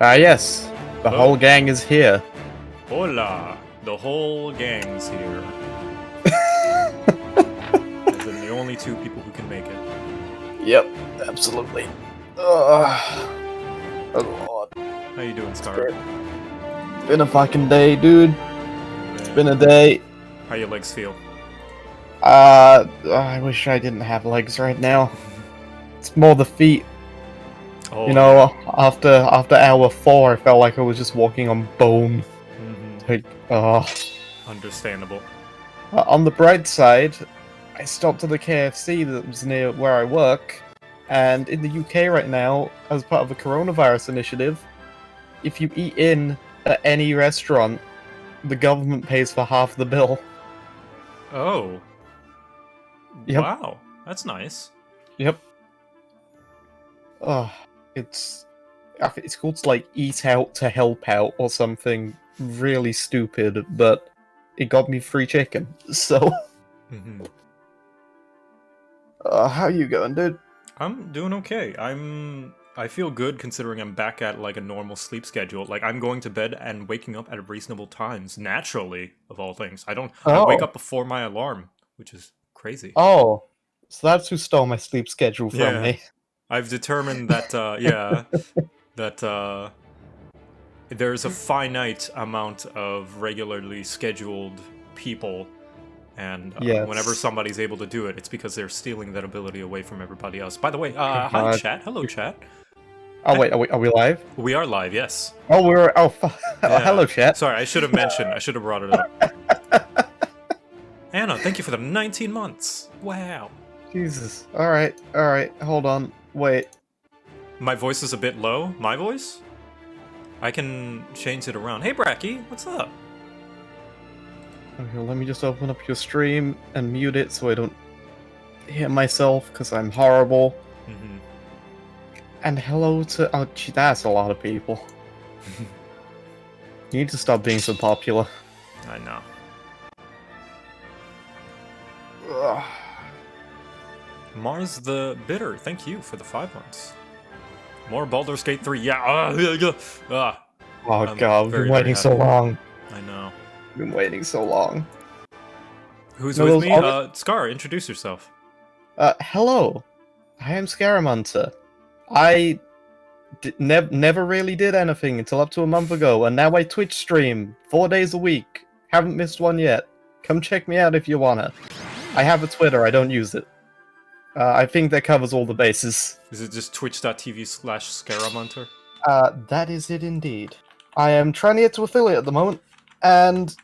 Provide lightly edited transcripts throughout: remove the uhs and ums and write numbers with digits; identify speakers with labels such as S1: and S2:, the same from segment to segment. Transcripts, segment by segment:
S1: Yes. The
S2: Hello?
S1: whole gang is here.
S2: Hola! The whole gang's here. As in the only two people who can make it.
S1: Yep, absolutely. Oh lord.
S2: How you doing, Scar?
S1: Been a fucking day, dude. It's been a day.
S2: How your legs feel?
S1: I wish I didn't have legs right now. It's more the feet.
S2: Oh,
S1: You know, after hour 4, I felt like I was just walking on bone. Like,
S2: Understandable.
S1: On the bright side, I stopped at the KFC that was near where I work, and in the UK right now, as part of the coronavirus initiative, if you eat in at any restaurant, the government pays for half the bill.
S2: Oh.
S1: Yep.
S2: Wow. That's nice.
S1: Yep. It's called like Eat Out to Help Out or something really stupid, but it got me free chicken, so... how you going, dude?
S2: I'm doing okay. I feel good considering I'm back at like a normal sleep schedule. Like I'm going to bed and waking up at reasonable times, naturally, of all things. I wake up before my alarm, which is crazy.
S1: Oh, so that's who stole my sleep schedule from me.
S2: I've determined that that there's a finite amount of regularly scheduled people, and whenever somebody's able to do it, it's because they're stealing that ability away from everybody else. By the way, hi chat, hello chat.
S1: Oh wait, are we live?
S2: We are live, yes.
S1: Oh, hello chat.
S2: Sorry, I should have mentioned. I should have brought it up. Anna, thank you for the 19 months. Wow.
S1: Jesus. All right. Hold on. Wait.
S2: My voice is a bit low. My voice? I can change it around. Hey, Bracky, what's up?
S1: Okay, let me just open up your stream and mute it so I don't hear myself, because I'm horrible. And hello to... Oh, gee, that's a lot of people. You need to stop being so popular.
S2: I know.
S1: Ugh.
S2: Mars the Bitter, thank you for the 5 months. More Baldur's Gate 3, yeah.
S1: Oh god, we've been waiting so long.
S2: I know.
S1: We've been waiting so long.
S2: Who's with me? Scar, introduce yourself.
S1: Hello. I am Scaramancer. I never really did anything until up to a month ago, and now I Twitch stream 4 days a week. Haven't missed one yet. Come check me out if you wanna. I have a Twitter, I don't use it. I think that covers all the bases.
S2: Is it just twitch.tv/Scaramancer?
S1: That is it indeed. I am trying to get to affiliate at the moment, and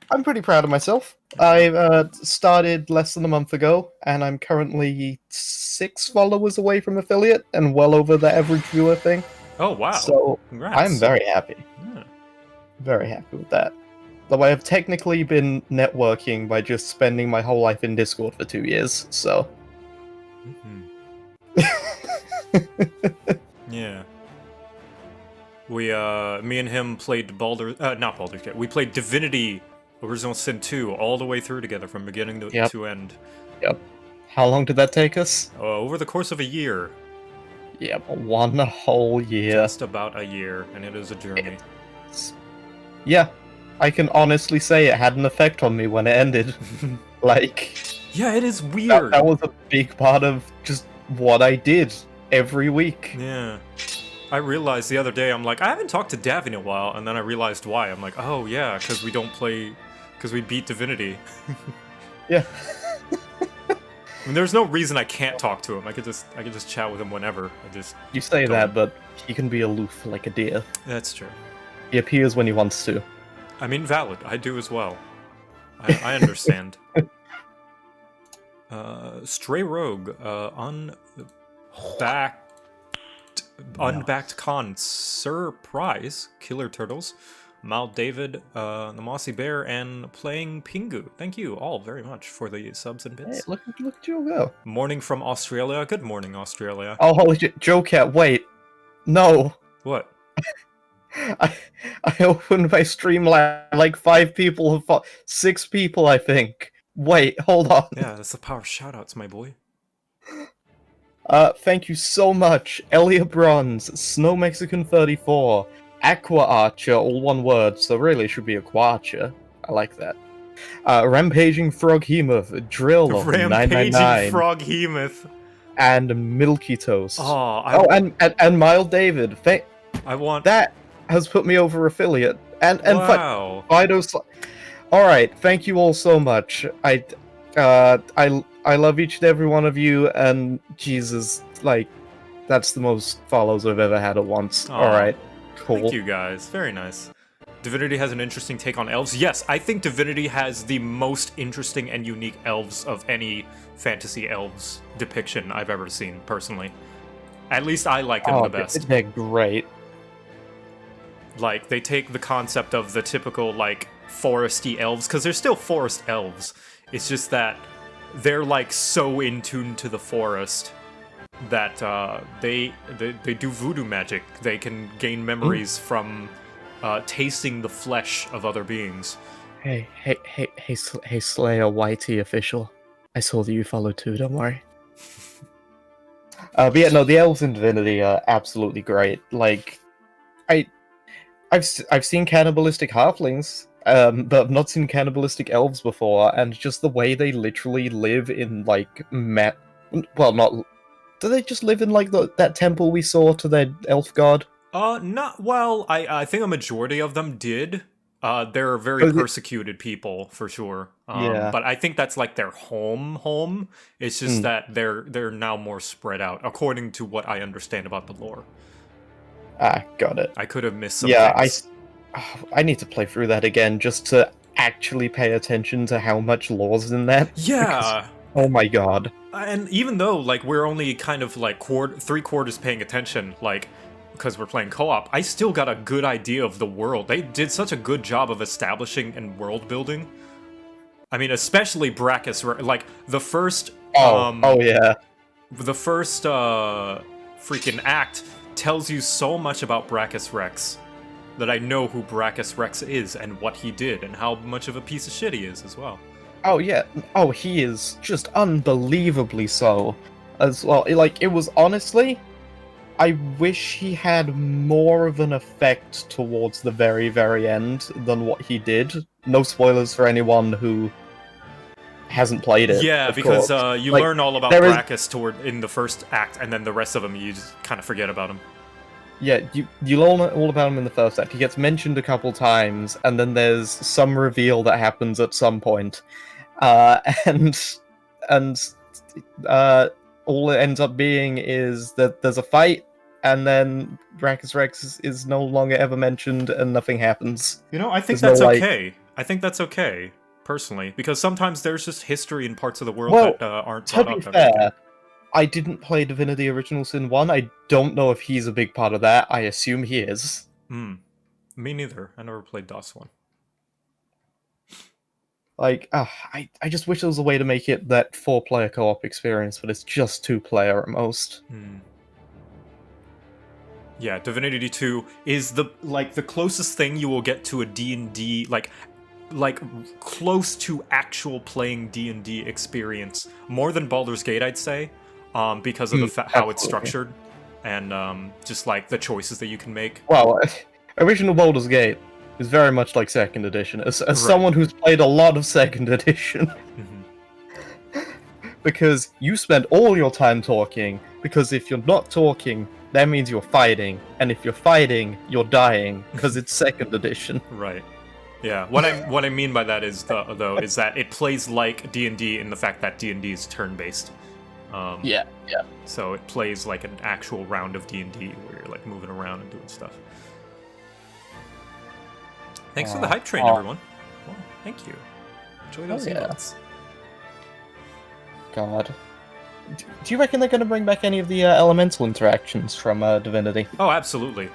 S1: I'm pretty proud of myself. I started less than a month ago, and I'm currently 6 followers away from affiliate, and well over the average viewer thing.
S2: Oh, wow.
S1: So,
S2: congrats.
S1: I'm very happy.
S2: Yeah.
S1: Very happy with that. Though I have technically been networking by just spending my whole life in Discord for 2 years, so...
S2: Yeah. Me and him played not Baldur's Gate. We played Divinity Original Sin 2 all the way through together from beginning to end.
S1: Yep. How long did that take us?
S2: Over the course of a year.
S1: Yep, 1 whole year.
S2: Just about a year, and it is a journey.
S1: Yeah, I can honestly say it had an effect on me when it ended. Like...
S2: Yeah, it is weird.
S1: That was a big part of just what I did every week.
S2: Yeah. I realized the other day, I'm like, I haven't talked to Dav in a while, and then I realized why. I'm like, oh yeah, because we don't play... Because we beat Divinity.
S1: Yeah.
S2: I mean, there's no reason I can't talk to him. I could just chat with him whenever.
S1: You say that, but he can be aloof like a deer.
S2: That's true.
S1: He appears when he wants to.
S2: I mean, valid. I do as well. I understand. Stray Rogue, Unbacked Con, Surprise, Killer Turtles, Mal David, the Mossy Bear, and Playing Pingu. Thank you all very much for the subs and bits.
S1: Hey, look at you go.
S2: Morning from Australia. Good morning, Australia.
S1: Oh, holy shit. JoCat, wait. No.
S2: What?
S1: I opened my stream like 5 people have fought. 6 people, I think. Wait, hold on.
S2: Yeah, that's the power of shoutouts, my boy.
S1: Thank you so much, Elia Bronze, Snow Mexican 34, Aqua Archer, all one word, so really it should be Aquarcher. I like that. Rampaging Froghemoth, Drill of
S2: Rampaging
S1: 999,
S2: Froghemoth.
S1: and Milky Toast.
S2: Oh,
S1: and Mild David.
S2: I want
S1: that has put me over affiliate. And
S2: wow.
S1: Fido. All right, thank you all so much. I love each and every one of you, and Jesus, like, that's the most follows I've ever had at once. All right, cool.
S2: Thank you guys. Very nice. Divinity has an interesting take on elves. Yes, I think Divinity has the most interesting and unique elves of any fantasy elves depiction I've ever seen, personally. At least I like them the best.
S1: They're great.
S2: Like, they take the concept of the typical, like, foresty elves, because they're still forest elves. It's just that they're, like, so in tune to the forest that they do voodoo magic. They can gain memories from tasting the flesh of other beings.
S1: Hey, Slayer YT official. I saw that you followed too, don't worry. But yeah, no, the elves in Divinity are absolutely great. Like, I've seen cannibalistic halflings, but I've not seen cannibalistic elves before, and just the way they literally live in, like, well, not... Do they just live in, like, that temple we saw to their elf god?
S2: Not... Well, I think a majority of them did. They're very persecuted people, for sure.
S1: Yeah.
S2: But I think that's, like, their home. It's just that they're now more spread out, according to what I understand about the lore.
S1: Ah, got it.
S2: I could have missed some things.
S1: I need to play through that again just to actually pay attention to how much lore's in that.
S2: Yeah.
S1: Because, oh my god.
S2: And even though, like, we're only kind of, like, 3/4 paying attention, like, because we're playing co-op, I still got a good idea of the world. They did such a good job of establishing and world building. I mean, especially Brachus, like, the first...
S1: oh yeah.
S2: The first, freaking act tells you so much about Brachus Rex that I know who Brachus Rex is and what he did and how much of a piece of shit he is as well.
S1: Oh yeah. Oh, he is just unbelievably so as well. Like, it was honestly, I wish he had more of an effect towards the very, very end than what he did. No spoilers for anyone who hasn't played it.
S2: Yeah, because you
S1: like,
S2: learn all about Brachus in the first act, and then the rest of them you just kind of forget about him.
S1: Yeah, you learn all about him in the first act. He gets mentioned a couple times, and then there's some reveal that happens at some point, and all it ends up being is that there's a fight, and then Brachus Rex is no longer ever mentioned, and nothing happens.
S2: You know, I think that's okay. I think that's okay, personally, because sometimes there's just history in parts of the world that aren't taught up.
S1: To be fair, I didn't play Divinity Original Sin 1. I don't know if he's a big part of that. I assume he is.
S2: Me neither. I never played DOS 1.
S1: Like, I just wish there was a way to make it that 4-player co-op experience, but it's just 2-player at most.
S2: Yeah, Divinity 2 is the closest thing you will get to a D&D, like close to actual playing D&D experience. More than Baldur's Gate, I'd say. Because of how it's structured, and just like the choices that you can make.
S1: Well, original Baldur's Gate is very much like Second Edition. As someone who's played a lot of Second Edition, because you spend all your time talking. Because if you're not talking, that means you're fighting, and if you're fighting, you're dying. Because it's Second Edition.
S2: Right. Yeah. What I mean by that is is that it plays like D&D in the fact that D&D is turn-based.
S1: Yeah.
S2: So it plays like an actual round of D&D where you're like moving around and doing stuff. Thanks for the hype train, everyone. Well, thank you. Enjoy those emotes.
S1: God. Do you reckon they're going to bring back any of the elemental interactions from Divinity?
S2: Oh, absolutely.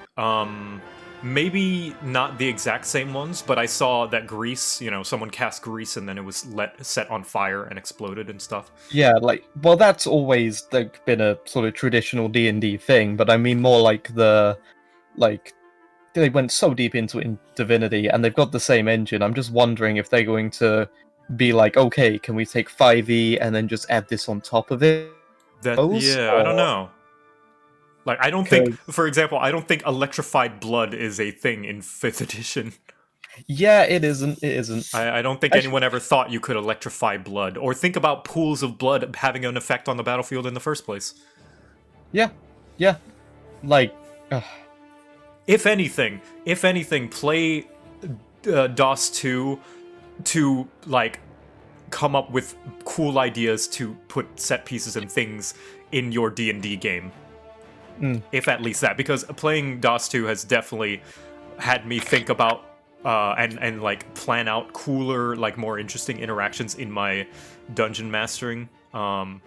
S2: Maybe not the exact same ones, but I saw that grease, someone cast grease and then it was set on fire and exploded and stuff. Yeah,
S1: well, that's always been a sort of traditional D&D thing, but I mean more like they went so deep into it in Divinity, and they've got the same engine. I'm just wondering if they're going to be like, okay, can we take 5e and then just add this on top of it?
S2: I don't know. Like, I don't think, for example, I don't think electrified blood is a thing in 5th edition.
S1: Yeah, it isn't. It isn't.
S2: I don't think anyone ever thought you could electrify blood, or think about pools of blood having an effect on the battlefield in the first place.
S1: Yeah, yeah. Like,
S2: if anything, play DOS 2 to, like, come up with cool ideas to put set pieces and things in your D&D game. If at least that, because playing DOS 2 has definitely had me think about and like plan out cooler, like more interesting interactions in my dungeon mastering, and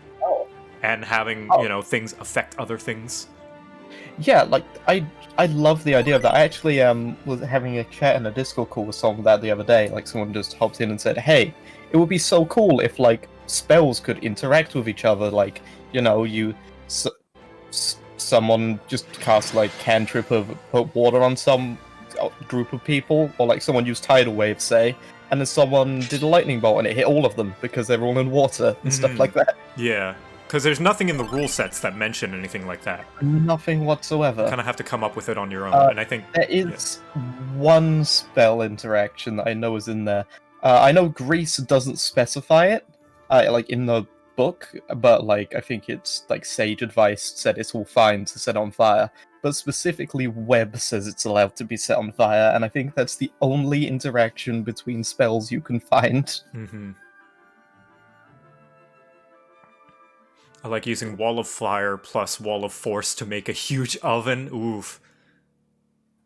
S2: having things affect other things.
S1: Yeah, like I love the idea of that. I actually was having a chat in a Discord call with someone that the other day. Like, someone just hopped in and said, "Hey, it would be so cool if like spells could interact with each other. Like, someone just cast like cantrip of put water on some group of people, or like someone used tidal wave, say, and then someone did a lightning bolt and it hit all of them because they're all in water and stuff like that."
S2: Yeah, because there's nothing in the rule sets that mention anything like that.
S1: Nothing whatsoever.
S2: You kind of have to come up with it on your own, and I think
S1: there is one spell interaction that I know is in there. I know Grease doesn't specify it, like in the book, but like I think it's like sage advice said it's all fine to set on fire. But specifically, Web says it's allowed to be set on fire, and I think that's the only interaction between spells you can find.
S2: I like using Wall of Fire plus Wall of Force to make a huge oven. Oof.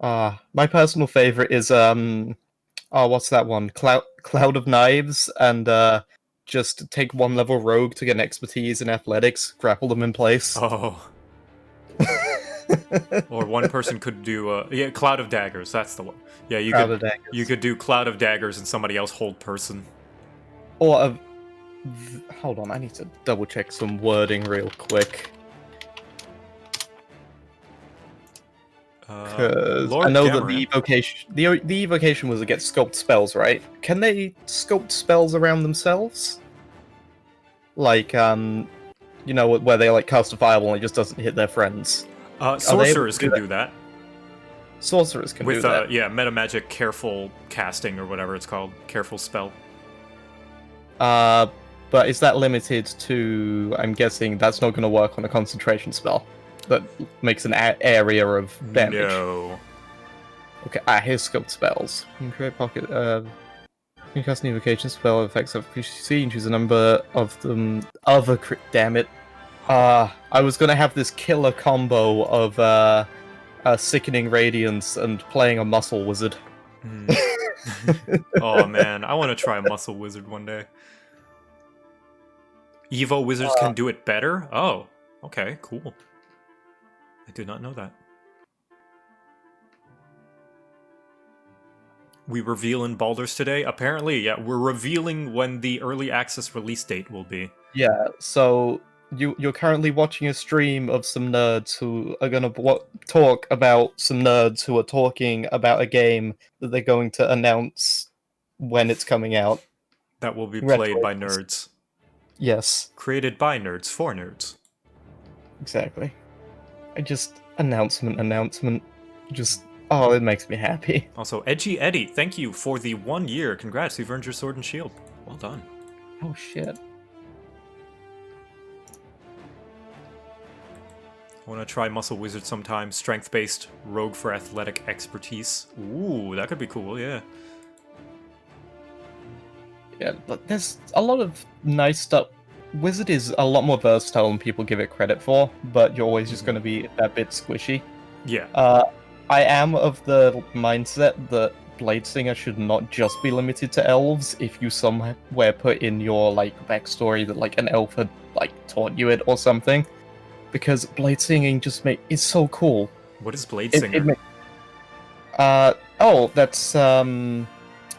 S1: My personal favorite is what's that one? Cloud of Knives, and just take one level rogue to get an expertise in athletics, grapple them in place.
S2: Oh. Or one person could do Cloud of Daggers. That's the one. Yeah, you could do Cloud of Daggers and somebody else hold person.
S1: Or hold on, I need to double check some wording real quick. Because I know that the evocation was to get sculpt spells, right? Can they sculpt spells around themselves? Like, where they like cast a fireball and it just doesn't hit their friends.
S2: Sorcerers can do that.
S1: Sorcerers can do that.
S2: With metamagic careful casting or whatever it's called, careful spell.
S1: But is that limited to? I'm guessing that's not going to work on a concentration spell that makes an area of damage.
S2: No.
S1: Okay, here's sculpt spells. You can create pocket. You can cast an evocation spell effects of creatures you see and choose a number of them. Damn it. I was gonna have this killer combo of Sickening Radiance and playing a Muscle Wizard.
S2: Oh man, I want to try a Muscle Wizard one day. Evo Wizards can do it better? Oh, okay, cool. I did not know that. We reveal in Baldur's today? Apparently, yeah, we're revealing when the early access release date will be.
S1: Yeah, so you're currently watching a stream of some nerds who are going to talk about some nerds who are talking about a game that they're going to announce when it's coming out.
S2: That will be played by nerds.
S1: Yes.
S2: Created by nerds for nerds.
S1: Exactly. Announcement. Just, it makes me happy.
S2: Also, Edgy Eddie, thank you for the 1 year. Congrats, you've earned your sword and shield. Well done.
S1: Oh, shit.
S2: I want to try Muscle Wizard sometime. Strength-based rogue for athletic expertise. Ooh, that could be cool, yeah.
S1: Yeah, but there's a lot of nice stuff. Wizard is a lot more versatile than people give it credit for, but you're always just going to be a bit squishy.
S2: Yeah.
S1: I am of the mindset that Bladesinger should not just be limited to elves if you somewhere put in your backstory that an elf had taught you it or something. Because blade singing just is so cool.
S2: What is blade singer?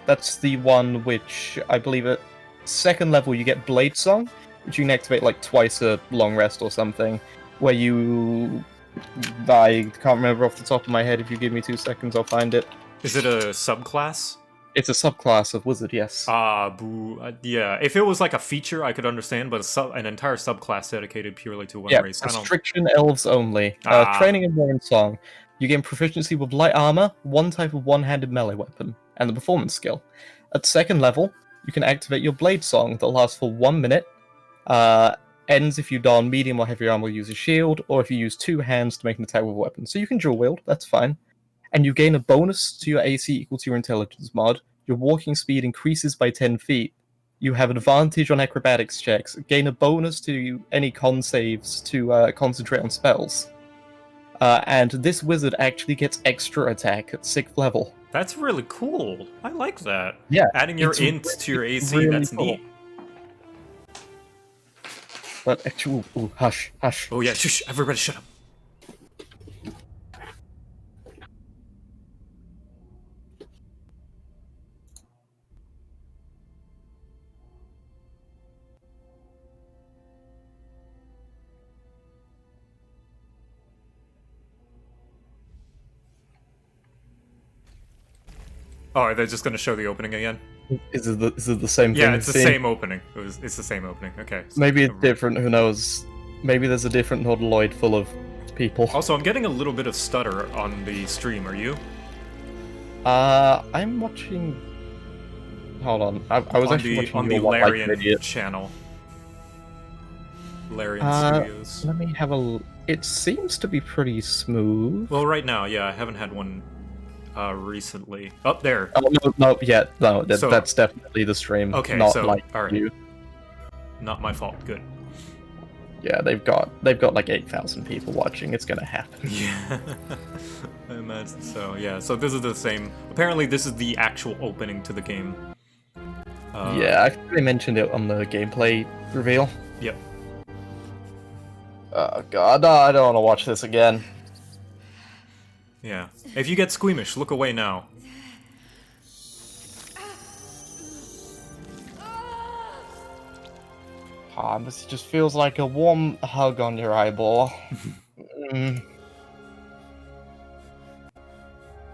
S1: That's the one which I believe at second level you get blade song, which you can activate twice a long rest or something. Where I can't remember off the top of my head. If you give me 2 seconds, I'll find it.
S2: Is it a subclass?
S1: It's a subclass of wizard, yes.
S2: Boo. Yeah, if it was like a feature, I could understand, but an entire subclass dedicated purely to one
S1: Yeah,
S2: race, I don't...
S1: restriction elves only. Training and War Song. You gain proficiency with light armor, one type of one-handed melee weapon, and the performance skill. At second level, you can activate your Blade Song that lasts for 1 minute. Ends if you don medium or heavy armor, use a shield, or if you use 2 hands to make an attack with a weapon. So you can dual wield, that's fine. And you gain a bonus to your AC equal to your intelligence mod. Your walking speed increases by 10 feet. You have advantage on acrobatics checks. Gain a bonus to any con saves to concentrate on spells. And this wizard actually gets extra attack at 6th level.
S2: That's really cool. I like that.
S1: Yeah.
S2: Adding your int to your AC,
S1: really
S2: that's
S1: cool.
S2: neat.
S1: But actually, hush, hush.
S2: Oh yeah, shush, everybody shut up. Oh, are they just going to show the opening again?
S1: Is it the same thing?
S2: Yeah, it's the same opening. It's the same opening. Okay. So
S1: maybe it's different, who knows? Maybe there's a different Nodaloid full of people.
S2: Also, I'm getting a little bit of stutter on the stream, are you?
S1: I'm watching... Hold on. I was actually watching
S2: on the Larian channel. Larian Studios.
S1: Let me have a... It seems to be pretty smooth.
S2: Well, right now, yeah, I haven't had one recently. Up there.
S1: Oh, no, that's definitely the stream.
S2: Okay,
S1: not
S2: so,
S1: like
S2: all right.
S1: you.
S2: Not my fault. Good.
S1: Yeah, they've got like 8,000 people watching. It's gonna happen.
S2: Yeah, I imagine so. Yeah, so this is the same. Apparently, this is the actual opening to the game.
S1: Yeah, I think they mentioned it on the gameplay reveal.
S2: Yep.
S1: Oh god, no, I don't want to watch this again.
S2: Yeah. If you get squeamish, look away now.
S1: This just feels like a warm hug on your eyeball.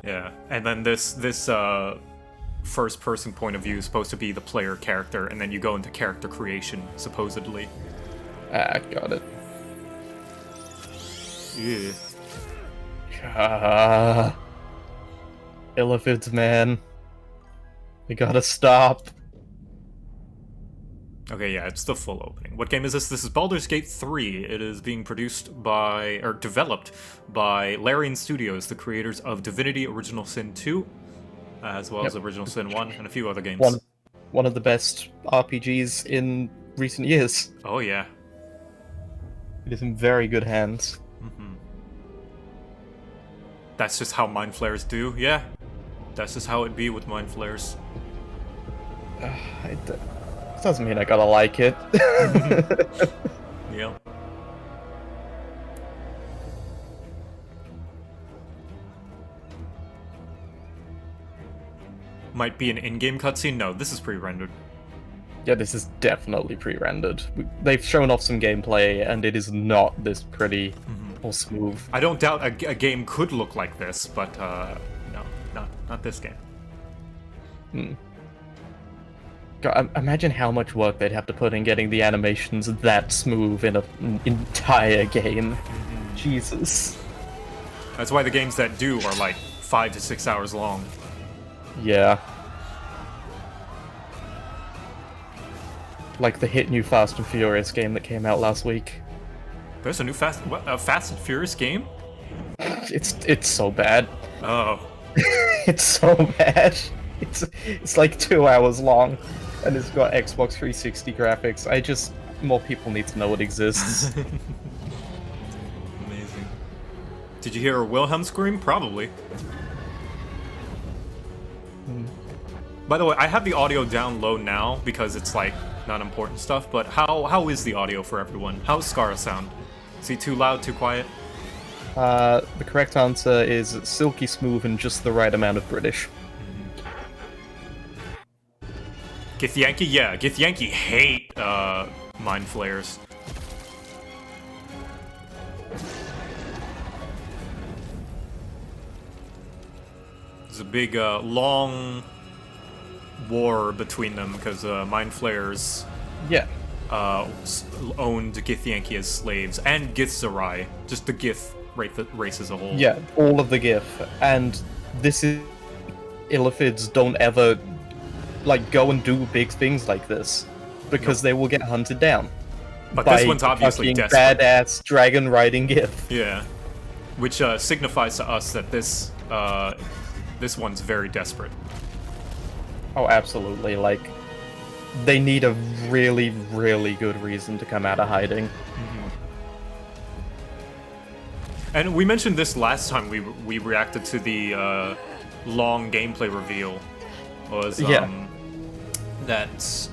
S2: Yeah, and then this first-person point of view is supposed to be the player character, and then you go into character creation, supposedly.
S1: Got it.
S2: Yeah.
S1: Elephant man. We gotta stop.
S2: Okay, yeah, it's the full opening. What game is this? This is Baldur's Gate 3. It is being produced by, or developed by Larian Studios, the creators of Divinity Original Sin 2, as well as Original Sin 1, and a few other games.
S1: One of the best RPGs in recent years.
S2: Oh, yeah.
S1: It is in very good hands.
S2: Mm-hmm. That's just how Mind Flayers do, yeah. That's just how it be with Mind Flayers.
S1: It doesn't mean I gotta like it.
S2: Yeah. Might be an in-game cutscene? No, this is pre-rendered.
S1: Yeah, this is definitely pre-rendered. They've shown off some gameplay, and it is not this pretty or smooth.
S2: I don't doubt a game could look like this, but no, not this game.
S1: God, imagine how much work they'd have to put in getting the animations that smooth in an entire game. Jesus.
S2: That's why the games that do are like 5 to 6 hours long.
S1: Yeah. Like the hit new Fast and Furious game that came out last week.
S2: There's a new Fast and Furious game?
S1: It's so bad.
S2: Oh.
S1: It's so bad. It's like 2 hours long, and it's got Xbox 360 graphics. More people need to know it exists.
S2: Amazing. Did you hear a Wilhelm scream? Probably. By the way, I have the audio down low now because it's like not important stuff, but how is the audio for everyone? How's Scara sound? Is he too loud, too quiet?
S1: The correct answer is silky smooth and just the right amount of British.
S2: Githyanki? Yeah, Githyanki hate Mind Flayers. There's a big, long war between them because Mind Flayers owned Githyanki as slaves, and Githzerai, just the Gith race as a whole.
S1: Yeah, all of the Gith, and this is Illithids don't ever like go and do big things like this because they will get hunted down.
S2: But this one's obviously desperate.
S1: Badass dragon riding Gith.
S2: Yeah, which signifies to us that this one's very desperate.
S1: Oh, absolutely. Like, they need a really, really good reason to come out of hiding.
S2: Mm-hmm. And we mentioned this last time we reacted to the long gameplay reveal. Was that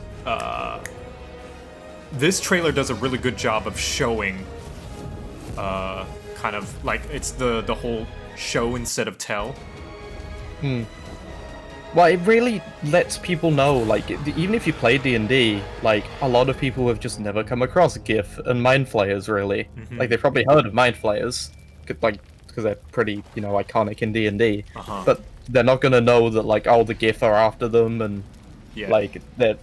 S2: this trailer does a really good job of showing kind of like it's the whole show instead of tell.
S1: Well, it really lets people know, like, even if you play D&D, like, a lot of people have just never come across Gith and Mind Flayers, really.
S2: Mm-hmm.
S1: Like, they've probably heard of Mind Flayers, like, because they're pretty, iconic in D&D. But they're not gonna know that, like, all the Gith are after them, and, like, that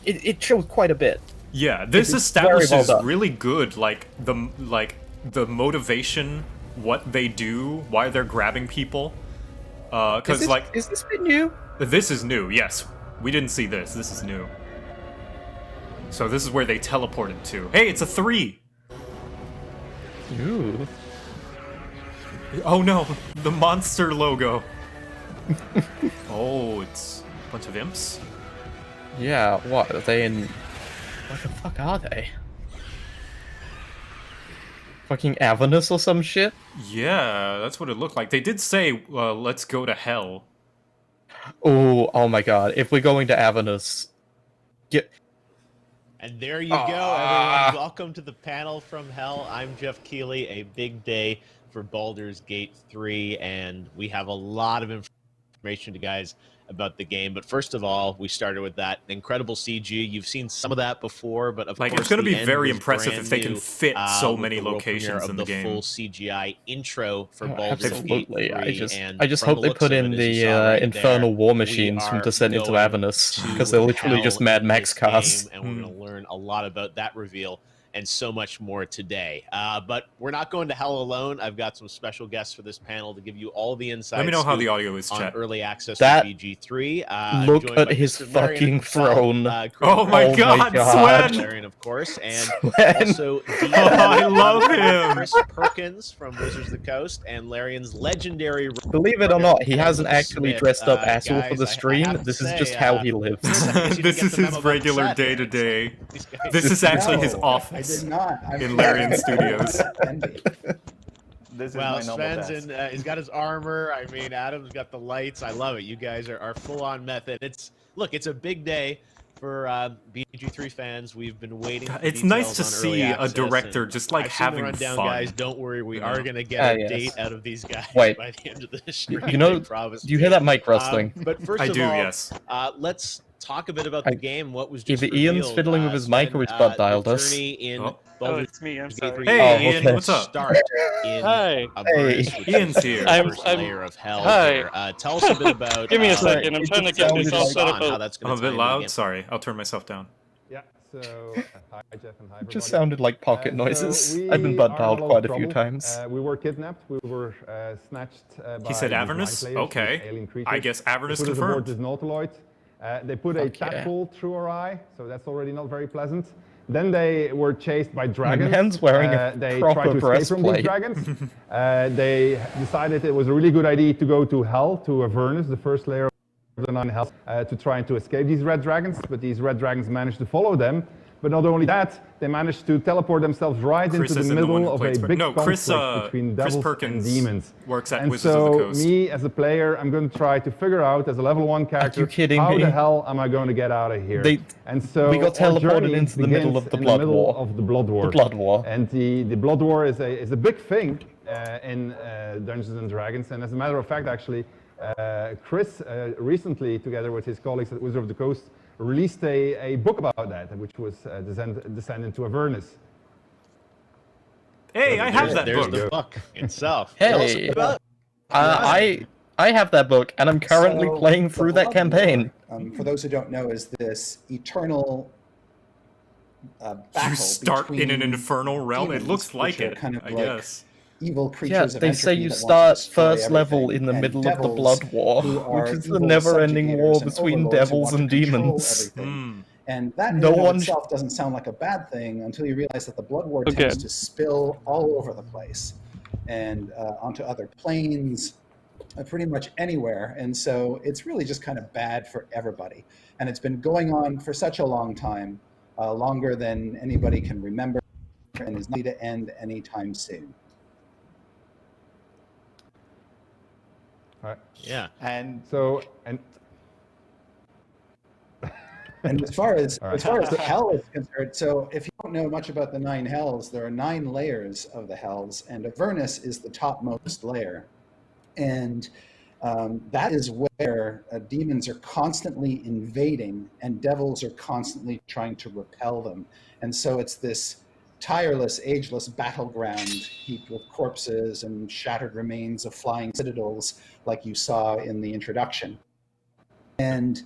S1: it shows quite a bit.
S2: Yeah, this establishes really good, like, the motivation, what they do, why they're grabbing people. Because
S1: is this bit new?
S2: This is new. Yes, we didn't see this. This is new. So this is where they teleported to. Hey, it's a 3.
S1: Ooh.
S2: Oh no, the monster logo. Oh, it's a bunch of imps.
S1: Yeah. What are they in? What the fuck are they? Fucking Avernus or some shit?
S2: Yeah, that's what it looked like. They did say, let's go to hell.
S1: Oh my god. If we're going to Avernus...
S3: And there you go, everyone. Welcome to the panel from hell. I'm Jeff Keighley. A big day for Baldur's Gate 3, and we have a lot of information to guys about the game. But first of all, we started with that incredible CG. You've seen some of that before, but of course,
S2: it's going to be very impressive if they can fit so many locations in the game.
S3: Full CGI intro for Baldur's Gate 3.
S1: I just hope they put in the infernal war machines from Descent into Avernus, because they're literally just Mad Max cars.
S3: And we're going to learn a lot about that reveal and so much more today. But we're not going to hell alone. I've got some special guests for this panel to give you all the insights.
S2: Let me know how the audio is, chat.
S3: Early access to BG3.
S1: Look at his fucking throne.
S2: Oh my god, Swen!
S3: Larian, of course, and
S1: Swen.
S3: also
S2: I love him!
S3: Chris Perkins from Wizards of the Coast, and Larian's legendary...
S1: Believe it or not, he hasn't actually dressed up at all for the stream. This is just how he lives.
S2: This is his regular day-to-day. This is actually his office.
S4: I did not.
S2: In Larian Studios.
S4: This is
S3: well,
S4: my
S3: Sven's in, he's got his armor. I mean, Adam's got the lights. I love it. You guys are full on method. It's a big day for BG3 fans. We've been waiting.
S2: It's nice to see a director just like having
S3: rundown,
S2: fun.
S3: Guys, don't worry. We are gonna get a date out of these guys
S1: by
S3: the end of the stream.
S1: Do you hear that mic rustling?
S3: But first
S2: I
S3: of
S2: do,
S3: all,
S2: yes.
S3: Let's talk a bit about the game. What was just
S1: either Ian's fiddling with his mic or his butt dialed us.
S5: Oh, it's me. I'm sorry.
S2: Hey, Ian, what's up?
S3: Start in
S5: Hi.
S2: Ian's here.
S3: I'm layer of hell.
S5: Hi.
S3: Tell us a bit about.
S5: Give me a second. I'm trying to get this all set up.
S2: I'm a bit loud. Sorry, I'll turn myself down.
S6: Yeah. So hi Jeff and hi.
S1: It just sounded like pocket noises. I've been butt dialed quite a few times.
S6: We were kidnapped. We were snatched. By
S2: He said Avernus. Okay. I guess Avernus
S6: they put us aboard
S2: confirmed.
S6: this Nautiloid. They put a tadpole through our eye, so that's already not very pleasant. Then they were chased by dragons.
S1: Man's wearing a
S6: they
S1: proper
S6: tried to escape from these
S1: breastplate.
S6: dragons. They decided it was a really good idea to go to Hell, to Avernus, the first layer of the 9 Hells, to try to escape these red dragons. But these red dragons managed to follow them. But not only that, they managed to teleport themselves right into the middle of a big conflict between devils and demons.
S2: Works at
S6: and
S2: Wizards of the Coast.
S6: Me, as a player, I'm going to try to figure out, as a level 1 character, how the hell am I going to get out of here? And so
S1: we got teleported into the middle of the Blood War.
S6: The Blood War. And the Blood War is a big thing in Dungeons and Dragons. And as a matter of fact, actually, Chris recently, together with his colleagues at Wizards of the Coast, released a book about that, which was Descent into Avernus.
S2: Hey, I have that
S3: There's
S2: book.
S3: the book itself.
S1: Hey, I I have that book, and I'm currently playing through that campaign.
S7: For those who don't know, is this eternal battle.
S2: You start in an infernal realm. It looks like it,
S7: kind of
S2: I
S7: like
S2: guess.
S7: Evil creatures
S1: Yeah, they
S7: of
S1: say
S7: entropy
S1: you
S7: that want to
S1: start
S7: destroy
S1: first level
S7: everything,
S1: in the
S7: and
S1: middle of the
S7: devils
S1: Blood War,
S7: who are
S1: which is the
S7: evil
S1: never-ending war
S7: subjugators and
S1: between
S7: overlords who
S1: devils
S7: want to
S1: and
S7: control
S1: demons.
S7: everything. And that
S1: No
S7: in and of
S1: one
S7: itself doesn't sound like a bad thing until you realize that the Blood War tends to spill all over the place and onto other planes, pretty much anywhere. And so it's really just kind of bad for everybody. And it's been going on for such a long time, longer than anybody can remember, and is not to end anytime soon.
S6: All right.
S3: Yeah.
S4: And
S6: So,
S7: And as far as
S6: All right.
S7: hell is concerned, so if you don't know much about the 9 hells, there are 9 layers of the hells, and Avernus is the topmost layer. And that is where demons are constantly invading and devils are constantly trying to repel them. And so it's this tireless, ageless battleground heaped with corpses and shattered remains of flying citadels like you saw in the introduction. And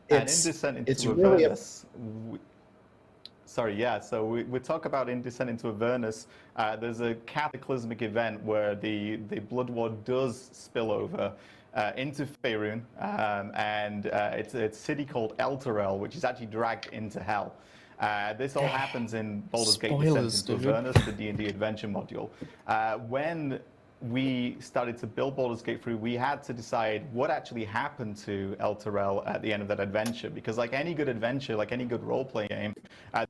S7: it's
S4: in Descent into
S7: really
S4: Avernus, so we talk about in Descent into Avernus, there's a cataclysmic event where the Blood War does spill over into Faerun, and it's a city called Elturel, which is actually dragged into Hell. This all happens in Baldur's Gate Descent into Avernus, the D&D adventure module. When we started to build Baldur's Gate 3, we had to decide what actually happened to Elturel at the end of that adventure, because like any good adventure, like any good role-playing game,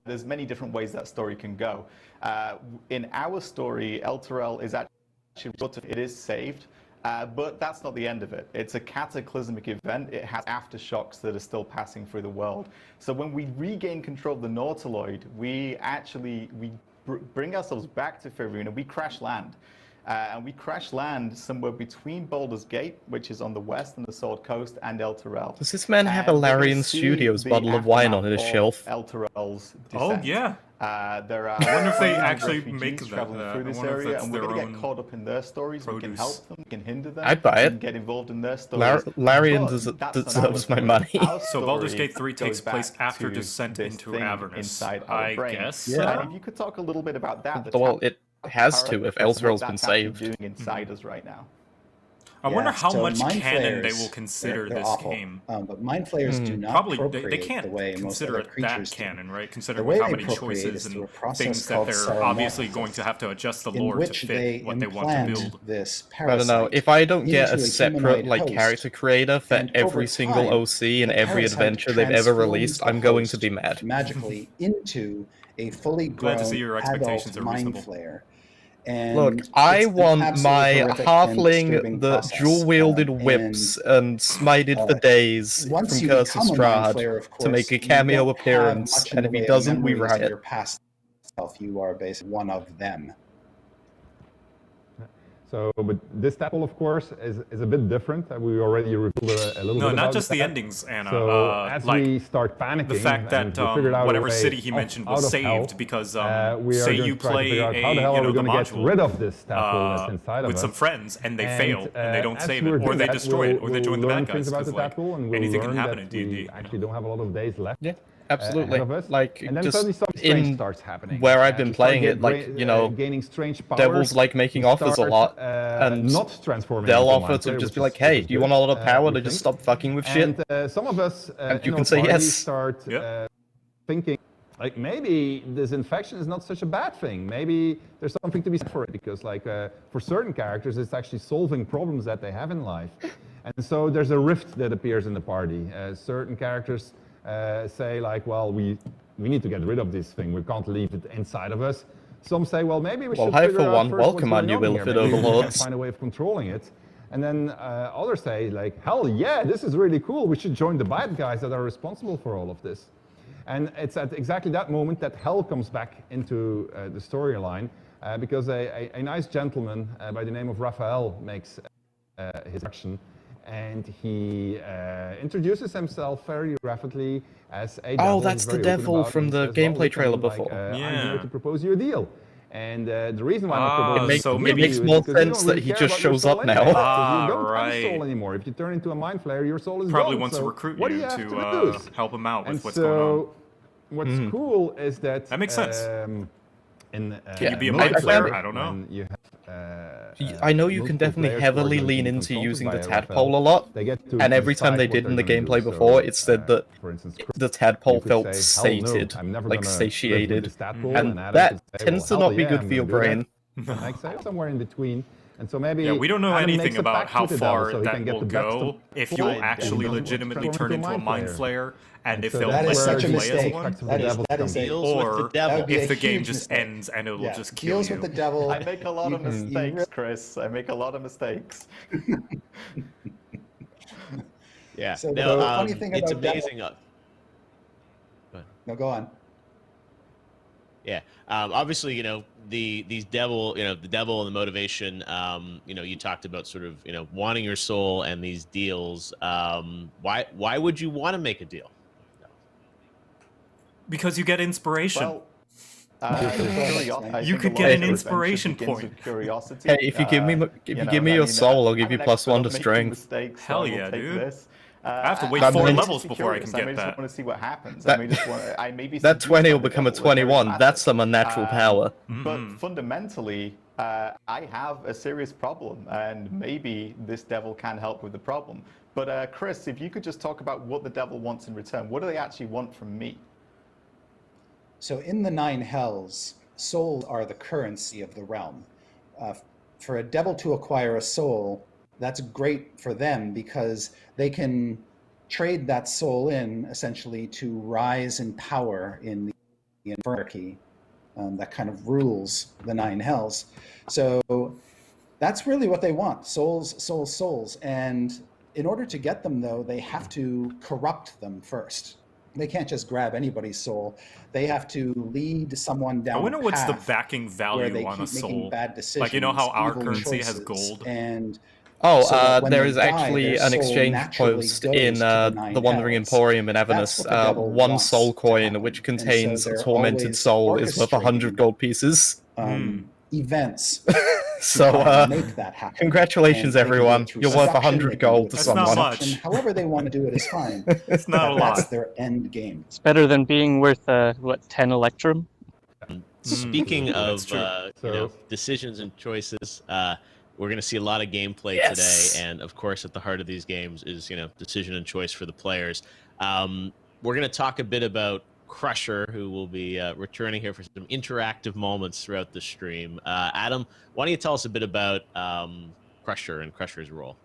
S4: there's many different ways that story can go. In our story, Elturel is actually, it is saved, but that's not the end of it. It's a cataclysmic event. It has aftershocks that are still passing through the world. So when we regain control of the Nautiloid, we bring ourselves back to Faerun and we crash land. And we crash land somewhere between Baldur's Gate, which is on the west and the Sword Coast, and Elturel.
S1: Does this man have a Larian Studios bottle of wine on his shelf?
S4: Elturel's descent.
S2: Oh, yeah.
S4: There are
S2: I wonder if they
S4: 100
S2: actually
S4: refugees
S2: make that.
S4: traveling through this area, and we're going to get caught up in their stories. We can help them, we can hinder them.
S1: I'd buy it.
S4: We can get involved in their stories.
S1: Larian
S4: But that's
S1: deserves
S4: not
S1: my
S4: our
S1: money.
S4: story. Our
S2: So Baldur's
S4: story
S2: Gate 3 takes
S4: goes
S2: place
S4: back
S2: after
S4: to
S2: Descent
S4: this
S2: into
S4: thing
S2: Avernus,
S4: inside our
S2: I
S4: brain.
S2: guess.
S1: Yeah.
S4: If you could talk a little bit about that.
S1: Well, it has to if Elturel's been
S4: that's actually
S1: saved.
S4: doing inside us right now.
S2: I wonder how
S7: so
S2: much
S7: Mind
S2: canon they
S7: Flayers,
S2: will consider
S7: they're
S2: this
S7: awful.
S2: game.
S7: But Mind Flayers do not
S2: Probably
S7: procreate
S2: they can't
S7: the way most
S2: consider
S7: other
S2: it that
S7: creatures do.
S2: canon, right?
S7: The
S2: Considering
S7: way
S2: how
S7: they
S2: many
S7: procreate
S2: choices
S7: is through a
S2: and
S7: process
S2: things that
S7: called
S2: they're obviously
S7: seromorphosis,
S2: going to have to adjust the
S7: in
S2: lore to
S7: which
S2: fit
S7: they
S2: what they want to
S7: implant
S2: build.
S7: this
S1: I don't know.
S7: parasite
S1: If I don't get a
S7: into
S1: separate
S7: humanoid host,
S1: character creator for
S7: and over
S1: every single
S7: time,
S1: OC and
S7: the
S1: every
S7: parasite
S1: adventure they've ever
S7: transforms
S1: released,
S7: the
S1: I'm going to
S7: host
S1: be mad.
S7: magically into a fully
S2: Glad to see
S7: grown
S2: your expectations
S7: adult
S2: are
S7: Mind
S2: reasonable.
S7: Flayer. And
S1: Look, I
S7: it's an
S1: want
S7: absolutely
S1: my
S7: horrific and disturbing
S1: halfling that
S7: process.
S1: dual-wielded whips and smited for days
S7: once
S1: from
S7: you
S1: Curse of
S7: become a Mind
S1: Strahd
S7: Flayer, of course,
S1: to make a
S7: you
S1: cameo
S7: don't have
S1: appearance,
S7: much in
S1: and
S7: the
S1: if he
S7: way of
S1: doesn't, we
S7: memories of
S1: riot.
S7: your past self. You are basically one of them.
S6: So, but this tadpole, of course, is a bit different. We already revealed a little bit
S2: No,
S6: about
S2: not just the
S6: that.
S2: endings, Anna.
S6: So as
S2: like
S6: we start panicking,
S2: the fact that
S6: and we figured out a
S2: whatever
S6: way
S2: city he
S6: of-
S2: mentioned
S6: out
S2: was
S6: of hell,
S2: saved because
S6: we are
S2: say
S6: going
S2: you
S6: to try to
S2: play
S6: figure out
S2: a
S6: how the hell are we
S2: the
S6: going to get
S2: module
S6: rid of this tadpole that's inside of
S2: with
S6: us.
S2: some friends and they
S6: And,
S2: fail and they don't
S6: as
S2: save
S6: we're
S2: it or
S6: doing
S2: they
S6: that,
S2: destroy it or they
S6: we'll
S2: join the
S6: learn
S2: bad
S6: things
S2: guys
S6: about the
S2: because like
S6: tadpole, and we'll
S2: anything can
S6: learn
S2: happen
S6: that
S2: in
S6: we
S2: D&D.
S6: actually don't have a lot of days left.
S1: Yeah, absolutely.
S6: Ahead of us.
S1: Like,
S6: and then
S1: just
S6: suddenly something strange
S1: in
S6: starts happening.
S1: where I've been
S6: We start
S1: playing it, like, you know,
S6: gaining strange powers.
S1: devils like making
S6: We
S1: offers a
S6: start,
S1: lot, and
S6: not transforming.
S1: they'll
S6: into
S1: offer
S6: Mind
S1: to
S6: Flayer,
S1: just
S6: which
S1: be like,
S6: is-
S1: hey,
S6: which is
S1: do you
S6: good,
S1: want a lot of power
S6: we
S1: to just
S6: think.
S1: stop fucking with shit?
S6: And some of us
S1: And you
S6: in
S1: can
S6: our
S1: say
S6: party
S1: yes.
S6: start
S2: Yeah.
S6: thinking, like, maybe this infection is not such a bad thing. Maybe there's something to be said for it, because like for certain characters, it's actually solving problems that they have in life. And so there's a rift that appears in the party. Certain characters say like, well, we need to get rid of this thing. We can't leave it inside of us. Some say, well, maybe we should
S1: I,
S6: figure
S1: for
S6: out
S1: one,
S6: first
S1: welcome
S6: what's
S1: our new
S6: going on here.
S1: Illithid
S6: Maybe we can
S1: overlords.
S6: find a way of controlling it. And then others say, like, hell yeah, this is really cool. We should join the bad guys that are responsible for all of this. And it's at exactly that moment that hell comes back into the storyline, because a nice gentleman by the name of Raphael makes his action, and he introduces himself very rapidly as a devil.
S1: Oh, that's
S6: He's very
S1: the
S6: open
S1: devil
S6: about it.
S1: from
S6: He
S1: the
S6: says, well,
S1: gameplay
S6: listen,
S1: trailer
S6: like,
S1: before.
S6: I'm
S2: Yeah.
S6: here to propose you a deal. And the reason why I'm not promoting
S1: it makes more sense that he just shows up now.
S6: You don't have soul anymore. If you turn into a mind flayer, your soul is
S2: probably
S6: gone.
S2: wants
S6: so
S2: to recruit
S6: what do
S2: you
S6: you have
S2: to
S6: lose?
S2: help him out with what's
S6: so,
S2: going on.
S6: What's cool is that
S2: that makes sense.
S6: Can
S2: you be a mind flayer? I don't know.
S6: You have,
S1: I know you can definitely heavily lean into using the tadpole a lot, and every time they did in the gameplay before, it said that the tadpole felt sated, like satiated, and that tends to not be good for your brain.
S6: Like say somewhere in between. And so maybe
S2: we don't know
S6: Adam
S2: anything
S6: makes a
S2: about
S6: pact
S2: how
S6: with the devil
S2: far
S6: so he
S2: that
S6: can get
S2: will
S6: the best
S2: go
S6: of
S2: if you
S6: both.
S2: actually
S6: And
S2: legitimately turn into a mind flayer, and if
S6: so
S2: they'll
S6: that
S2: let
S6: is
S2: you
S6: such a
S2: play
S7: mistake.
S2: as one.
S7: That is a,
S2: or if the game just
S7: mistake.
S2: ends and it will
S7: Yeah,
S2: just kill
S7: deals
S2: you.
S7: with the devil.
S4: I make a lot of mistakes, Chris. I make a lot of mistakes.
S3: Yeah.
S7: So
S3: no,
S7: the funny thing
S3: it's
S7: about
S3: amazing.
S7: No, go on.
S3: Yeah. Obviously, you know, the devil and the motivation, you know, you talked about sort of, you know, wanting your soul and these deals. Why would you want to make a deal?
S2: Because you get inspiration.
S4: Well,
S2: you could get an inspiration point.
S4: Curiosity.
S1: Hey, if you give me your soul, I'll give you +1 to strength.
S2: Hell yeah, dude. I have to wait
S1: I'm
S2: 4
S1: meant-
S2: levels before I can get
S4: I
S2: that.
S4: just want to see what happens.
S1: That 20 will become a 21. That's some unnatural power.
S4: But fundamentally, I have a serious problem, and maybe this devil can help with the problem. But Chris, if you could just talk about what the devil wants in return. What do they actually want from me?
S7: So in the 9 hells, souls are the currency of the realm. For a devil to acquire a soul, that's great for them because they can trade that soul in essentially to rise in power in the Inferno that kind of rules the 9 hells. So that's really what they want, souls, souls, souls. And in order to get them, though, they have to corrupt them first. They can't just grab anybody's soul. They have to lead someone down.
S2: I wonder what's the
S7: path
S2: backing value
S7: where they
S2: on a
S7: keep making
S2: soul.
S7: bad decisions,
S2: Like, you know how our
S7: evil
S2: currency
S7: choices,
S2: has gold?
S7: And
S1: Oh,
S7: so that when
S1: there
S7: they
S1: is
S7: die,
S1: actually
S7: their
S1: an
S7: soul
S1: exchange
S7: naturally
S1: post
S7: goes
S1: in
S7: to the 9
S1: the Wandering
S7: hells.
S1: Emporium in
S7: That's
S1: Avernus.
S7: what the devil
S1: 1
S7: wants
S1: soul
S7: to
S1: coin,
S7: happen.
S1: which
S7: And
S1: contains
S7: so
S1: a
S7: they're
S1: tormented
S7: always
S1: soul, is worth 100
S7: orchestrating,
S1: gold pieces.
S7: Events.
S1: So,
S7: to make that happen.
S1: congratulations,
S7: And they can do it
S1: everyone.
S7: through
S1: You're worth
S7: seduction,
S1: 100
S7: they can do
S1: gold
S7: it
S1: to
S7: through
S2: That's not
S1: someone.
S2: much.
S7: However they want to do it is fine.
S2: It's not a lot.
S7: That's their end game.
S5: It's better than being worth, 10 Electrum?
S3: Speaking
S2: That's
S3: of
S2: true.
S3: you know, decisions and choices, we're going to see a lot of gameplay
S1: Yes.
S3: today, and of course, at the heart of these games is decision and choice for the players. We're going to talk a bit about Crusher, who will be returning here for some interactive moments throughout the stream. Adam, why don't you tell us a bit about Crusher and Crusher's role?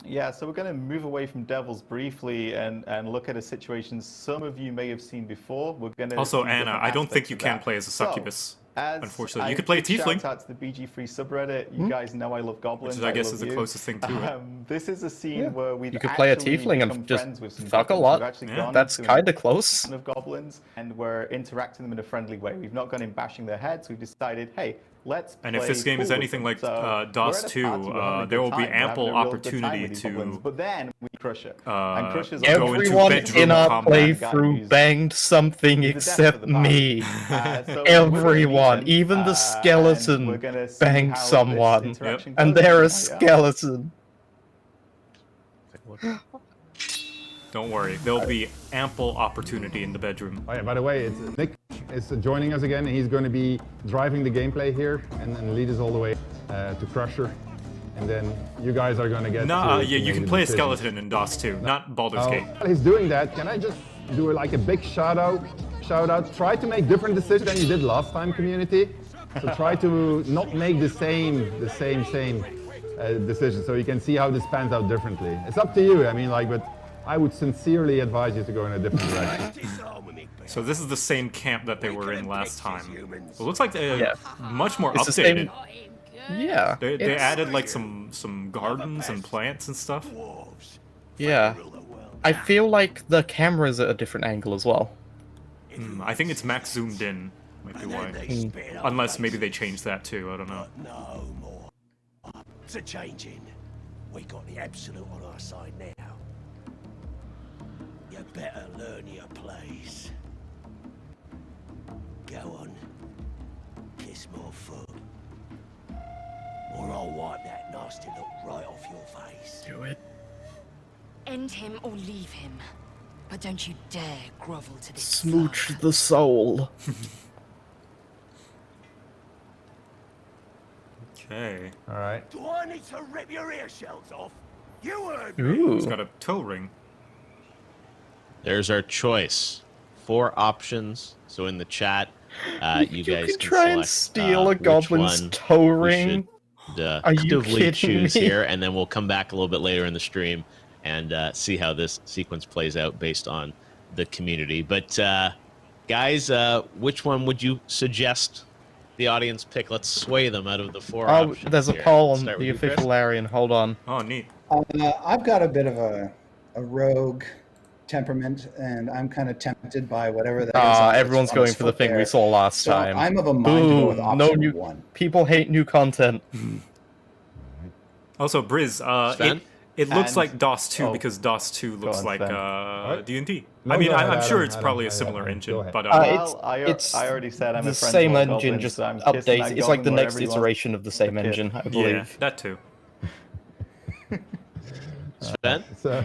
S4: Yeah, so we're going to move away from devils briefly and look at a situation some of you may have seen before. We're going to
S2: Also,
S4: see
S2: Anna,
S4: different
S2: I don't think
S4: aspects
S2: you
S4: of
S2: can
S4: that.
S2: play as a succubus.
S4: As
S2: Unfortunately, you could play a tiefling.
S4: Shout out to the BG Free subreddit. You guys know I love goblins.
S2: Which is, I guess,
S4: love
S2: is the
S4: you.
S2: closest thing to it.
S4: This is a scene where we've
S1: You could play a
S4: actually
S1: tiefling and
S4: become
S1: just
S4: friends with some
S1: fuck a
S4: goblins.
S1: lot.
S4: We've actually
S2: Yeah.
S4: gone
S1: That's
S4: to
S1: kind of close.
S4: of goblins, and we're interacting them in a friendly way. We've not gone in bashing their heads. We've decided, hey, let's play
S2: And if this game is
S4: cool with
S2: anything
S4: them.
S2: like
S4: So
S2: DOS
S4: we're at a
S2: 2,
S4: party, we're having a
S2: there
S4: good
S2: will be
S4: time. We're having
S2: ample
S4: a real good time
S2: opportunity
S4: with these goblins.
S2: to
S4: But then we crush it. And Crusher's
S2: go into
S1: Everyone
S2: bedroom
S1: in our
S2: combat.
S1: playthrough banged something
S4: He's the death
S1: except
S4: of the party.
S1: me.
S4: So
S1: Everyone,
S4: we're gonna meet him,
S1: even the
S4: and
S1: skeleton,
S4: we're gonna see
S1: banged
S4: how this
S1: someone.
S4: interaction
S1: And
S4: goes.
S1: they're a
S4: Yeah.
S1: skeleton.
S2: Don't worry, there'll be ample opportunity in the bedroom.
S6: Oh yeah, by the way, it's Nick is joining us again, and he's going to be driving the gameplay here and then lead us all the way to Crusher. And then you guys are going to get
S2: Nah,
S6: to
S2: yeah, you
S6: make
S2: can
S6: the
S2: play a
S6: decision.
S2: skeleton in DOS 2, not Baldur's Gate.
S6: While he's doing that, can I just do like a big shout out? Try to make different decisions than you did last time, community. So try to not make the same decision, so you can see how this pans out differently. It's up to you. I mean, like, but I would sincerely advise you to go in a different direction.
S2: So this is the same camp that they were in last time. It looks like they're
S1: Yeah.
S2: much more
S1: It's the
S2: updated.
S1: same- Yeah.
S2: They
S1: it's-
S2: added like some gardens and plants and stuff.
S1: Yeah. I feel like the camera's at a different angle as well.
S2: I think it's max zoomed in, might be why. Unless maybe they changed that too, I don't know.
S8: No more. It's a changing. We got the absolute on our side now. You better learn your place. Go on. this, Smallfoot. Or I'll wipe that nasty look right off your face.
S1: Do it.
S9: End him or leave him. But don't you dare grovel to this
S1: Smooch
S9: slug.
S1: the soul.
S2: Okay.
S6: All right.
S8: Do I need to rip your ear shells off? You heard me.
S1: Ooh.
S2: He's got a toe ring.
S3: There's our choice. 4 options. So in the chat, you guys
S1: can try and
S3: select,
S1: steal a
S3: which
S1: goblin's
S3: one
S1: toe
S3: we
S1: ring.
S3: should,
S1: Are you
S3: actively
S1: kidding
S3: choose
S1: me?
S3: here, and then we'll come back a little bit later in the stream and see how this sequence plays out based on the community. But guys, which one would you suggest the audience pick? Let's sway them out of the 4
S1: Oh,
S3: options.
S1: there's a
S3: here.
S1: poll on
S3: Start with
S1: the
S3: you, Chris.
S1: official Arian. Hold on.
S2: Oh, neat.
S7: I've got a bit of a rogue temperament, and I'm kind of tempted by whatever that is.
S1: Everyone's
S7: on
S1: going
S7: this
S1: for the
S7: foot
S1: thing we
S7: there.
S1: saw last
S7: So
S1: time.
S7: I'm of a mind to go with
S1: Boom.
S7: option
S1: No new.
S7: 1.
S1: People hate new content.
S2: Also, Briz,
S3: Sven?
S2: it looks
S4: And-
S2: like DOS 2
S4: oh.
S2: because DOS 2 looks
S4: on,
S2: like
S4: Sven.
S2: D&D.
S6: No,
S2: I mean,
S6: go ahead,
S2: I'm sure
S6: Adam,
S2: it's
S6: Adam,
S2: probably a
S6: Adam,
S2: similar
S6: Adam,
S2: engine,
S6: go ahead.
S2: but
S1: It's
S4: I already said I'm
S1: the
S4: a friend
S1: same
S4: of
S1: engine,
S4: goblins,
S1: just
S4: so I'm kissing
S1: updates.
S4: that
S1: It's like the
S4: goblin
S1: next
S4: wherever he wants.
S1: iteration of the same
S4: Okay.
S1: engine, I
S2: yeah,
S1: believe.
S2: that too.
S3: Sven?
S6: So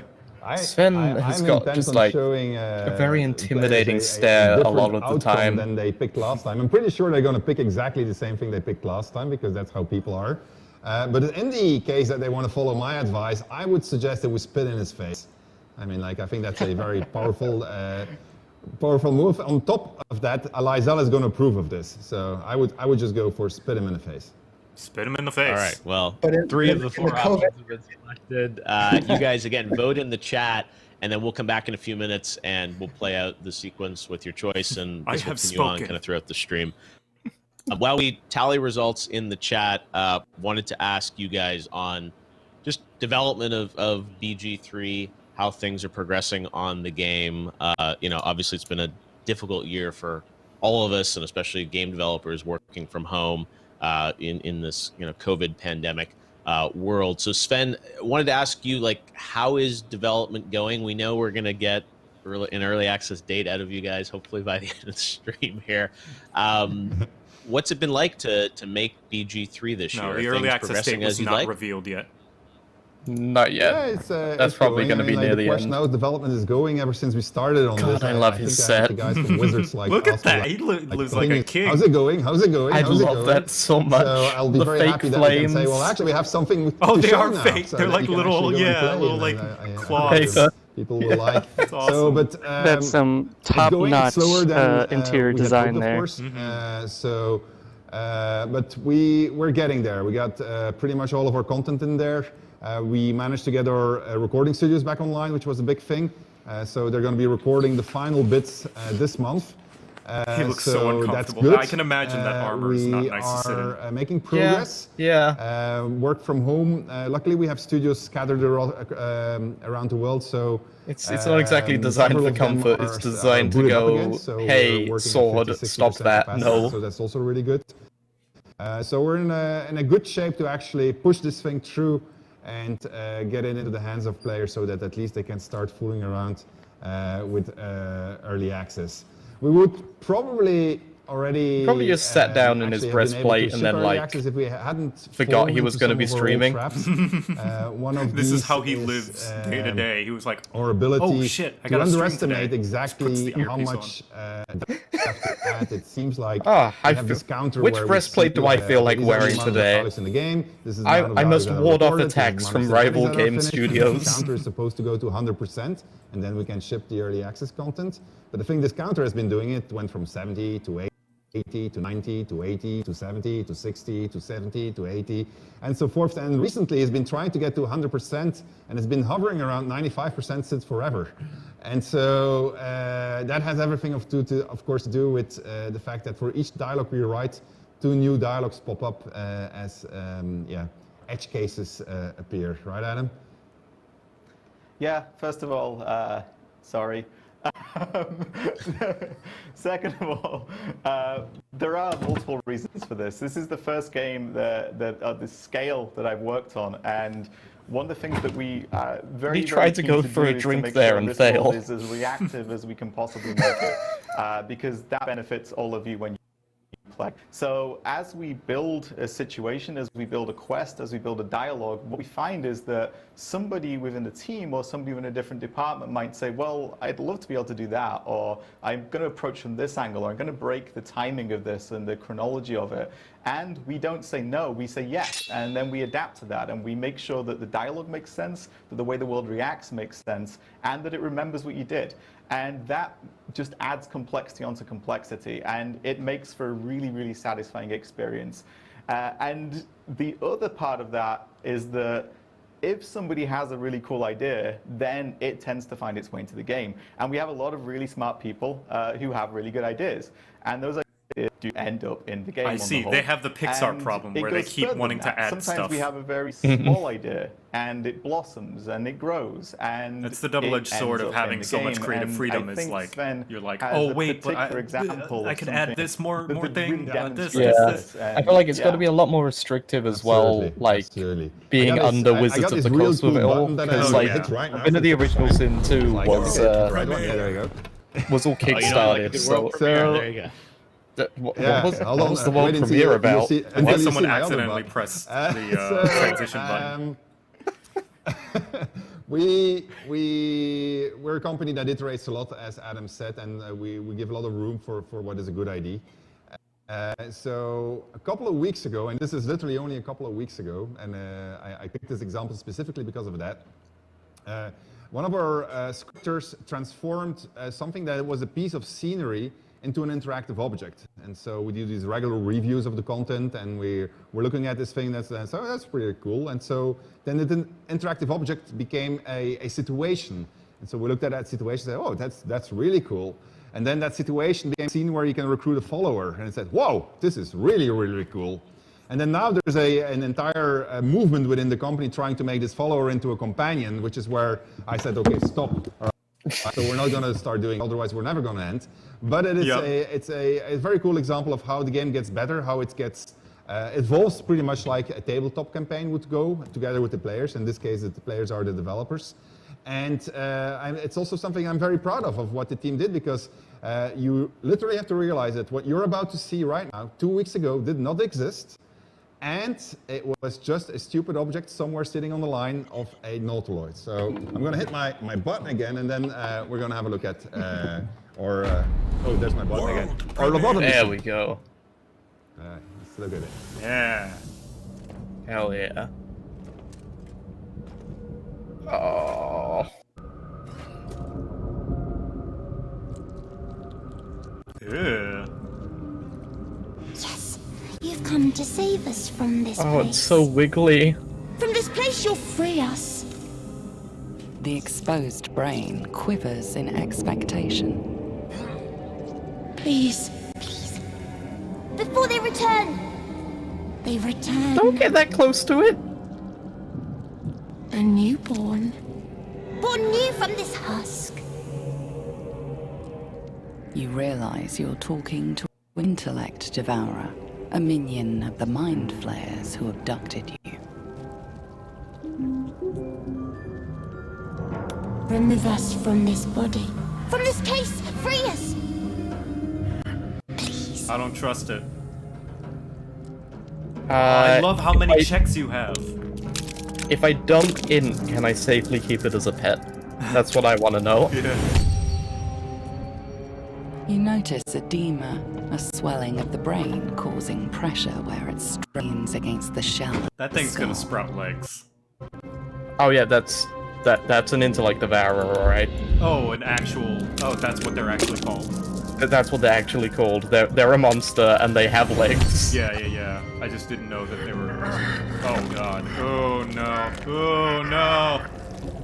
S1: Sven has
S6: I'm
S1: got
S6: intent
S1: just
S6: on
S1: like
S6: showing,
S1: a very
S6: players
S1: intimidating
S6: a
S1: stare a
S6: different
S1: lot of the
S6: outcome
S1: time.
S6: than they picked last time. I'm pretty sure they're going to pick exactly the same thing they picked last time because that's how people are. But in the case that they want to follow my advice, I would suggest they would spit in his face. I mean, like, I think that's a very powerful move. On top of that, Lizelle is going to approve of this. So I would just go for spit him in the face.
S2: Spit him in the face.
S3: All right, well,
S7: But in-
S3: 3 of the
S7: in
S3: 4
S7: the COVID-
S3: options have been selected. You guys, again, vote in the chat, and then we'll come back in a few minutes, and we'll play out the sequence with your choice, and
S2: I
S3: this will
S2: have
S3: continue on
S2: spoken.
S3: kind of throughout the stream. While we tally results in the chat, wanted to ask you guys on just development of BG3, how things are progressing on the game. Obviously it's been a difficult year for all of us, and especially game developers working from home in this COVID pandemic world. So Sven, wanted to ask you, like, how is development going? We know we're going to get an early access date out of you guys, hopefully by the end of the stream here. What's it been like to make BG3 this year?
S2: No,
S3: Are
S2: the early
S3: things
S2: access
S3: progressing
S2: date was
S3: as you'd
S2: not
S3: like?
S2: revealed yet.
S1: Not yet.
S6: Yeah,
S1: That's
S6: it's
S1: probably
S6: going.
S1: gonna be
S6: I mean,
S1: near
S6: the
S1: the
S6: question
S1: end.
S6: how development is going ever since we started on
S1: God,
S6: this.
S1: I love his
S6: think I have
S1: set.
S6: the guys from Wizards like
S2: Look at
S6: ask
S2: that.
S6: me,
S2: He lives like
S6: "Thing
S2: a
S6: is,
S2: king.
S6: How's it going? How's it going?
S1: I
S6: How's it
S1: love
S6: going?"
S1: that so much.
S6: So I'll be
S1: The
S6: very
S1: fake
S6: happy that we can say,
S1: flames.
S6: well, actually, we have something to
S2: Oh, they
S6: show
S2: are
S6: now,
S2: fake.
S6: so
S2: They're
S6: that
S2: like
S6: you can
S2: little,
S6: actually go and
S2: yeah,
S6: play,
S2: little,
S6: and
S2: like,
S6: I
S2: claws.
S6: hope people will like.
S2: That's
S6: So,
S2: awesome.
S6: but
S5: That's some
S6: it's going
S5: top-notch
S6: slower than
S5: interior
S6: we had
S5: design
S6: hoped, of
S5: there.
S6: course. But we're getting there. We got pretty much all of our content in there. We managed to get our recording studios back online, which was a big thing. So they're going to be recording the final bits this month.
S2: He looks so
S6: that's
S2: uncomfortable.
S6: good.
S2: I can imagine that armor is not nice to sit in.
S6: We are making progress.
S1: Yeah.
S6: Work from home. Luckily, we have studios scattered around the world, so
S1: It's not exactly designed
S6: several
S1: for
S6: of them
S1: comfort.
S6: are-
S1: It's
S6: are
S1: designed to
S6: booted up
S1: go,
S6: again, so we're
S1: hey,
S6: working at
S1: sword,
S6: 50-60%
S1: stop that,
S6: capacity,
S1: no.
S6: So that's also really good. So we're in a good shape to actually push this thing through and get it into the hands of players so that at least they can start fooling around with early access. We would probably
S1: Probably just sat down in his
S6: actually have been able
S1: breastplate
S6: to
S1: and
S6: ship
S1: then,
S6: early
S1: like,
S6: access if we hadn't
S1: forgot
S6: fallen
S1: he was
S6: into
S1: gonna be
S6: some of our old
S1: streaming.
S6: traps. One of
S2: This is
S6: these
S2: how he lives day to day. He was like,
S6: our ability
S2: oh shit, I
S6: to
S2: got to stream
S6: underestimate
S2: today.
S6: exactly
S2: Just puts the
S6: how
S2: earpiece
S6: much we have to add. It seems like
S1: Ah,
S6: we
S1: I
S6: have this
S1: feel-
S6: counter
S1: which
S6: where we
S1: breastplate
S6: see,
S1: do I feel like
S6: these are the
S1: wearing
S6: amount of
S1: today?
S6: dialogues in the game. This is the amount of
S1: I must
S6: dialogues that are
S1: ward off
S6: recorded, this is the
S1: attacks
S6: amount
S1: from
S6: of
S1: rival
S6: cinematics that are
S1: game
S6: finished.
S1: studios.
S6: The counter is supposed to go to 100%, and then we can ship the early access content. But I think this counter has been doing it. Went from 70 to 80 to 90 to 80 to 70 to 60 to 70 to 80 and so forth. And recently has been trying to get to 100% and has been hovering around 95% since forever. And so that has everything of course to do with the fact that for each dialogue we write, 2 new dialogues pop up as edge cases appear. Right, Adam?
S4: Yeah, first of all, sorry. Second of all, there are multiple reasons for this. This is the first game that the scale that I've worked on, and one of the things that we very
S1: He tried to
S4: keen
S1: go
S4: do
S1: for a
S4: is to
S1: drink
S4: make
S1: there
S4: sure
S1: and
S4: this world
S1: failed.
S4: is as reactive as we can possibly make it, because that benefits all of you when you complex. So as we build a situation, as we build a quest, as we build a dialogue, what we find is that somebody within the team or somebody within a different department might say, well, I'd love to be able to do that, or I'm going to approach from this angle, or I'm going to break the timing of this and the chronology of it. And we don't say no, we say yes, and then we adapt to that, and we make sure that the dialogue makes sense, that the way the world reacts makes sense, and that it remembers what you did. And that just adds complexity onto complexity, and it makes for a really, really satisfying experience. And the other part of that is that if somebody has a really cool idea, then it tends to find its way into the game. And we have a lot of really smart people who have really good ideas, and those ideas do end up in the game.
S2: I see. They have the Pixar problem where they keep wanting to add
S4: Sometimes
S2: stuff.
S4: we have a very small idea, and it blossoms and it grows, and
S2: that's the double-edged sword of having so much creative freedom. Is like you're like, oh wait, but I could add this more thing. This.
S1: I feel like it's got to be a lot more restrictive as well, like being under Wizards of the Coast with it all. Because like, one of the original Sin 2 was was all kickstarted. So
S3: there you go.
S1: What was the world premiere about?
S2: I think someone accidentally pressed the transition button.
S6: We're a company that iterates a lot, as Adam said, and we give a lot of room for what is a good idea. So a couple of weeks ago, and this is literally only a couple of weeks ago, and I picked this example specifically because of that. One of our scripters transformed something that was a piece of scenery into an interactive object. And so we do these regular reviews of the content, and we're looking at this thing so that's pretty cool. And so then the interactive object became a situation. And so we looked at that situation and said, oh, that's really cool. And then that situation became a scene where you can recruit a follower. And it said, whoa, this is really, really cool. And then now there's an entire movement within the company trying to make this follower into a companion, which is where I said, okay, stop. So we're not going to start doing, otherwise we're never going to end. But it is it's a very cool example of how the game gets better, how it gets evolves pretty much like a tabletop campaign would go together with the players. In this case, the players are the developers. And it's also something I'm very proud of what the team did, because you literally have to realize that what you're about to see right now, 2 weeks ago, did not exist. And it was just a stupid object somewhere sitting on the line of a Nautiloid. So I'm going to hit my button again, and then we're going to have a look at, oh, there's my button again. Or lobotomy.
S1: There we go.
S6: Let's look at it.
S2: Yeah.
S1: Hell yeah. Oh.
S2: Yeah.
S10: Yes, you've come to save us from this place.
S1: Oh, it's so wiggly.
S10: From this place, you'll free us.
S11: The exposed brain quivers in expectation.
S10: Please, please. Before they return. They return.
S1: Don't get that close to it.
S10: A newborn. Born new from this husk.
S11: You realize you're talking to Intellect Devourer, a minion of the Mind Flayers who abducted you.
S10: Remove us from this body. From this case, free us. Please.
S2: I don't trust it.
S1: I
S2: love how many checks you have.
S1: If I dump in, can I safely keep it as a pet? That's what I want to know.
S2: Yeah.
S11: You notice edema, a swelling of the brain causing pressure where it strains against the shell.
S2: That thing's gonna sprout legs.
S1: Oh yeah, that's an Intellect Devourer, alright.
S2: Oh, an actual... Oh, that's what they're actually called.
S1: That's what they're actually called. They're a monster and they have legs.
S2: Yeah. I just didn't know that they were... Oh god. Oh no. Oh no.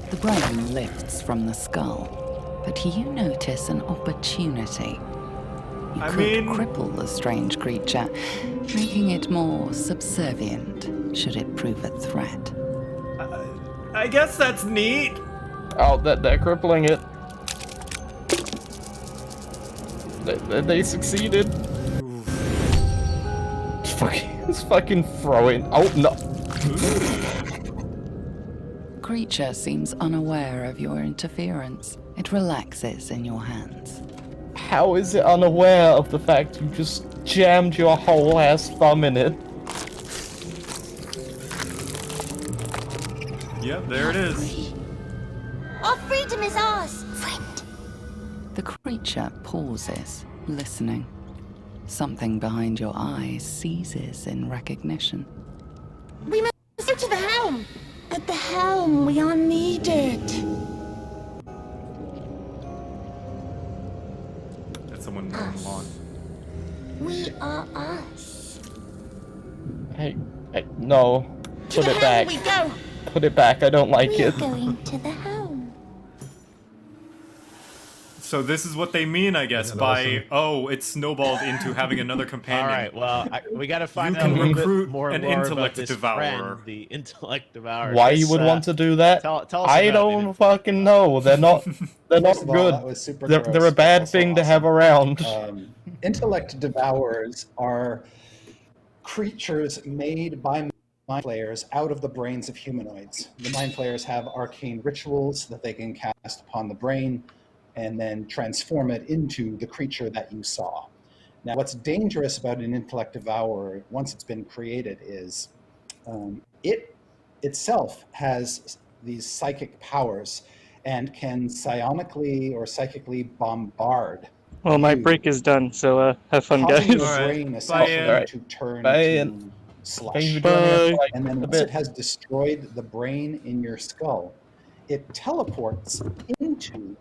S11: The brain lifts from the skull, but you notice an opportunity. You could cripple the strange creature, making it more subservient should it prove a threat.
S2: I guess that's neat.
S1: Oh, they're crippling it. They succeeded. It's fucking throwing. Oh no.
S11: Creature seems unaware of your interference. It relaxes in your hands.
S1: How is it unaware of the fact you just jammed your whole ass thumb in it?
S2: Yep, there it is.
S10: Our freedom is ours, friend.
S11: The creature pauses, listening. Something behind your eyes seizes in recognition.
S10: We must go to the helm. At the helm, we are needed.
S2: That's someone mowing lawn.
S10: We are us.
S1: Hey, no. Put it back.
S10: We go.
S1: Put it back, I don't like
S10: We are
S1: it.
S10: going to the helm.
S2: So this is what they mean, I guess, by, oh, it snowballed into having another companion.
S3: All right, well, we got to find
S2: You
S3: out a
S2: can
S3: little bit
S2: recruit
S3: more
S2: an
S3: about
S2: Intellect
S3: this
S2: Devourer.
S3: friend, the Intellect Devourer.
S1: Why you would want to do that?
S3: Tell us
S1: I
S3: about
S1: don't fucking know. They're not. They're not
S7: First of all,
S1: good.
S7: that was super
S1: They're
S7: gross,
S1: a
S7: but
S1: bad
S7: also
S1: thing to
S7: awesome.
S1: have around.
S7: Intellect Devourers are creatures made by mind flayers out of the brains of humanoids. The mind flayers have arcane rituals that they can cast upon the brain and then transform it into the creature that you saw. Now, what's dangerous about an Intellect Devourer, once it's been created, is it itself has these psychic powers and can psionically or psychically bombard.
S5: Well, my break is done, so have fun,
S7: causing
S5: guys.
S7: your brain essentially to turn to slush.
S5: Bye.
S7: And then once it has destroyed the brain in your skull, it teleports into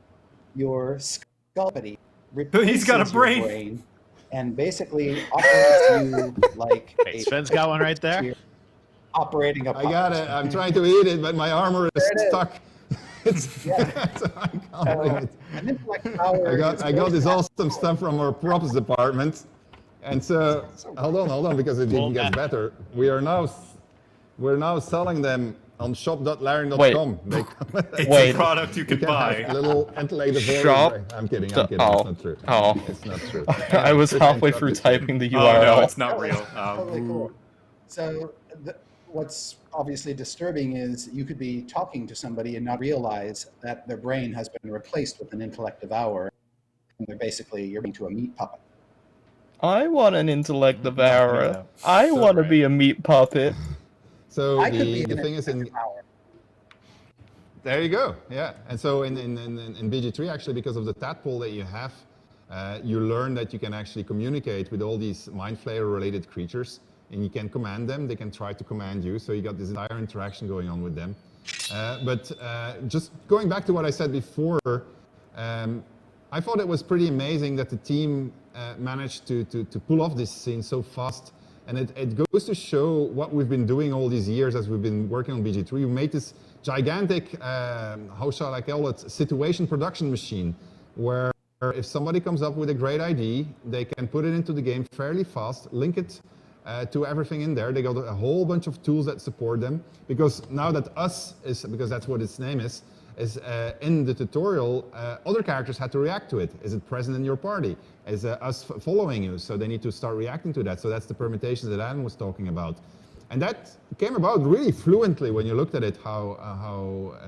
S7: your skull,
S2: He's got a
S7: replaces your
S2: brain.
S7: and basically operates you like
S3: Hey, Sven's got one right there.
S7: Operating a
S6: I got it. I'm trying to eat it, but my armor is stuck.
S7: An Intellect Devour
S6: I got this awesome stuff from our props department, and so hold on, because it even gets better. We're now selling them on shop.larian.com.
S2: It's a product you can buy.
S6: Little Intellect Devourers.
S1: Shop.
S6: I'm kidding. That's not true.
S1: Oh.
S6: It's not true.
S1: I was halfway through typing the URL.
S2: Oh, no, it's not real.
S7: Totally cool. So what's obviously disturbing is you could be talking to somebody and not realize that their brain has been replaced with an Intellect Devourer, and they're basically you're into a meat puppet.
S1: I want an Intellect Devourer. I want to be a meat puppet.
S6: So
S7: I could be
S6: the
S7: an
S6: thing is,
S7: Intellect Devourer.
S6: there you go. Yeah, and so in BG3 actually, because of the tadpole that you have, you learn that you can actually communicate with all these mind flayer related creatures, and you can command them. They can try to command you. So you got this entire interaction going on with them. But just going back to what I said before, I thought it was pretty amazing that the team managed to pull off this scene so fast. And it goes to show what we've been doing all these years as we've been working on BG3. We made this gigantic, how shall I call it, situation production machine, where if somebody comes up with a great idea, they can put it into the game fairly fast, link it to everything in there. They got a whole bunch of tools that support them. Because now that us is, because that's what its name is in the tutorial, other characters had to react to it. Is it present in your party? Is us following you? So they need to start reacting to that. So that's the permutations that Adam was talking about. And that came about really fluently when you looked at it, how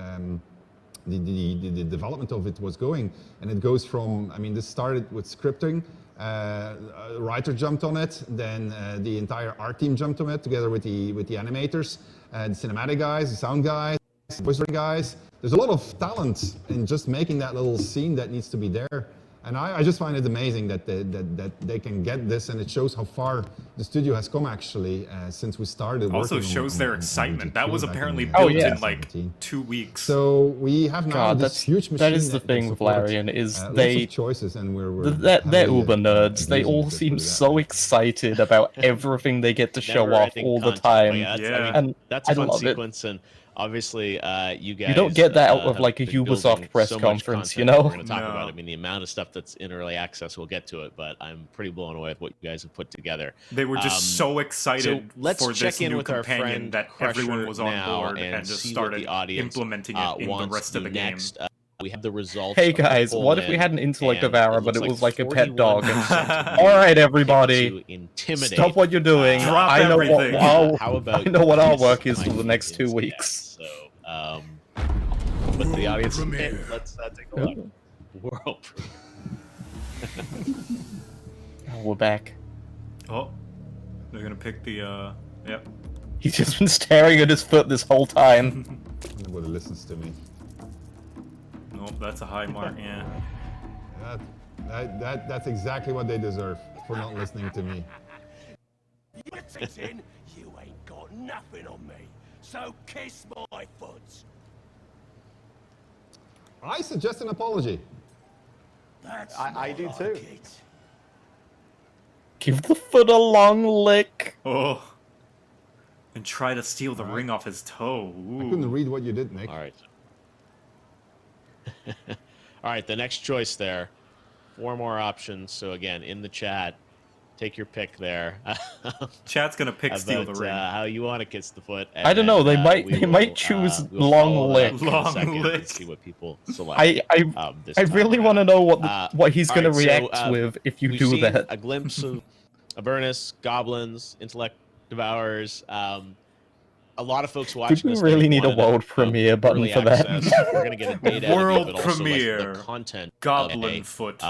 S6: the development of it was going. And it goes from, I mean, this started with scripting. A writer jumped on it, then the entire art team jumped on it together with the animators, the cinematic guys, the sound guys, the voice guys. There's a lot of talent in just making that little scene that needs to be there. And I just find it amazing that they can get this, and it shows how far the studio has come actually since we started.
S2: Also shows their excitement. That was apparently
S1: Oh,
S2: built
S1: yeah.
S2: in like 2 weeks.
S6: So we have now this
S1: that's,
S6: huge machine.
S1: that is the thing with Larian, is
S6: lots
S1: they
S6: of choices, and we're
S1: they're
S6: heavily,
S1: uber nerds. They
S6: abusing
S1: all
S6: it,
S1: seem
S6: put it that
S1: so
S6: way.
S1: excited about everything they get to show off
S3: Never-ending
S1: all the
S3: content,
S1: time.
S3: but yeah, that's, I mean,
S1: And
S3: that's a
S1: I
S3: fun
S1: love it.
S3: sequence, and obviously, you guys.
S1: You don't get that out of
S3: have
S1: like a
S3: been
S1: Ubisoft
S3: building
S1: press
S3: so much
S1: conference, you
S3: content that
S1: know?
S3: We're going to talk about. I mean, the amount of stuff that's in early access, we'll get to it, but I'm pretty blown away with what you guys have put together.
S2: They were just so excited
S3: let's
S2: for
S3: check
S2: this
S3: in
S2: new
S3: with our
S2: companion
S3: friend
S2: that
S3: Crusher
S2: everyone was on
S3: now
S2: board and just
S3: see what
S2: started
S3: the audience,
S2: implementing it in the
S3: wants
S2: rest of the game.
S3: next. We have the results.
S1: Hey
S3: of the
S1: guys,
S3: poll
S1: what if we
S3: in,
S1: had an Intellect
S3: and
S1: Devourer,
S3: it
S1: but it
S3: looks
S1: was like a pet dog?
S3: 41%
S1: Alright,
S3: to
S1: everybody,
S3: intimidate.
S1: stop what you're doing.
S2: Drop
S1: I know
S2: everything.
S3: How about
S1: I know what our
S3: you
S1: work is
S3: find
S1: for the next 2
S3: things
S1: weeks.
S3: next? So, but the audience, let's take a look. World.
S1: Oh, we're back.
S2: Oh, they're gonna pick the, yep.
S1: He's just been staring at his foot this whole time.
S6: Nobody listens to me.
S2: Nope, that's a high mark, yeah.
S6: That's exactly what they deserve for not listening to me.
S8: You're teasing? You ain't got nothing on me. So kiss my foot.
S6: I suggest an apology.
S8: That's
S4: I do too.
S1: Give the foot a long lick.
S2: Oh. And try to steal the ring off his toe. Ooh.
S6: I couldn't read what you did, Nick.
S3: All right. All right, the next choice there. 4 more options. So again, in the chat, take your pick there.
S2: Chat's gonna pick steal the ring.
S3: How you want to kiss the foot?
S1: I don't know. They might choose long lick.
S2: Long lick.
S3: See what people select.
S1: I really want to know what he's gonna react with if you do that.
S3: A glimpse of Avernus, goblins, Intellect Devourers. A lot of folks watching
S1: we
S3: this
S1: really need a world premiere button for that.
S3: We're gonna get a data
S2: world
S3: but also
S2: premiere.
S3: The content.
S2: Goblin foot.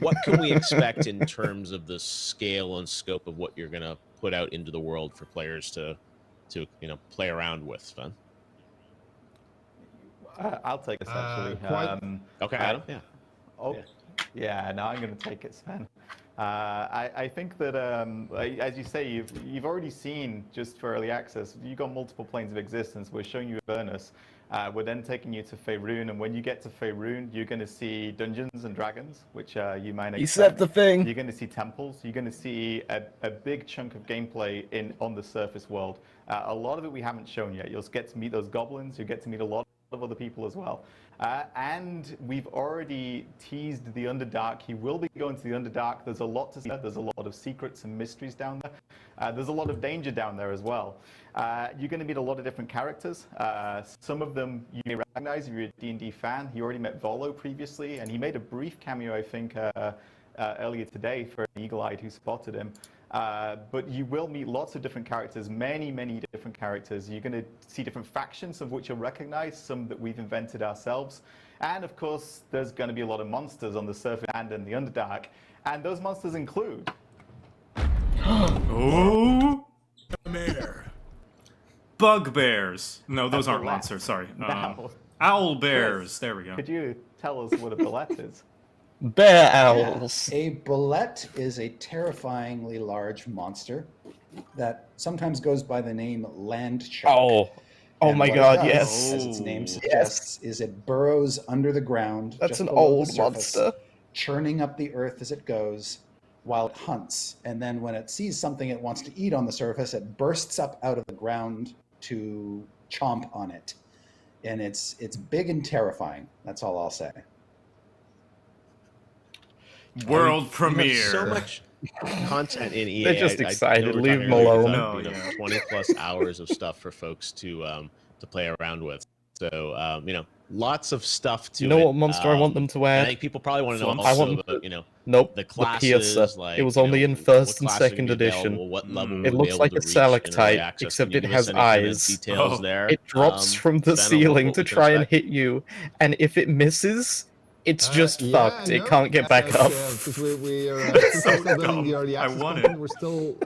S3: What can we expect in terms of the scale and scope of what you're gonna put out into the world for players to play around with, Sven?
S4: I'll take this actually.
S3: Okay, Adam. Yeah.
S4: Oh, yeah. No, I'm going to take it, Sven. I think that, as you say, you've already seen, just for early access, you've got multiple planes of existence. We're showing you Avernus. We're then taking you to Faerun, and when you get to Faerun, you're going to see Dungeons and Dragons, which you might expect.
S1: He said the thing.
S4: You're going to see temples. You're going to see a big chunk of gameplay on the surface world. A lot of it we haven't shown yet. You'll get to meet those goblins. You'll get to meet a lot of other people as well. And we've already teased the Underdark. He will be going to the Underdark. There's a lot to see. There's a lot of secrets and mysteries down there. There's a lot of danger down there as well. You're going to meet a lot of different characters. Some of them you may recognize if you're a D&D fan. You already met Volo previously, and he made a brief cameo, I think, earlier today for an eagle-eyed who spotted him. But you will meet lots of different characters, many different characters. You're going to see different factions, of which you'll recognize, some that we've invented ourselves. And of course, there's going to be a lot of monsters on the surface and in the Underdark. And those monsters include...
S2: Oh! Bugbears. No, those aren't monsters, sorry. Owl bears.
S4: Chris,
S2: there we go.
S4: Could you tell us what a bullet is?
S1: Bear owls.
S7: A bullet is a terrifyingly large monster that sometimes goes by the name land shark.
S1: Oh my God! Yes,
S7: as its name suggests, is it burrows under the ground.
S1: That's
S7: just
S1: an
S7: below
S1: old
S7: the surface,
S1: monster,
S7: churning up the earth as it goes, while it hunts. And then when it sees something it wants to eat on the surface, it bursts up out of the ground to chomp on it. And it's big and terrifying. That's all I'll say.
S2: World premiere.
S3: So much content in EA.
S1: They're just excited. Leave them
S3: alone.
S1: alone.
S3: 20 plus hours of stuff for folks to play around with. So lots of stuff to.
S1: You know what monster I want them to add?
S3: I think people probably want to know.
S1: I want the classes. The Piercer. It was only in first and second edition. It looks like a stalactite, except it has eyes. It drops from the ceiling to try and hit you, and if it misses, it's just fucked. It can't get back up.
S6: Because we are still doing the early access content. We're still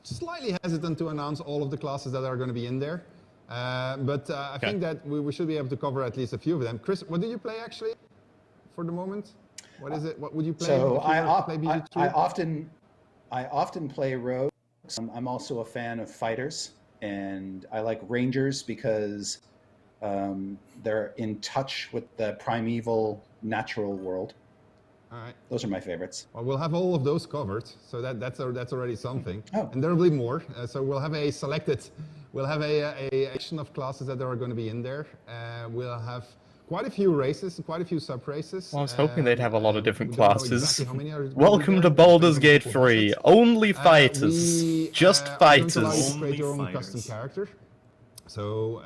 S6: slightly hesitant to announce all of the classes that are going to be in there. But I think that we should be able to cover at least a few of them. Chris, what do you play actually for the moment? What is it? What would you play?
S7: So I often play rogues. I'm also a fan of fighters, and I like rangers because they're in touch with the primeval natural world.
S6: All right.
S7: Those are my favorites.
S6: Well, we'll have all of those covered, so that's already something.
S7: Oh.
S6: And there will be more. So we'll have a action of classes that are going to be in there. We'll have quite a few races, quite a few sub-races.
S1: Well, I was hoping they'd have a lot of different classes.
S6: Exactly
S1: Welcome to Baldur's Gate 3. Only fighters. Just fighters.
S6: You create your own custom character. So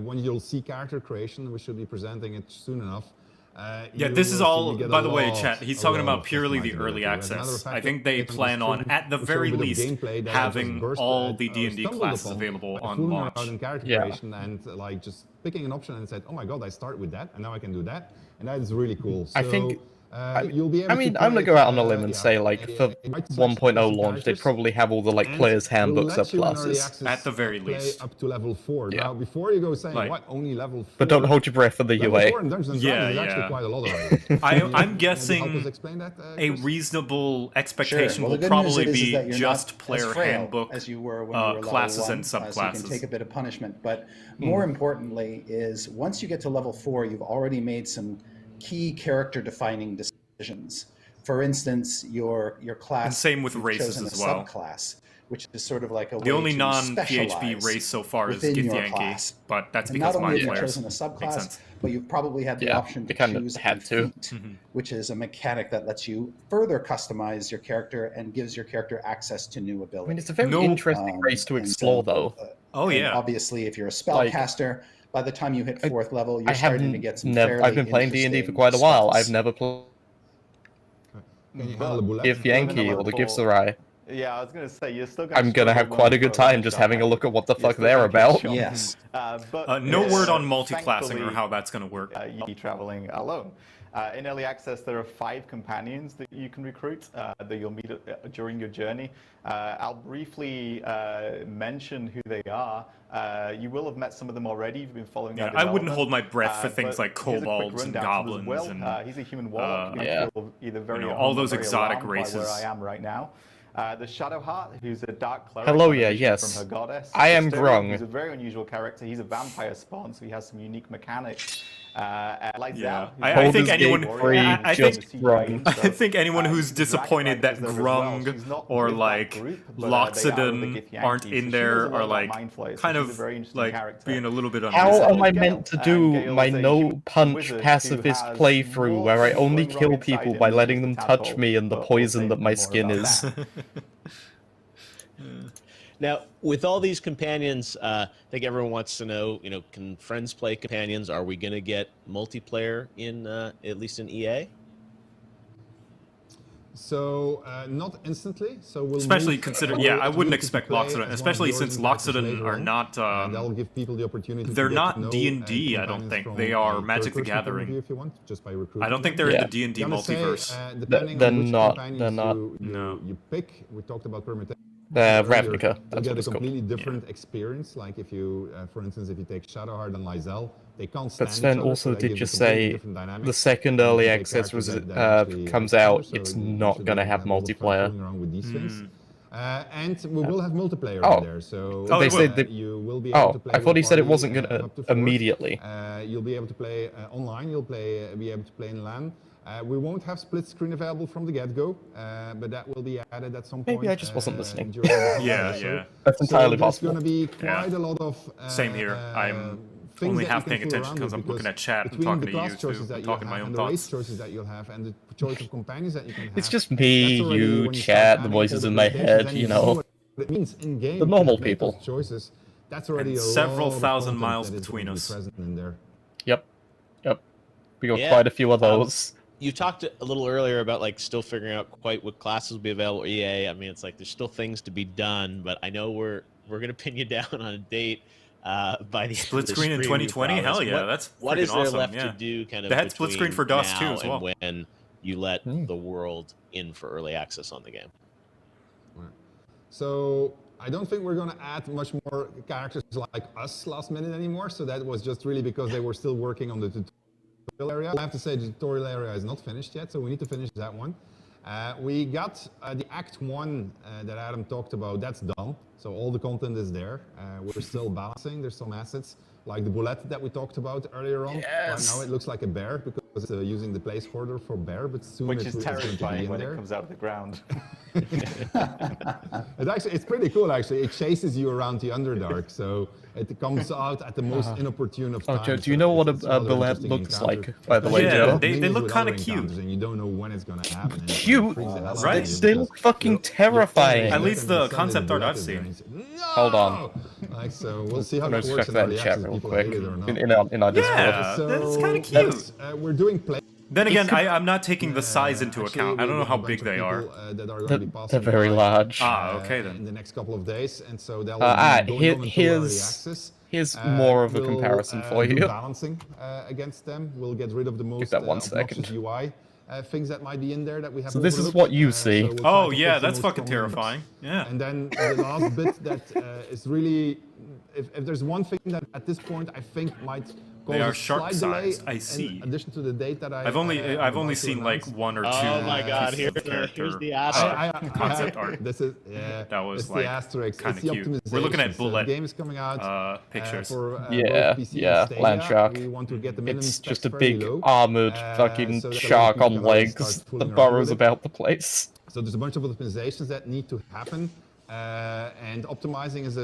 S6: when you'll see character creation, we should be presenting it soon enough.
S2: Yeah, this is all, by the way, chat, he's talking about purely the early access. I think they plan on, at the very least, having all the D&D classes available on launch.
S6: And like just picking an option and said, oh my god, I start with that, and now I can do that. And that is really cool. So,
S1: I think
S6: You'll be able
S1: I mean,
S6: to
S1: I'm gonna
S6: play,
S1: go out on a limb and say, like, for
S6: you might select
S1: 1.0
S6: some
S1: launch, they'd
S6: characters.
S1: probably have all the, like,
S2: And
S1: players'
S6: We'll
S1: handbooks
S6: let you in early
S1: subclasses.
S6: access
S2: At the very
S6: play
S2: least.
S6: up to level 4.
S2: Yeah.
S6: Now, before you go saying,
S2: Like-
S6: what, only level 4?
S1: But don't hold your breath for the
S6: Level
S1: UA.
S6: 4 in Dungeons and
S2: Yeah,
S6: Dragons is actually
S2: yeah.
S6: quite a lot already.
S2: I'm
S6: Can you
S2: guessing
S6: help us explain that,
S2: a
S6: Chris?
S2: reasonable expectation
S7: Well, the
S2: will
S7: good
S2: probably
S7: news is
S2: be
S7: that you're
S2: just
S7: not
S2: player
S7: as frail
S2: handbook
S7: as you were when you were level
S2: classes
S7: 1,
S2: and
S7: so you
S2: subclasses.
S7: can take a bit of punishment. But more importantly is once you get to level 4, you've already made some key character-defining decisions. For instance, your class.
S2: And same with
S7: you've
S2: races
S7: chosen
S2: as
S7: a
S2: well.
S7: subclass, which is sort of like a
S2: The
S7: way
S2: only
S7: to
S2: non-PHP
S7: specialize
S2: race so far is
S7: within your
S2: Githyanki,
S7: class.
S2: but that's
S7: And
S2: because
S7: not only
S2: my
S7: have you
S2: players.
S7: chosen a
S2: Makes
S7: subclass,
S2: sense.
S7: but you've probably had the
S1: Yeah,
S7: option
S1: they
S7: to
S1: kinda
S7: choose
S1: had
S7: a
S1: to.
S7: feat, which is a mechanic that lets you further customize your character and gives your character access to new
S1: I
S7: abilities.
S1: mean, it's a very
S2: No-
S1: interesting race to
S7: And so,
S1: explore, though.
S2: Oh,
S7: and
S2: yeah.
S7: obviously, if you're a
S1: Like,
S7: spellcaster, by the time you hit 4th level, you're
S1: I
S7: starting to
S1: haven't
S7: get some
S1: never.
S7: fairly
S1: I've been playing D&D for
S7: interesting
S1: quite a while.
S7: spells.
S1: I've never played
S6: Can you handle a bullet?
S1: If Yankee or the Gifts
S4: Level
S1: Arai.
S4: Yeah, I was going to say, you're still going
S1: I'm gonna have quite a good time just having a look at what the fuck they're about.
S7: Yes.
S2: No word on multi-classing or how that's going to work.
S4: You'll be traveling alone. In early access, there are 5 companions that you can recruit that you'll meet during your journey. I'll briefly mention who they are. You will have met some of them already. You've been following their
S2: Yeah, I wouldn't
S4: development.
S2: hold my breath for things
S4: But
S2: like
S4: here's a quick
S2: kobolds and
S4: rundown. So there's
S2: goblins
S4: Will.
S2: and
S4: he's a human warlock.
S1: yeah.
S4: Feel either very
S2: all
S4: at home or
S2: those
S4: very
S2: exotic
S4: alarmed by
S2: races.
S4: where I am right now. The Shadowheart, who's a dark cleric.
S1: Hello,
S4: on a
S1: yeah,
S4: mission
S1: yes.
S4: From her goddess.
S1: I am
S4: Astarion,
S1: Grung.
S4: He's a very unusual character. He's a vampire spawn, so he has some unique mechanics. Like
S2: Yeah,
S4: Zal,
S2: I think anyone.
S1: I
S2: think anyone who's disappointed that Grung or like Loxodon aren't in there are like kind of like being a little bit
S1: How
S2: unreasonable.
S1: am I meant to do my no punch pacifist playthrough where I only kill people by letting them touch me and the poison that my skin is?
S3: Now, with all these companions, I think everyone wants to know, can friends play companions? Are we going to get multiplayer in, at least in EA?
S6: So, not instantly. So we'll
S2: Especially
S6: move,
S2: consider,
S6: we'll
S2: yeah, I wouldn't
S6: use it to
S2: expect
S6: play
S2: Loxodon,
S6: as one of
S2: especially
S6: the
S2: since
S6: origin characters
S2: Loxodon
S6: later
S2: are
S6: on,
S2: not.
S6: and that'll give people the opportunity.
S2: They're
S6: to get
S2: not
S6: to know,
S2: D&D, I don't
S6: companions
S2: think.
S6: from
S2: They are
S6: a
S2: Magic the
S6: third-person point of
S2: Gathering.
S6: view if you want, just by
S2: I
S6: recruiting
S2: don't think
S6: them.
S2: they're in
S1: Yeah.
S2: the D&D
S6: Gonna say,
S2: multiverse.
S6: depending
S1: They're
S6: on which
S1: not-
S6: companions
S1: they're not.
S6: you pick, we talked about permutation.
S1: Ravnica,
S6: You'll
S1: that's
S6: get
S1: what
S6: a
S1: it's called.
S6: completely different experience. Like if you, for instance, if you take Shadowheart and Lysel, they can't stand
S1: But Sven
S6: each other,
S1: also
S6: so that
S1: did
S6: gives
S1: just
S6: a completely
S1: say
S6: different dynamic.
S1: the second
S6: And if
S1: early
S6: you take
S1: access
S6: characters
S1: was
S6: that actually
S1: comes
S6: like
S1: out,
S6: each other,
S1: it's
S6: so you
S1: not
S6: should
S1: gonna
S6: really
S1: have
S6: a lot of fun
S1: multiplayer.
S6: fooling around with these things. And we will have multiplayer
S1: Oh.
S6: in there, so
S1: They said that-
S6: you will be able to play
S1: I
S6: with
S1: thought
S6: a
S1: he said it
S6: party,
S1: wasn't gonna
S6: up to 4.
S1: immediately.
S6: You'll be able to play online. You'll be able to play in LAN. We won't have split screen available from the get-go, but that will be added at some point.
S1: Maybe I just wasn't listening.
S6: during the
S2: Yeah,
S6: episode.
S2: yeah.
S1: That's entirely
S6: so
S1: possible.
S6: There's going to be quite a lot of
S2: Same here. I'm
S6: things
S2: only
S6: that
S2: half
S6: you
S2: paying
S6: can fool
S2: attention
S6: around
S2: because
S6: with,
S2: I'm looking at chat and
S6: between
S2: talking
S6: the
S2: to
S6: class
S2: you
S6: choices
S2: two,
S6: that you
S2: talking
S6: have
S2: my own
S6: and the race
S2: thoughts.
S6: choices that you'll have and the choice of companions that you can have.
S1: It's just me,
S6: That's already
S1: you,
S6: when start
S1: chat, the
S6: adding
S1: voices
S6: all
S1: in my
S6: limitations
S1: head,
S6: and
S1: you
S6: see
S1: know.
S6: what it means in game.
S1: The normal
S6: to make those
S1: people.
S6: choices. That's already
S2: And
S6: a
S2: several
S6: lot of
S2: thousand
S6: content
S2: miles
S6: that is
S2: between
S6: gonna be
S2: us.
S6: present in there.
S1: Yep. We got
S3: Yeah.
S1: quite a few of those.
S3: You talked a little earlier about like still figuring out quite what classes will be available at EA. I mean, it's like there's still things to be done, but I know we're going to pin you down on a date by the
S2: Split
S3: end of the
S2: screen in
S3: stream,
S2: 2020?
S3: you promise.
S2: Hell yeah, that's
S3: what is
S2: freaking
S3: there
S2: awesome,
S3: left
S2: yeah.
S3: to do kind of
S2: They had split screen for
S3: between
S2: DOS too
S3: now
S2: as well.
S3: and when you let the world in for early access on the game?
S6: Right. So I don't think we're going to add much more characters like us last minute anymore. So that was just really because they were still working on the tutorial area. I have to say the tutorial area is not finished yet, so we need to finish that one. We got the Act 1 that Adam talked about, that's done. So all the content is there. We're still balancing. There's some assets like the bullet that we talked about earlier on.
S1: Yes.
S6: Right now it looks like a bear because it's using the placeholder for bear, but soon
S4: Which
S6: it's
S4: is
S6: going to be
S4: terrifying
S6: in
S4: when
S6: there.
S4: it comes out of the ground.
S6: It's pretty cool actually. It chases you around the Underdark, so it comes out at the most inopportune of
S1: Oh,
S6: times.
S1: Joe, do you know what a
S6: rather
S1: bullet
S6: interesting
S1: looks
S6: encounter.
S1: like, by the way,
S2: Yeah,
S1: Joe?
S2: they
S6: Minions
S2: look
S6: with
S2: kinda
S6: other
S2: cute.
S6: encounters, and you don't know when it's going to happen. and it
S1: Cute,
S6: freaks the hell out of
S2: right?
S6: you
S1: They
S6: because
S1: look fucking
S6: you're
S1: terrifying.
S2: At least the
S6: suddenly
S2: concept art I've
S6: bullet is there,
S2: seen.
S6: and you say,
S1: Hold on.
S6: "No!" Like, so we'll see how
S1: I'm
S6: that
S1: gonna
S6: works
S1: check
S6: in
S1: that in
S6: early
S1: chat
S6: access,
S1: real
S6: people
S1: quick.
S6: hate it or not.
S1: In our Discord.
S2: Yeah, that's
S6: So
S2: kind of cute.
S6: we're doing play.
S2: Then again, I'm not taking the size into
S6: Actually,
S2: account. I don't
S6: we
S2: know
S6: have
S2: how
S6: a bunch
S2: big
S6: of
S2: they are.
S6: people, that are gonna be
S1: They're
S6: passing
S1: very
S6: by,
S1: large.
S2: Okay then.
S6: in the next couple of days, and so they'll
S1: Alright,
S6: be going on until early access.
S1: here's more of a
S6: We'll,
S1: comparison for
S6: do
S1: you.
S6: balancing against them. We'll get rid of the most
S1: that 1
S6: obnoxious
S1: second.
S6: UI. things that might be in there that we have.
S1: So this is what you see.
S6: So
S2: oh yeah, that's fucking terrifying. Yeah.
S6: And then the last bit that is really, if there's one thing that at this point I think might cause
S2: they are
S6: a slight delay,
S2: sharp-sized. I see.
S6: in addition to the date that
S2: I've only seen like one or two.
S3: Oh my god, here's the asterisk.
S2: Concept art.
S6: This is
S2: that was
S6: the
S2: like
S6: asterisk.
S2: kind
S6: It's
S2: of
S6: the
S2: cute. We're looking at
S6: optimization.
S2: bullet
S6: So the game is coming out
S2: pictures.
S6: for both
S1: Yeah,
S6: PC
S1: yeah,
S6: and Stadia.
S1: land shark.
S6: We want to get the minimum
S1: It's
S6: specs
S1: just a
S6: fairly
S1: big
S6: low,
S1: armored fucking
S6: so that
S1: shark
S6: people
S1: on
S6: can already
S1: legs
S6: start fooling
S1: that
S6: around
S1: burrows
S6: with it.
S1: about the place.
S6: So there's a bunch of optimizations that need to happen, and optimizing is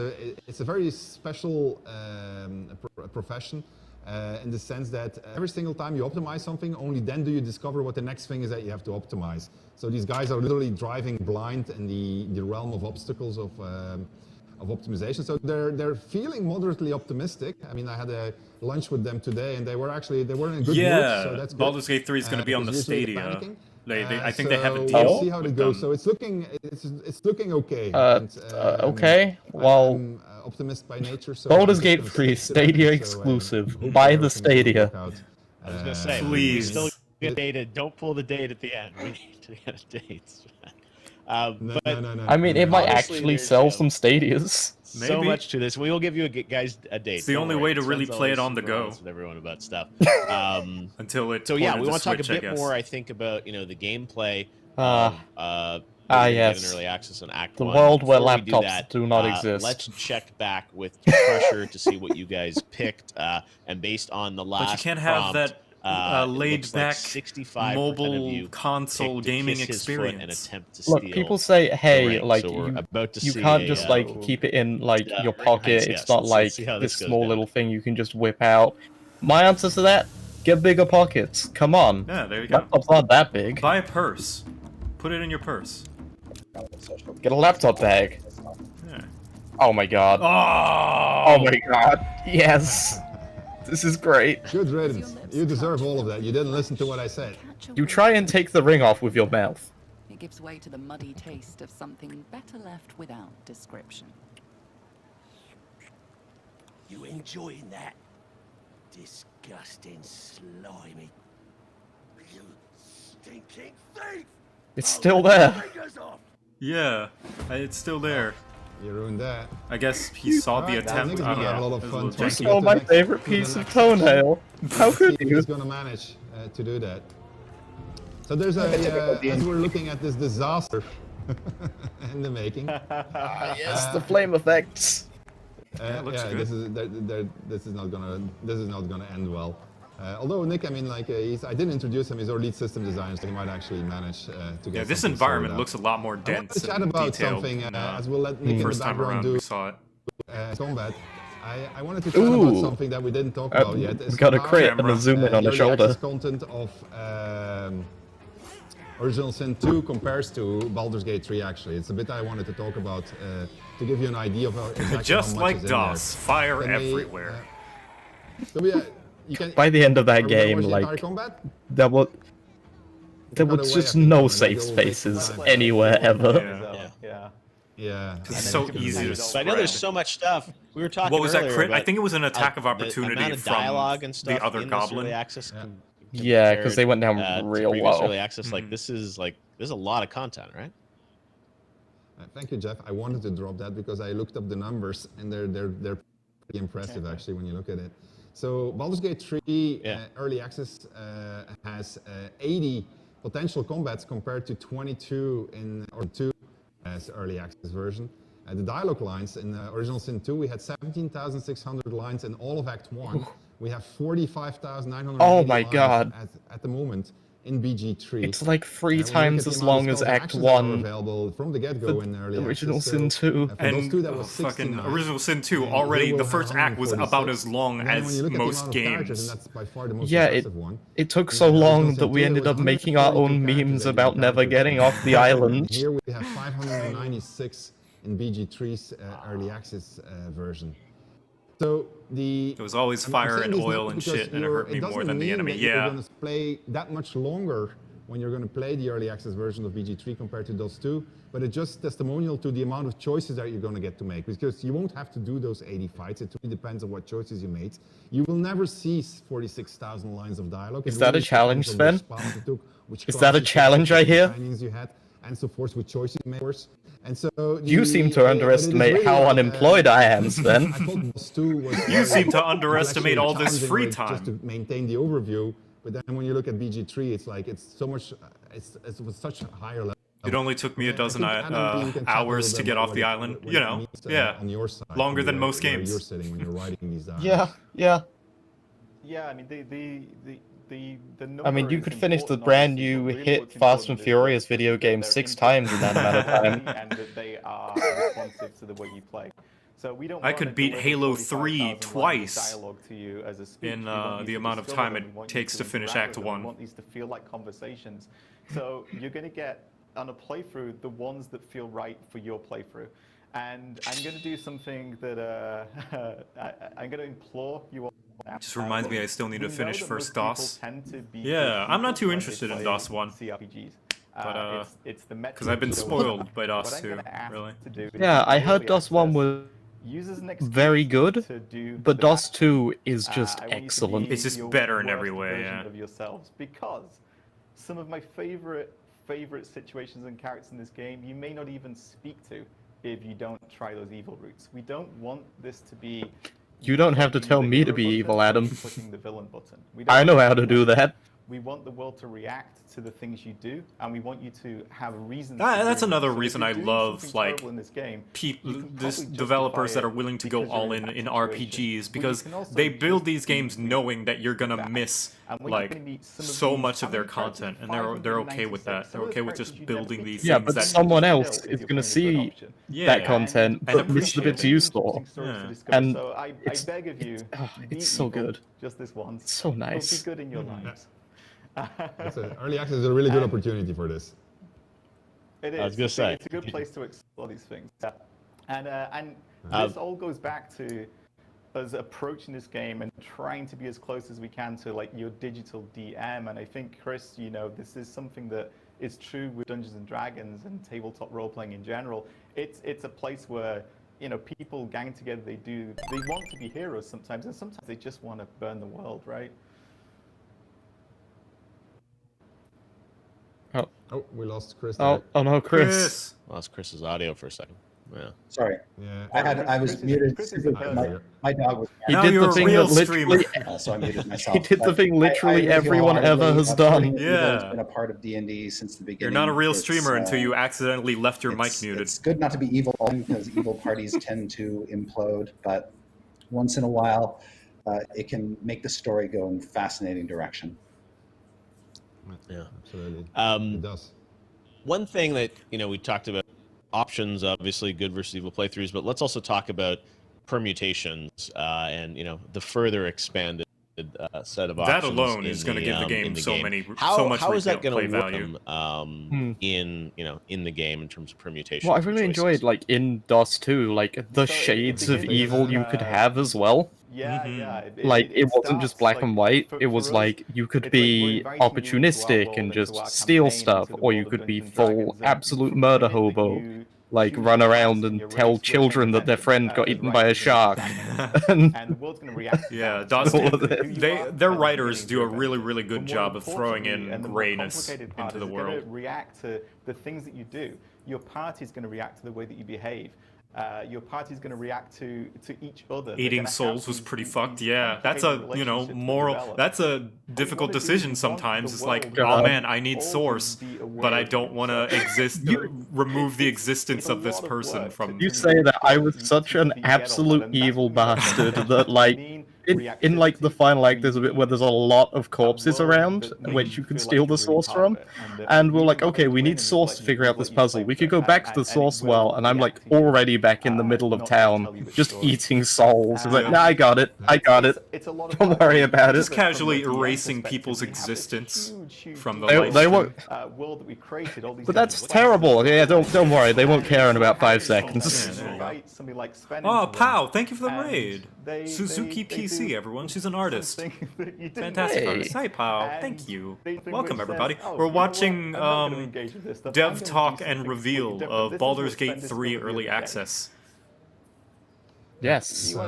S6: a very special profession. In the sense that every single time you optimize something, only then do you discover what the next thing is that you have to optimize. So these guys are literally driving blind in the realm of obstacles of optimization. So they're feeling moderately optimistic. I mean, I had a lunch with them today, and they were in a good mood. So that's good.
S2: Baldur's Gate 3 is going to be on the Stadia. I think they have a
S6: so
S2: deal.
S6: We'll see how it goes. So it's looking okay.
S1: Okay. Well,
S6: I'm optimist by nature. So
S1: Baldur's Gate 3 Stadia exclusive. Buy the Stadia.
S3: I was gonna say,
S2: please.
S3: we still get dated. Don't pull the date at the end. We need to get a date.
S6: No.
S1: I mean, it might
S3: Honestly,
S1: actually
S3: there's,
S1: sell some Stadias.
S3: So
S2: Maybe.
S3: much to this. We will give you guys a date.
S2: It's the
S3: Don't
S2: only
S3: worry.
S2: way to really
S3: Sven's
S2: play it
S3: always
S2: on the
S3: super
S2: go.
S3: honest with everyone about stuff.
S2: Until it's
S3: So yeah, we
S2: want
S3: want to talk a bit more. I think about the gameplay.
S1: Yes.
S3: In early access on Act
S1: The
S3: 1.
S1: world where
S3: Before we do
S1: laptops
S3: that,
S1: do not exist.
S3: Let's check back with pressure to see what you guys picked, and based on the last.
S2: But you can't have
S3: prompt,
S2: that laid back
S3: 65%
S2: mobile
S3: of you
S2: console
S3: picked to
S2: gaming
S3: kiss his foot and
S2: experience.
S3: attempt to
S1: Look,
S3: steal
S1: people say, hey,
S3: ring.
S1: like,
S3: So we're about to
S1: you
S3: see
S1: can't
S3: a,
S1: just, like, keep it in, like, your
S3: ring
S1: pocket.
S3: heist.
S1: It's
S3: Yes,
S1: not,
S3: let's
S1: like,
S3: see how
S1: this
S3: this goes
S1: small
S3: down.
S1: little thing you can just whip out. My answer to that? Get bigger pockets. Come on.
S2: Yeah, there you go.
S1: Laptops aren't that big.
S2: Buy a purse. Put it in your purse.
S1: Get a laptop bag.
S2: Yeah.
S1: Oh my god.
S2: Oh!
S1: Oh my god. Yes. This is great.
S6: Good riddance. You deserve all of that. You didn't listen to what I said.
S1: You try and take the ring off with your mouth.
S11: It gives way to the muddy taste of something better left without description.
S8: You enjoying that? Disgusting, slimy. You stinking thief!
S1: It's still there.
S8: Fingers off!
S2: Yeah, it's still there.
S6: You ruined that.
S2: I guess he saw the
S6: Alright, guys,
S2: attempt.
S6: niggas gonna have a lot of fun
S2: Little
S6: trying
S1: You
S6: to
S2: jerky.
S1: stole my favorite piece of toenail. How could you?
S6: He's gonna manage to do that. So there's as we're looking at this disaster in the making.
S1: Yes, the flame effects.
S2: looks good.
S6: This is not gonna end well. Although Nick, I mean, like, I didn't introduce him. He's our lead system designer, so he might actually manage to get.
S2: Yeah, this
S6: something
S2: environment
S6: sorted out.
S2: looks a lot more
S6: I want
S2: dense
S6: to chat
S2: and
S6: about
S2: detailed.
S6: something
S2: than,
S6: as we'll let Nick in the
S2: first time
S6: background
S2: around
S6: do
S2: we saw it.
S6: combat. I wanted to chat about something that we didn't talk about yet. It's
S1: Got a
S6: about,
S1: crit and a zoom in on the
S6: early
S1: shoulder.
S6: access content of Original Sin 2 compares to Baldur's Gate 3. Actually, it's a bit I wanted to talk about to give you an idea of exactly
S2: Just
S6: how much
S2: like
S6: is in
S2: DOS,
S6: there.
S2: fire
S6: Can we,
S2: everywhere.
S6: So you can,
S1: By the end of that
S6: are we gonna
S1: game,
S6: watch the entire
S1: like,
S6: combat?
S1: there was
S6: Cut
S1: just
S6: away, I think,
S1: no
S6: and
S1: safe
S6: you'll take
S1: spaces
S6: time.
S1: anywhere ever.
S6: Yeah.
S2: It's so easy to
S3: But
S2: spread.
S3: I know there's so much stuff. We were talking.
S2: What was that
S3: earlier
S2: crit? I
S3: about,
S2: think it was an attack of
S3: the
S2: opportunity
S3: amount of
S2: from
S3: dialogue and stuff
S2: the other
S3: in this
S2: goblin.
S3: early access
S1: Yeah, because they went down
S3: to
S1: real
S3: previous
S1: low.
S3: early access. Like this is there's a lot of content, right?
S6: Thank you, Jeff. I wanted to drop that because I looked up the numbers and they're pretty impressive actually when you look at it. So Baldur's Gate 3 early access has 80 potential combats compared to 22 in or 2 as early access version. The dialogue lines in Original Sin 2 we had 17,600 lines in all of Act 1. We have 45,900.
S1: Oh my god!
S6: At the moment. In BG3.
S1: It's like 3 times as long as Act 1
S6: available from the get-go in early
S1: Original
S6: access,
S1: Sin 2.
S2: And fucking Original Sin 2 already, the first act was about as long as most games.
S1: Yeah, it took so long that we ended up making our own memes about never getting off the island.
S6: Here we have 596 in BG3's early access version. So
S2: it was always fire and oil and shit, and it hurt me more than the enemy.
S6: You're going to play that much longer when you're going to play the early access version of BG3 compared to those 2, but it's just testimonial to the amount of choices that you're going to get to make, because you won't have to do those 80 fights. It really depends on what choices you made. You will never see 46,000 lines of dialogue.
S1: Is that a challenge, Sven?
S6: It took which
S1: is that a challenge I hear?
S6: You had, and so forth with choices you made. And so
S1: you seem to underestimate really how unemployed I am, Sven.
S6: I thought Boss 2 was
S2: you seem to underestimate all this free time.
S6: Just to maintain the overview, but then when you look at BG3, it's like it's so much. It's with such a higher level.
S2: It only took me a dozen hours to get off the island. You know,
S6: on your side,
S2: longer than most games.
S6: You're sitting when you're writing these down.
S1: Yeah.
S4: I mean the number
S1: I mean, you could finish the brand new hit Fast and Furious video game 6 times in that amount of time.
S4: And that they are responsive to the way you play. So we don't.
S2: I could beat Halo 3 twice in the amount of time it takes to finish Act 1.
S4: We want these to feel like conversations. So you're going to get on a playthrough the ones that feel right for your playthrough. And I'm going to do something that I'm going to implore you all.
S2: Just reminds me I still need to finish first DOS. Yeah, I'm not too interested in DOS 1. But, because I've been spoiled by DOS 2, really.
S1: Yeah, I heard DOS 1 was very good, but DOS 2 is just excellent.
S2: It's just better in every way, yeah.
S4: Because some of my favorite situations and characters in this game you may not even speak to if you don't try those evil routes. We don't want this to be...
S1: You don't have to tell me to be evil, Adam.
S4: Clicking the villain button.
S1: I know how to do that.
S4: We want the world to react to the things you do, and we want you to have reasons.
S2: That's another reason I love like developers that are willing to go all in RPGs, because they build these games knowing that you're gonna miss like so much of their content, and they're okay with that. They're okay with just building these.
S1: Yeah,
S2: things
S1: but
S2: that
S1: someone else is gonna see that content, but miss the bits you saw. And
S4: I beg of you,
S1: it's so good.
S4: Just this once.
S1: It's so nice.
S4: Be good in your lives.
S6: Early access is a really good opportunity for this.
S4: It is.
S3: I was gonna say
S4: it's a good place to explore these things. Yeah. And this all goes back to us approaching this game and trying to be as close as we can to like your digital DM. And I think, Chris, you know, this is something that is true with Dungeons and Dragons and tabletop role playing in general. It's a place where, you know, people gang together. They want to be heroes sometimes, and sometimes they just want to burn the world, right?
S6: Oh, we lost Chris.
S1: Oh no, Chris.
S3: Lost Chris's audio for a second. Yeah.
S7: Sorry.
S6: Yeah.
S7: I was muted. My dog was.
S1: He did the thing that literally.
S7: So I muted myself.
S1: He did the thing literally everyone ever has done.
S7: Yeah. Has been a part of D&D since the beginning.
S2: You're not a real streamer until you accidentally left your mic muted.
S7: It's good not to be evil because evil parties tend to implode, but once in a while, it can make the story go in a fascinating direction.
S6: Yeah, absolutely.
S3: It
S6: does.
S3: One thing that, you know, we talked about options, obviously good versus evil playthroughs, but let's also talk about permutations and, you know, the further expanded set of options.
S2: That alone is going to give the game so much
S3: how is that
S2: going
S3: to
S2: value
S3: in, you know, in the game in terms of permutations?
S1: Well, I really enjoyed, like, in DOS 2, like, the shades of evil you could have as well.
S4: Yeah.
S1: Like, it wasn't just black and white. It was like, you could be opportunistic and just steal stuff, or you could be full absolute murder hobo. Like, run around and tell children that their friend got eaten by a shark.
S4: And the world's going to react.
S2: Yeah, their writers do a really, really good job of throwing in grayness into the world.
S4: It's going to react to the things that you do. Your party's going to react to the way that you behave. Your party's going to react to each other.
S2: Eating souls was pretty fucked. Yeah, that's a, you know, moral. That's a difficult decision sometimes. It's like, oh man, I need source, but I don't want to remove the existence of this person from.
S1: You say that I was such an absolute evil bastard that, like, in like the final act, there's a bit where there's a lot of corpses around, which you can steal the source from, and we're like, okay, we need source to figure out this puzzle. We could go back to the source well, and I'm like already back in the middle of town, just eating souls. It's like, nah, I got it. Don't worry about it.
S2: Just casually erasing people's existence from the
S1: life. They won't.
S4: World that we created. All these
S1: but that's terrible. Yeah, don't worry. They won't care in about 5 seconds.
S2: Oh, Pow! Thank you for the raid. Suzuki PC, everyone. She's an artist. Fantastic artist. Hi, Pow. Thank you. Welcome, everybody. We're watching Dev Talk and Reveal of Baldur's Gate 3 Early Access.
S1: Yes.
S4: So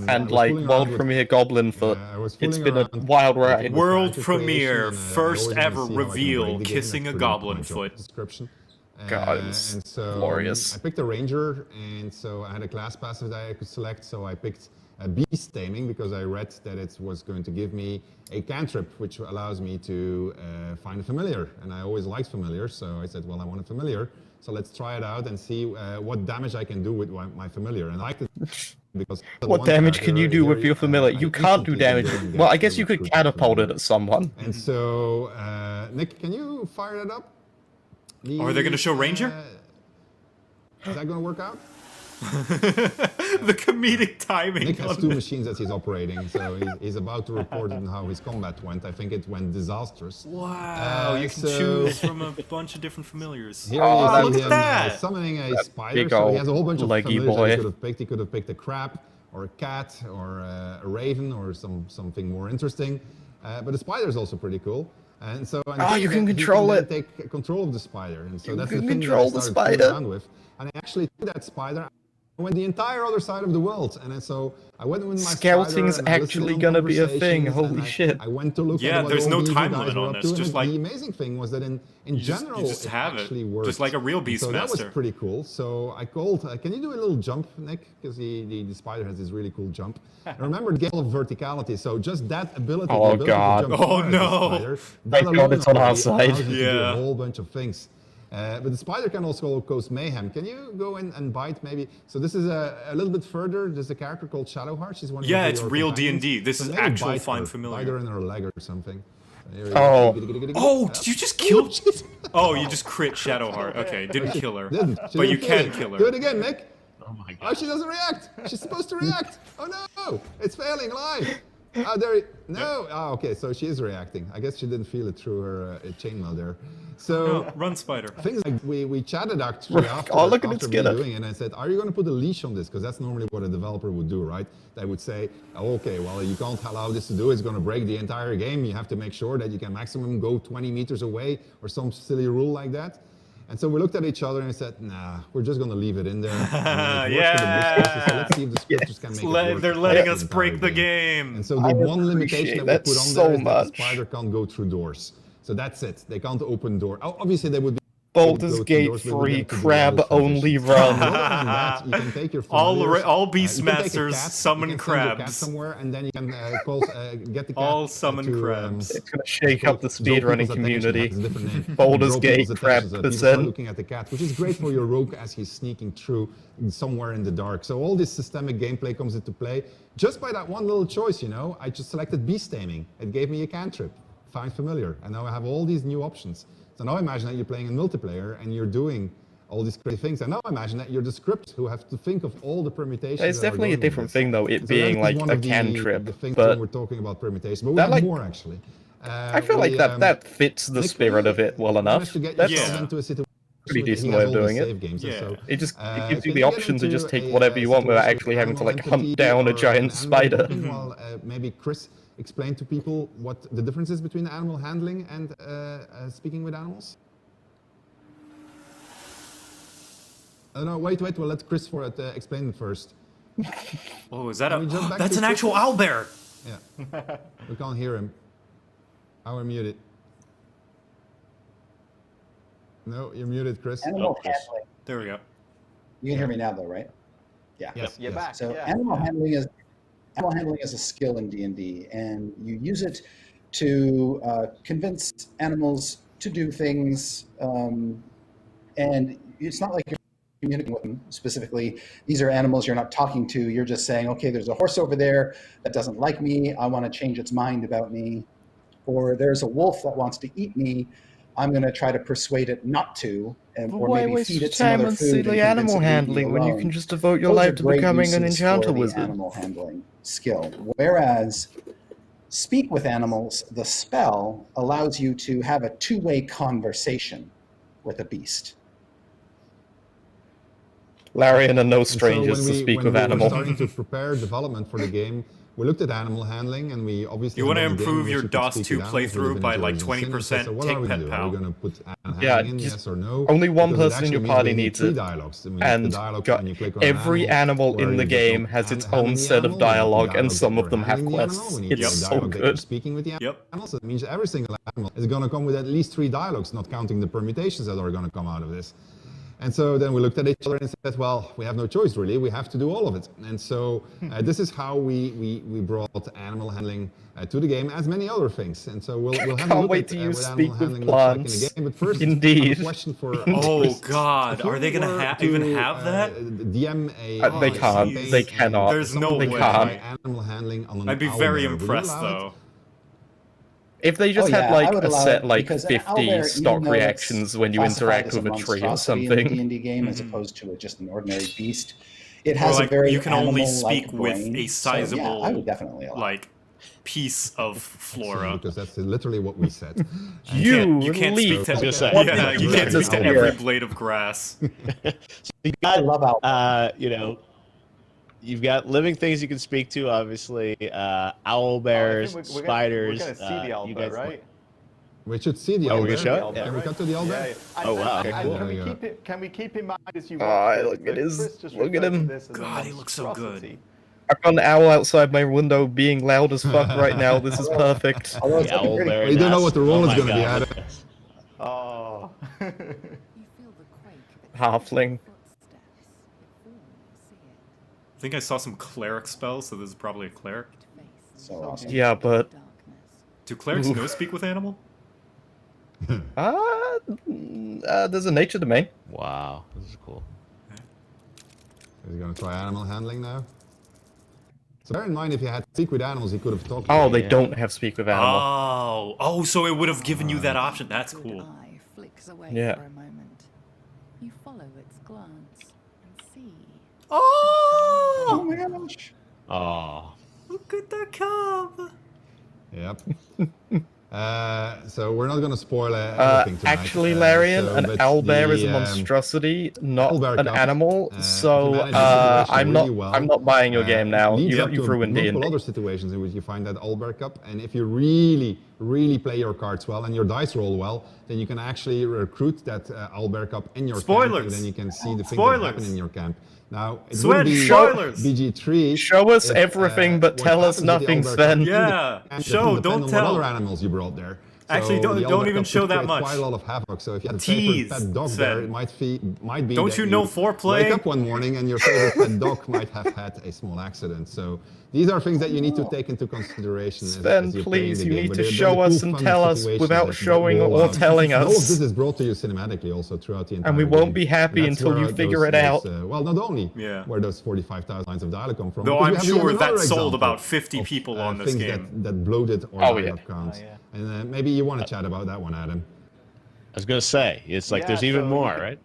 S1: and like world premiere Goblin Foot. It's been a wild ride.
S2: World premiere, first ever reveal, kissing a Goblin Foot.
S6: Description.
S1: God, it was
S6: and so
S1: glorious.
S6: I picked a ranger, and so I had a class passive that I could select. So I picked a beast taming because I read that it was going to give me a cantrip, which allows me to find a familiar. And I always liked familiar, so I said, well, I want a familiar. So let's try it out and see what damage I can do with my familiar. And I liked it because
S1: what damage can you do with your familiar? You can't do damage. Well, I guess you could catapult it at someone.
S6: And so, Nick, can you fire that up?
S2: Are they going to show Ranger?
S6: Is that going to work out?
S2: The comedic timing.
S6: Nick has two machines that he's operating, so he's about to report on how his combat went. I think it went disastrous.
S2: Wow, you can choose from a bunch of different familiars.
S6: Here you
S2: look
S6: see
S2: at
S6: him
S2: that!
S6: Summoning a spider, so he has a whole bunch of familiars that he could have picked. He could have picked a crab, or a cat, or a raven, or something more interesting. But the spider is also pretty cool. And so
S1: you can control it.
S6: Take control of the spider, and so that's
S1: you
S6: the
S1: can
S6: thing
S1: control
S6: that I
S1: the
S6: started
S1: spider.
S6: around with. And I actually took that spider. I went the entire other side of the world, and so I went with my
S1: Scouting's
S6: spider,
S1: actually gonna be a thing. Holy shit!
S6: I went to look at what
S2: there's
S6: all
S2: no
S6: these
S2: time
S6: guys
S2: limit
S6: were
S2: on
S6: up
S2: this.
S6: to,
S2: Just
S6: and
S2: like
S6: the amazing thing was that in general,
S2: you just have
S6: actually
S2: it,
S6: worked.
S2: just like a real Beastmaster.
S6: So that was pretty cool. So I called. Can you do a little jump, Nick? Because the spider has this really cool jump. And remember, the game of verticality. So just that ability.
S1: Oh,
S6: the ability
S1: God.
S6: To jump
S2: Oh,
S6: far as a
S2: no.
S6: spider,
S1: Thank God it's on our side.
S6: allows you to do
S2: Yeah.
S6: a whole bunch of things. But the spider can also cause mayhem. Can you go in and bite maybe? So this is a little bit further. There's a character called Shadowheart. She's one of
S2: Yeah,
S6: your
S2: it's real
S6: companions.
S2: D&D. This
S6: So
S2: is
S6: maybe
S2: actual
S6: bite
S2: fine
S6: her,
S2: familiar.
S6: Bite her in her leg or something. There you
S1: Oh.
S6: go.
S2: Oh, did you just kill? Oh, you just crit Shadowheart. Okay, didn't kill her.
S6: Didn't. She
S2: But you
S6: didn't
S2: can
S6: it.
S2: kill her.
S6: Do it again, Nick.
S3: Oh my
S6: Oh,
S3: god.
S6: she doesn't react. She's supposed to react. Oh no, it's failing live. Oh, there. No. Oh, okay. So she is reacting. I guess she didn't feel it through her chainmail there. So
S2: No, run, spider.
S6: things like we chatted actually after,
S1: Oh, look at
S6: after
S1: it
S6: me
S1: skinner.
S6: doing it, and I said, "Are you going to put a leash on this?" Because that's normally what a developer would do, right? They would say, oh, "Okay, well, you can't allow this to do. It's going to break the entire game. You have to make sure that you can maximum go 20 meters away, or some silly rule like that." And so we looked at each other and said, "Nah, we're just going to leave it in there." And it worked for the most part, so let's see if the scriptures can make it work.
S2: They're letting
S6: for
S2: us
S6: the
S2: break
S6: entire
S2: the game.
S6: And so the one limitation that we put on there is that
S1: much.
S6: the spider can't go through doors. So that's it. They can't open doors. Obviously, they would be
S1: Baldur's Gate 3 crab only run.
S6: you can take your
S2: All
S6: familiars,
S2: Beastmasters
S6: you can
S2: summon
S6: send your cat
S2: crabs.
S6: somewhere, and then you can get the cat
S2: All summon
S6: to,
S2: crabs.
S1: It's gonna shake up the
S6: draw
S1: speedrunning
S6: people's
S1: community.
S6: attention. That's a different name.
S1: Baldur's
S6: Draw
S1: Gate
S6: people's
S1: crab
S6: attention so that people start
S1: percent.
S6: looking at the cat, which is great for your rogue as he's sneaking through somewhere in the dark. So all this systemic gameplay comes into play just by that one little choice. I just selected beast taming. It gave me a cantrip, find familiar, and now I have all these new options. So now imagine that you're playing in multiplayer and you're doing all these crazy things. And now imagine that you're the script who have to think of all the permutations.
S1: It's
S6: that are
S1: definitely a
S6: going with
S1: different
S6: this.
S1: thing, though, it
S6: So
S1: being
S6: that
S1: like
S6: is one
S1: a
S6: of the
S1: cantrip.
S6: things
S1: But
S6: when we're talking about permutations, but we
S1: that,
S6: have
S1: like-
S6: more actually.
S1: I feel like that fits the
S6: Nick,
S1: spirit of it well enough.
S6: managed to get
S1: That's
S6: yourself into a situation
S1: pretty
S6: where he
S1: decent
S6: has
S1: way of
S6: all the
S1: doing
S6: save
S1: it.
S6: games, and
S2: Yeah.
S6: so,
S1: It just it gives you
S6: can
S1: the
S6: get
S1: option to
S6: into
S1: just take
S6: a,
S1: whatever you want without
S6: situation
S1: actually
S6: with
S1: having to like
S6: animal
S1: hunt
S6: entity
S1: down a
S6: or
S1: giant
S6: animal
S1: spider.
S6: handling, while maybe Chris explain to people what the difference is between animal handling and speaking with animals? No, wait, well, let Chris explain it first.
S2: Oh, is that
S6: Can we jump back
S2: that's
S6: to
S2: an actual
S6: Chris?
S2: owlbear.
S6: Yeah, we can't hear him. We're muted. No, you're muted, Chris.
S7: Animal handling.
S2: There we go.
S7: You can hear me now, though, right? Yeah.
S6: Yes,
S4: You're
S6: yes.
S4: back.
S7: So
S4: yeah.
S7: animal handling is a skill in D&D, and you use it to convince animals to do things. And it's not like you're communicating with them specifically. These are animals you're not talking to. You're just saying, okay, there's a horse over there that doesn't like me. I want to change its mind about me. Or there's a wolf that wants to eat me. I'm going to try to persuade it not to, or
S1: why
S7: maybe
S1: waste
S7: feed
S1: your
S7: it some
S1: time
S7: other
S1: on
S7: food
S1: silly
S7: and convince
S1: animal
S7: it to leave me
S1: handling when you
S7: alone.
S1: can just devote your
S7: Those are
S1: life to
S7: great
S1: becoming an
S7: uses
S1: enchanter
S7: for the
S1: wizard?
S7: animal handling skill. Whereas speak with animals, the spell allows you to have a two-way conversation with a beast.
S1: Larian are no
S6: And so
S1: strangers to speak with
S6: when we were
S1: animals.
S6: starting to prepare development for the game, we looked at animal handling, and we obviously...
S2: You want to improve your DOS 2 playthrough by like 20%, take Pet Pal.
S6: Are we going to put animal
S1: Yeah,
S6: handling in, yes or no?
S1: only one
S6: Because
S1: person in your party needs it.
S6: Dialogues.
S1: And every animal in the game has its own set of dialogue, and some of them have quests. It's so good.
S6: Speaking with the animals, so it means every single animal is going to come with at least 3 dialogues, not counting the permutations that are going to come out of this. And so then we looked at each other and said, well, we have no choice, really. We have to do all of it. And so this is how we brought animal handling to the game, as many other things. And so we'll have a look
S1: Can't wait to use speak with plants.
S6: Like in the game. But first,
S1: Indeed.
S6: I have a question for...
S2: Oh, God. Are they going to even have that?
S6: DM a...
S1: they can't. They cannot.
S2: There's no way.
S6: Animal handling on an
S2: I'd be very impressed, though.
S1: If they just had like a set like
S7: because
S1: 50
S7: owlbear,
S1: stock reactions when you interact with a tree or something.
S7: In a D&D game, as opposed to just an ordinary beast, it has a very
S2: you can only
S7: speak
S2: with a sizable,
S7: so, yeah, I would definitely allow
S2: like piece of flora.
S6: Because that's literally what we said.
S2: You can't speak to you can't speak to every blade of grass.
S3: I love you know. You've got living things you can speak to, obviously. Owl bears, spiders.
S4: We're going to see the owl bear, right?
S6: We should see the owl bear.
S4: Can
S6: we cut to the owl bear?
S3: Oh, wow. Okay, cool.
S4: Can we keep in mind as you watch
S1: look at him.
S2: God, he looks so good.
S1: I've got an owl outside my window being loud as fuck right now. This is perfect.
S3: The owl bear.
S6: You don't know what the role is going to be, Adam.
S4: Oh.
S1: Halfling.
S2: I think I saw some cleric spells, so this is probably a cleric.
S7: So awesome.
S1: Yeah, but...
S2: Do clerics no speak with animal?
S1: There's a nature domain.
S3: Wow, this is cool.
S6: Is he going to try animal handling now? So bear in mind, if you had speak with animals, he could have talked.
S1: Oh, they don't have speak with animal.
S2: Oh, so it would have given you that option. That's cool.
S1: Yeah.
S11: You follow its glance and see.
S2: Oh
S7: my gosh!
S3: Oh,
S2: look at the cub.
S6: Yep. So we're not going to spoil everything tonight.
S1: Actually, Larian, an owlbear is a monstrosity, not an animal. So I'm not buying your game now. You've ruined D&D.
S6: Other situations in which you find that owlbear cup, and if you really play your cards well and your dice roll well, then you can actually recruit that owlbear cup in your camp, and then you can see the things that happen in your camp. Now, it would be BG3.
S1: Show us everything, but tell us nothing, Sven.
S2: Yeah, don't tell.
S6: What other animals you brought there.
S2: Actually, don't even show that much.
S6: Quite a lot of havoc. So if you had a favorite pet dog there, it might be.
S2: Don't you know foreplay?
S6: Wake up one morning and your favorite pet dog might have had a small accident. So these are things that you need to take into consideration.
S1: Sven, please, you need to show us and tell us without showing or telling us.
S6: All of this is brought to you cinematically also throughout the entire
S1: and we won't be happy until you figure it out.
S6: Well, not only where those 45,000 lines of dialogue come from.
S2: Though I'm sure that sold about 50 people on this game.
S6: That bloated or dialogue counts. And maybe you want to chat about that one, Adam.
S3: I was going to say, it's like there's even more, right?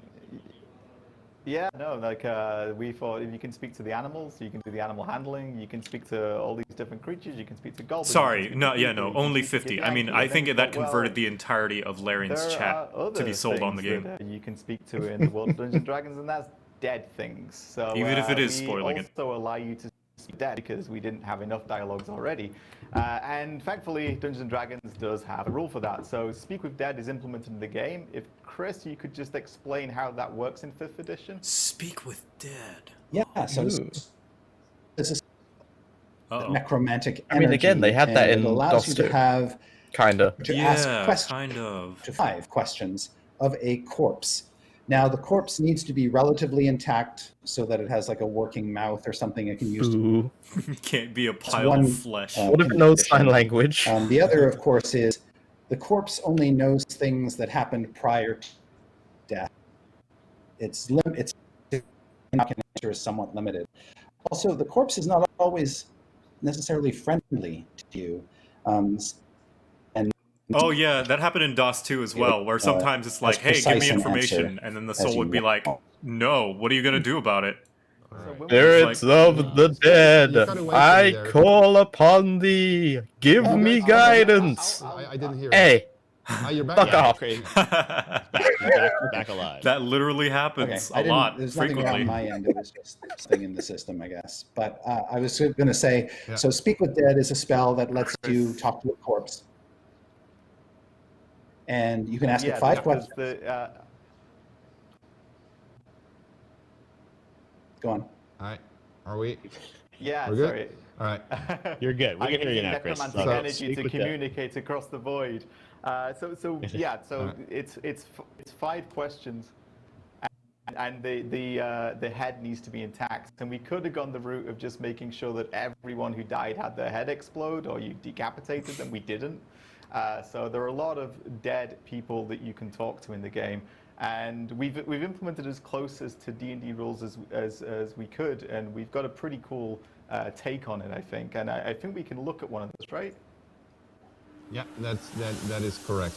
S4: Yeah, no, like we thought if you can speak to the animals, you can do the animal handling, you can speak to all these different creatures, you can speak to goblins.
S2: Sorry, no, only 50. I mean, I think that converted the entirety of Larian's chat to be sold on the game.
S4: You can speak to in the world of Dungeons & Dragons, and that's dead things. So
S2: even if it is spoiling
S4: it. We also allow you to speak dead because we didn't have enough dialogues already. And thankfully, Dungeons & Dragons does have a rule for that. So Speak with Dead is implemented in the game. If Chris, you could just explain how that works in 5th edition?
S2: Speak with Dead.
S7: Yeah, so this is necromantic energy.
S1: I mean, again, they had that in
S7: it allows you to have ask questions to 5 questions of a corpse. Now, the corpse needs to be relatively intact so that it has like a working mouth or something it can use.
S2: Can't be a pile of flesh.
S1: What if it knows sign language?
S7: The other, of course, is the corpse only knows things that happened prior to death. Its answer is somewhat limited. Also, the corpse is not always necessarily friendly to you.
S2: Oh yeah, that happened in DOS 2 as well, where sometimes it's like, hey, give me information, and then the soul would be like, no, what are you going to do about it?
S1: Spirits of the dead, I call upon thee, give me guidance.
S6: I didn't hear
S1: Hey,
S6: you're back.
S1: Fuck off.
S3: Back alive.
S2: That literally happens
S7: Okay,
S2: a lot.
S7: There's nothing wrong
S2: frequently.
S7: on my end. It was just something in the system, I guess. But I was going to say, so Speak with Dead is a spell that lets you talk to a corpse. And you can ask it 5 questions. Go on.
S6: All right. Are we?
S4: Yeah,
S6: We're good?
S4: sorry.
S6: All right.
S3: You're good. We can hear you now, Chris.
S4: Necromantic energy to communicate across the void. It's 5 questions, and the head needs to be intact. And we could have gone the route of just making sure that everyone who died had their head explode, or you decapitated them. We didn't. So there are a lot of dead people that you can talk to in the game. And we've implemented as close as to D&D rules as we could, and we've got a pretty cool take on it, I think. And I think we can look at one of those, right?
S6: Yeah, that is correct.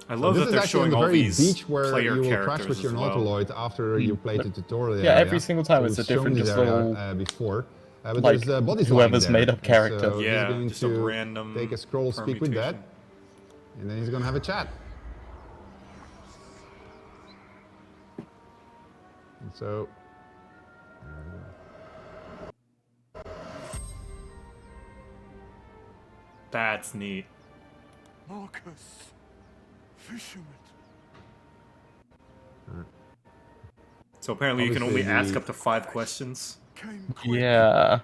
S2: I love that they're showing all these
S6: beach where
S2: player
S6: you will
S2: characters
S6: crash with your
S2: as well.
S6: Nautiloid after you played the tutorial.
S1: Yeah,
S6: area.
S1: every single time it's a different just little
S6: before. But
S1: like
S6: there's bodies
S1: whoever's
S6: lying there,
S1: made up character.
S6: So
S2: Yeah,
S6: he's going
S2: just a
S6: to
S2: random
S6: take a scroll, speak with that,
S2: permutation.
S6: and then he's going to have a chat. And so.
S2: That's neat.
S8: Marcus, fisherman.
S2: So apparently you can only
S6: Obviously
S2: ask up to 5 questions.
S1: Yeah.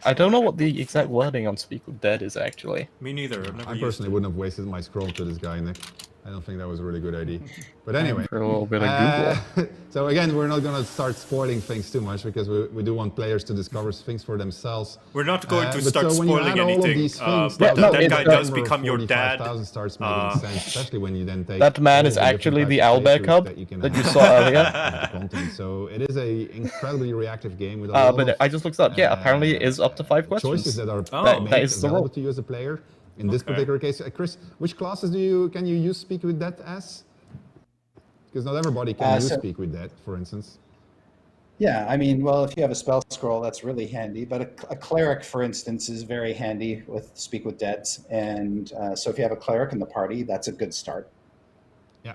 S1: I don't know what the exact wording on Speak with Dead is, actually.
S2: Me neither. I've never
S6: I
S2: used
S6: personally
S2: it.
S6: wouldn't have wasted my scroll to this guy, Nick. I don't think that was a really good idea. But anyway.
S1: For a little bit of Google.
S6: So again, we're not going to start spoiling things too much because we do want players to discover things for themselves.
S2: We're not going to
S6: But
S2: start
S6: so when you
S2: spoiling
S6: add all of
S2: anything.
S6: these things,
S2: But
S1: no,
S2: that guy
S1: it's,
S2: does become your dad.
S6: 45,000 starts making sense, especially when you then take
S1: That man
S6: all
S1: is
S6: the different
S1: actually the
S6: types of
S1: owlbear
S6: playthroughs
S1: cub
S6: that you
S1: that you
S6: have
S1: saw earlier.
S6: with the content. So it is a incredibly reactive game with a lot
S1: But
S6: of
S1: I just looked up. Yeah, apparently it is up to 5 questions.
S6: choices that are
S1: that is the
S6: available
S1: rule.
S6: to you as a player. In this particular case, Chris, which classes can you use Speak with That as? Because not everybody can use Speak with That, for instance.
S7: Yeah, I mean, well, if you have a spell scroll, that's really handy. But a cleric, for instance, is very handy with Speak with Deads. And so if you have a cleric in the party, that's a good start.
S6: Yeah.